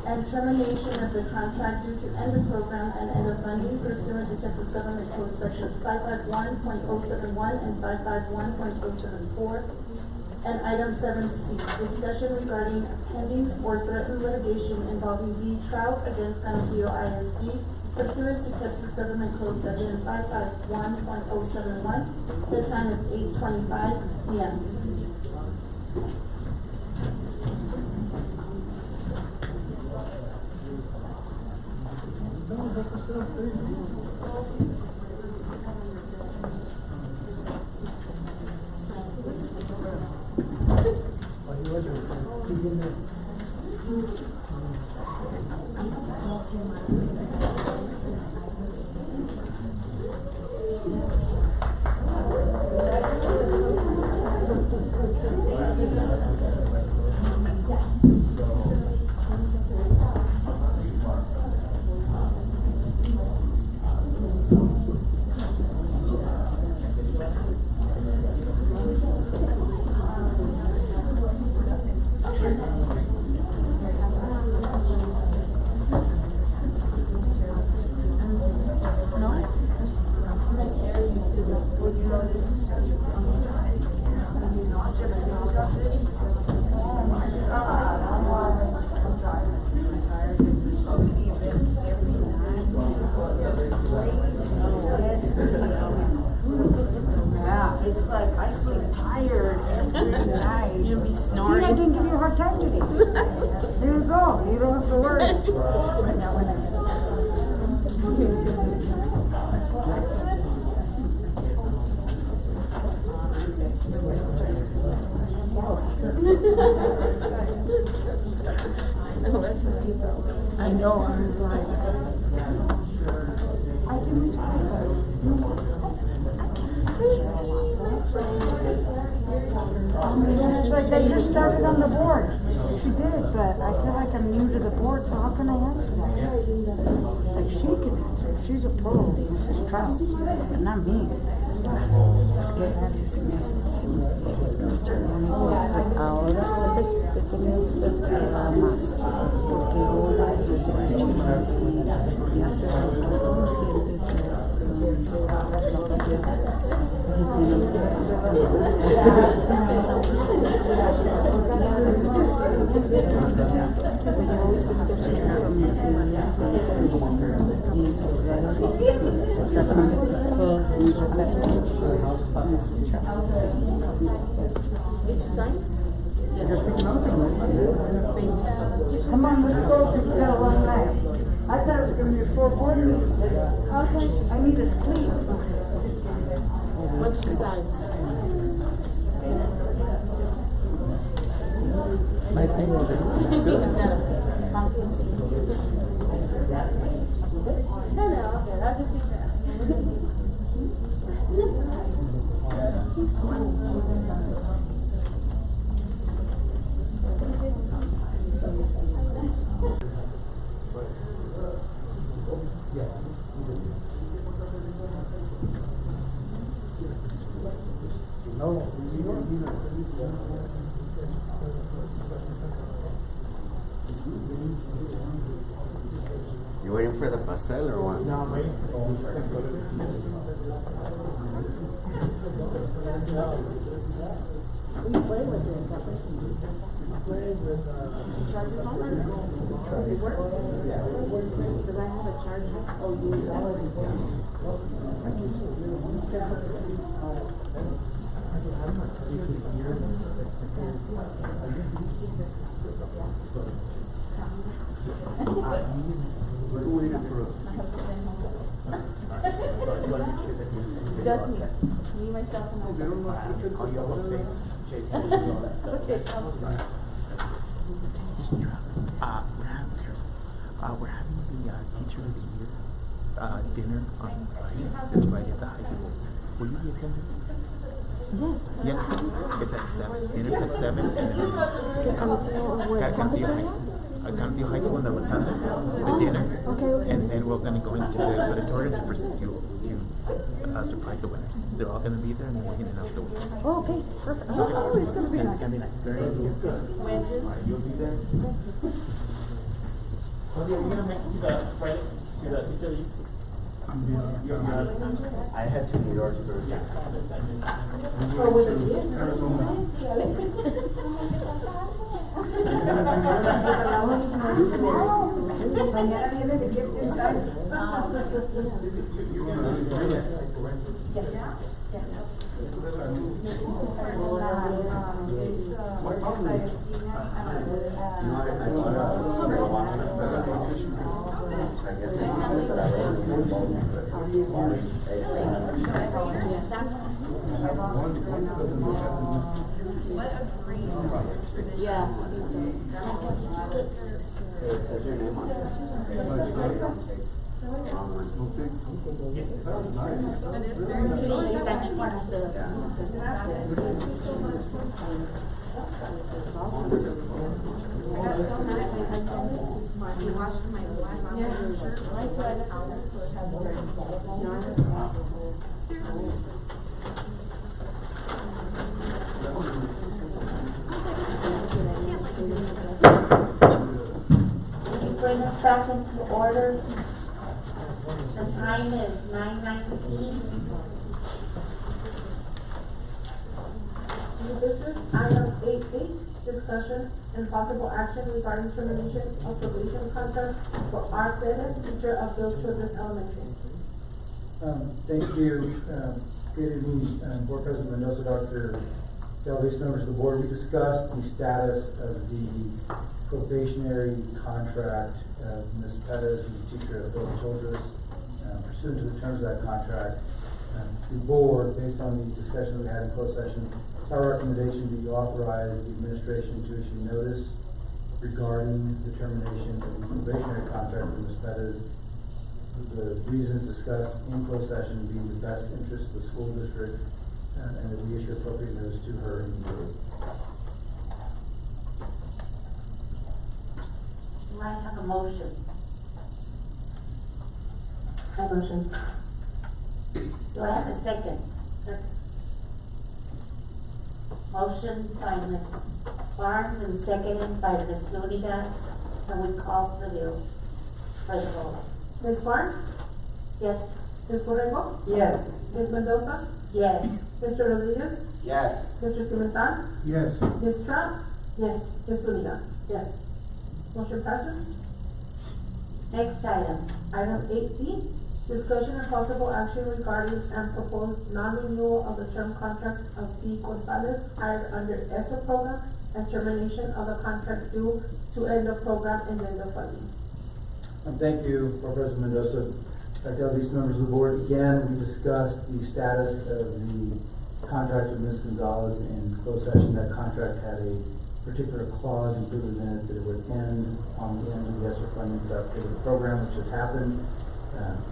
and termination of the contract due to end of program and end of funding pursuant to Texas Government Code sections 551.071 and 551.074. And item 7C, discussion regarding pending or threatened litigation involving D. Trout against San Diego ISD pursuant to Texas Government Code section 551.071. The time is 8:25 p.m. It's like I sleep tired every night. You'll be See, snoring. I didn't give you a hard time today. There you go. You don't have to worry. Right now, when I I know. I was like, I can reach She's like, I just started on the board. She did, but I feel like I'm new to the board, so how can I answer that? Like, she can answer it. She's a pro, Mrs. Trout, but not me. Es que se me hace ahora siempre he tenido que esperar más, porque ahora y hace rato Come on, let's go, people got a long night. I thought it was gonna be 4:40. I need to sleep. What she signs? Nice meeting you. You waiting for the pastel or what? No, I'm waiting. Because I have a charger. Oh, you already Just me. Me, myself, and my We're having the Teacher of the Year dinner on Friday, this Friday at the high school. Will you be attending? Yes. Yes, it's at 7. Dinner's at 7, and then Cantillo High School. Cantillo High School in the Rotunda, the dinner. Okay. And then we're going to go into the auditorium to surprise the winners. They're all going to be there, and then we're going to announce the winners. Oh, okay, perfect. Oh, it's gonna be It's nice. going to be nice. Very good. wedges. You'll be there? Okay, you're gonna make it to the Friday, to the Teacher of the Year? I had to New York Thursday. It says your name on it. Bring us back into order. The time is 9:19. New business, item 8.8, discussion and possible action regarding termination of probation contract for R. Perez, teacher of Bill Childress Elementary. Thank you. Good evening, Board President Mendoza, Dr. Galvez, members of the board. We discussed the status of the probationary contract of Ms. Perez, who's the teacher of Bill Childress. Pursuant to the terms of that contract, the board, based on the discussion we had in closed session, it's our recommendation that you authorize the administration to issue notice regarding the termination of the probationary contract with Ms. Perez. The reasons discussed in closed session being the best interest of the school district, and that we issue appropriate notice to her immediately. Do I have a motion? I motion. Do I have a second? Motion by Ms. Barnes and seconded by Ms. Zuniga. Can we call for the vote? Ms. Barnes? Yes. Ms. Borrego? Yes. Ms. Mendoza? Yes. Mr. Rodriguez? Yes. Mr. Cimentan? Yes. Ms. Trump? Yes. Ms. Zuniga? Yes. Motion passes. Next item. Item 8B, Discussion and possible action regarding and proposed non-renewal of the term contract of D. Gonzalez hired under ESSER program and termination of the contract due to end of program and end of funding. Thank you, Board President Mendoza. Dr. Alves, members of the board, again, we discussed the status of the contract with Ms. Gonzalez in closed session. That contract had a particular clause included in it that it would end on the end of the ESSER funding for that particular program, which has happened.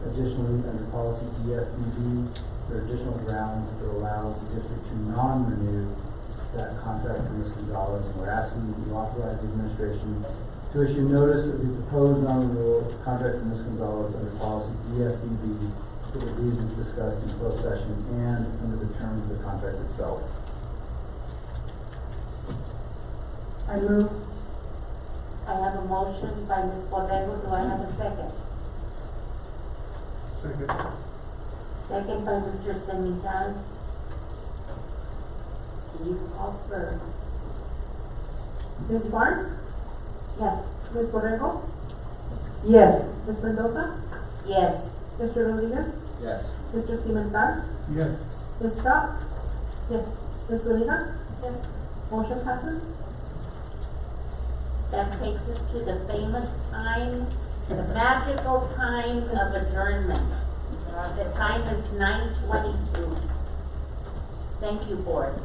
Additionally, under policy DFED, there are additional grounds that allow the district to non-renew that contract with Ms. Gonzalez, and we're asking that you authorize the administration to issue notice of the proposed non-renewal of contract with Ms. Gonzalez under policy DFED for the reasons discussed in closed session and under the terms of the contract itself. I move. I have a motion by Ms. Borrego. Do I have a second? Second. Second by Mr. Semidan. Can you call for? Ms. Barnes? Yes. Ms. Borrego? Yes. Ms. Mendoza? Yes. Mr. Rodriguez? Yes. Mr. Cimental? Yes. Ms. Strauss? Yes. Ms. Zuniga? Yes. Motion passes. That takes us to the famous time, the magical time of adjournment. The time is 9:22. Thank you, board.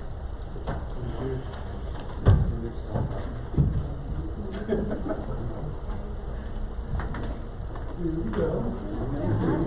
Here we go.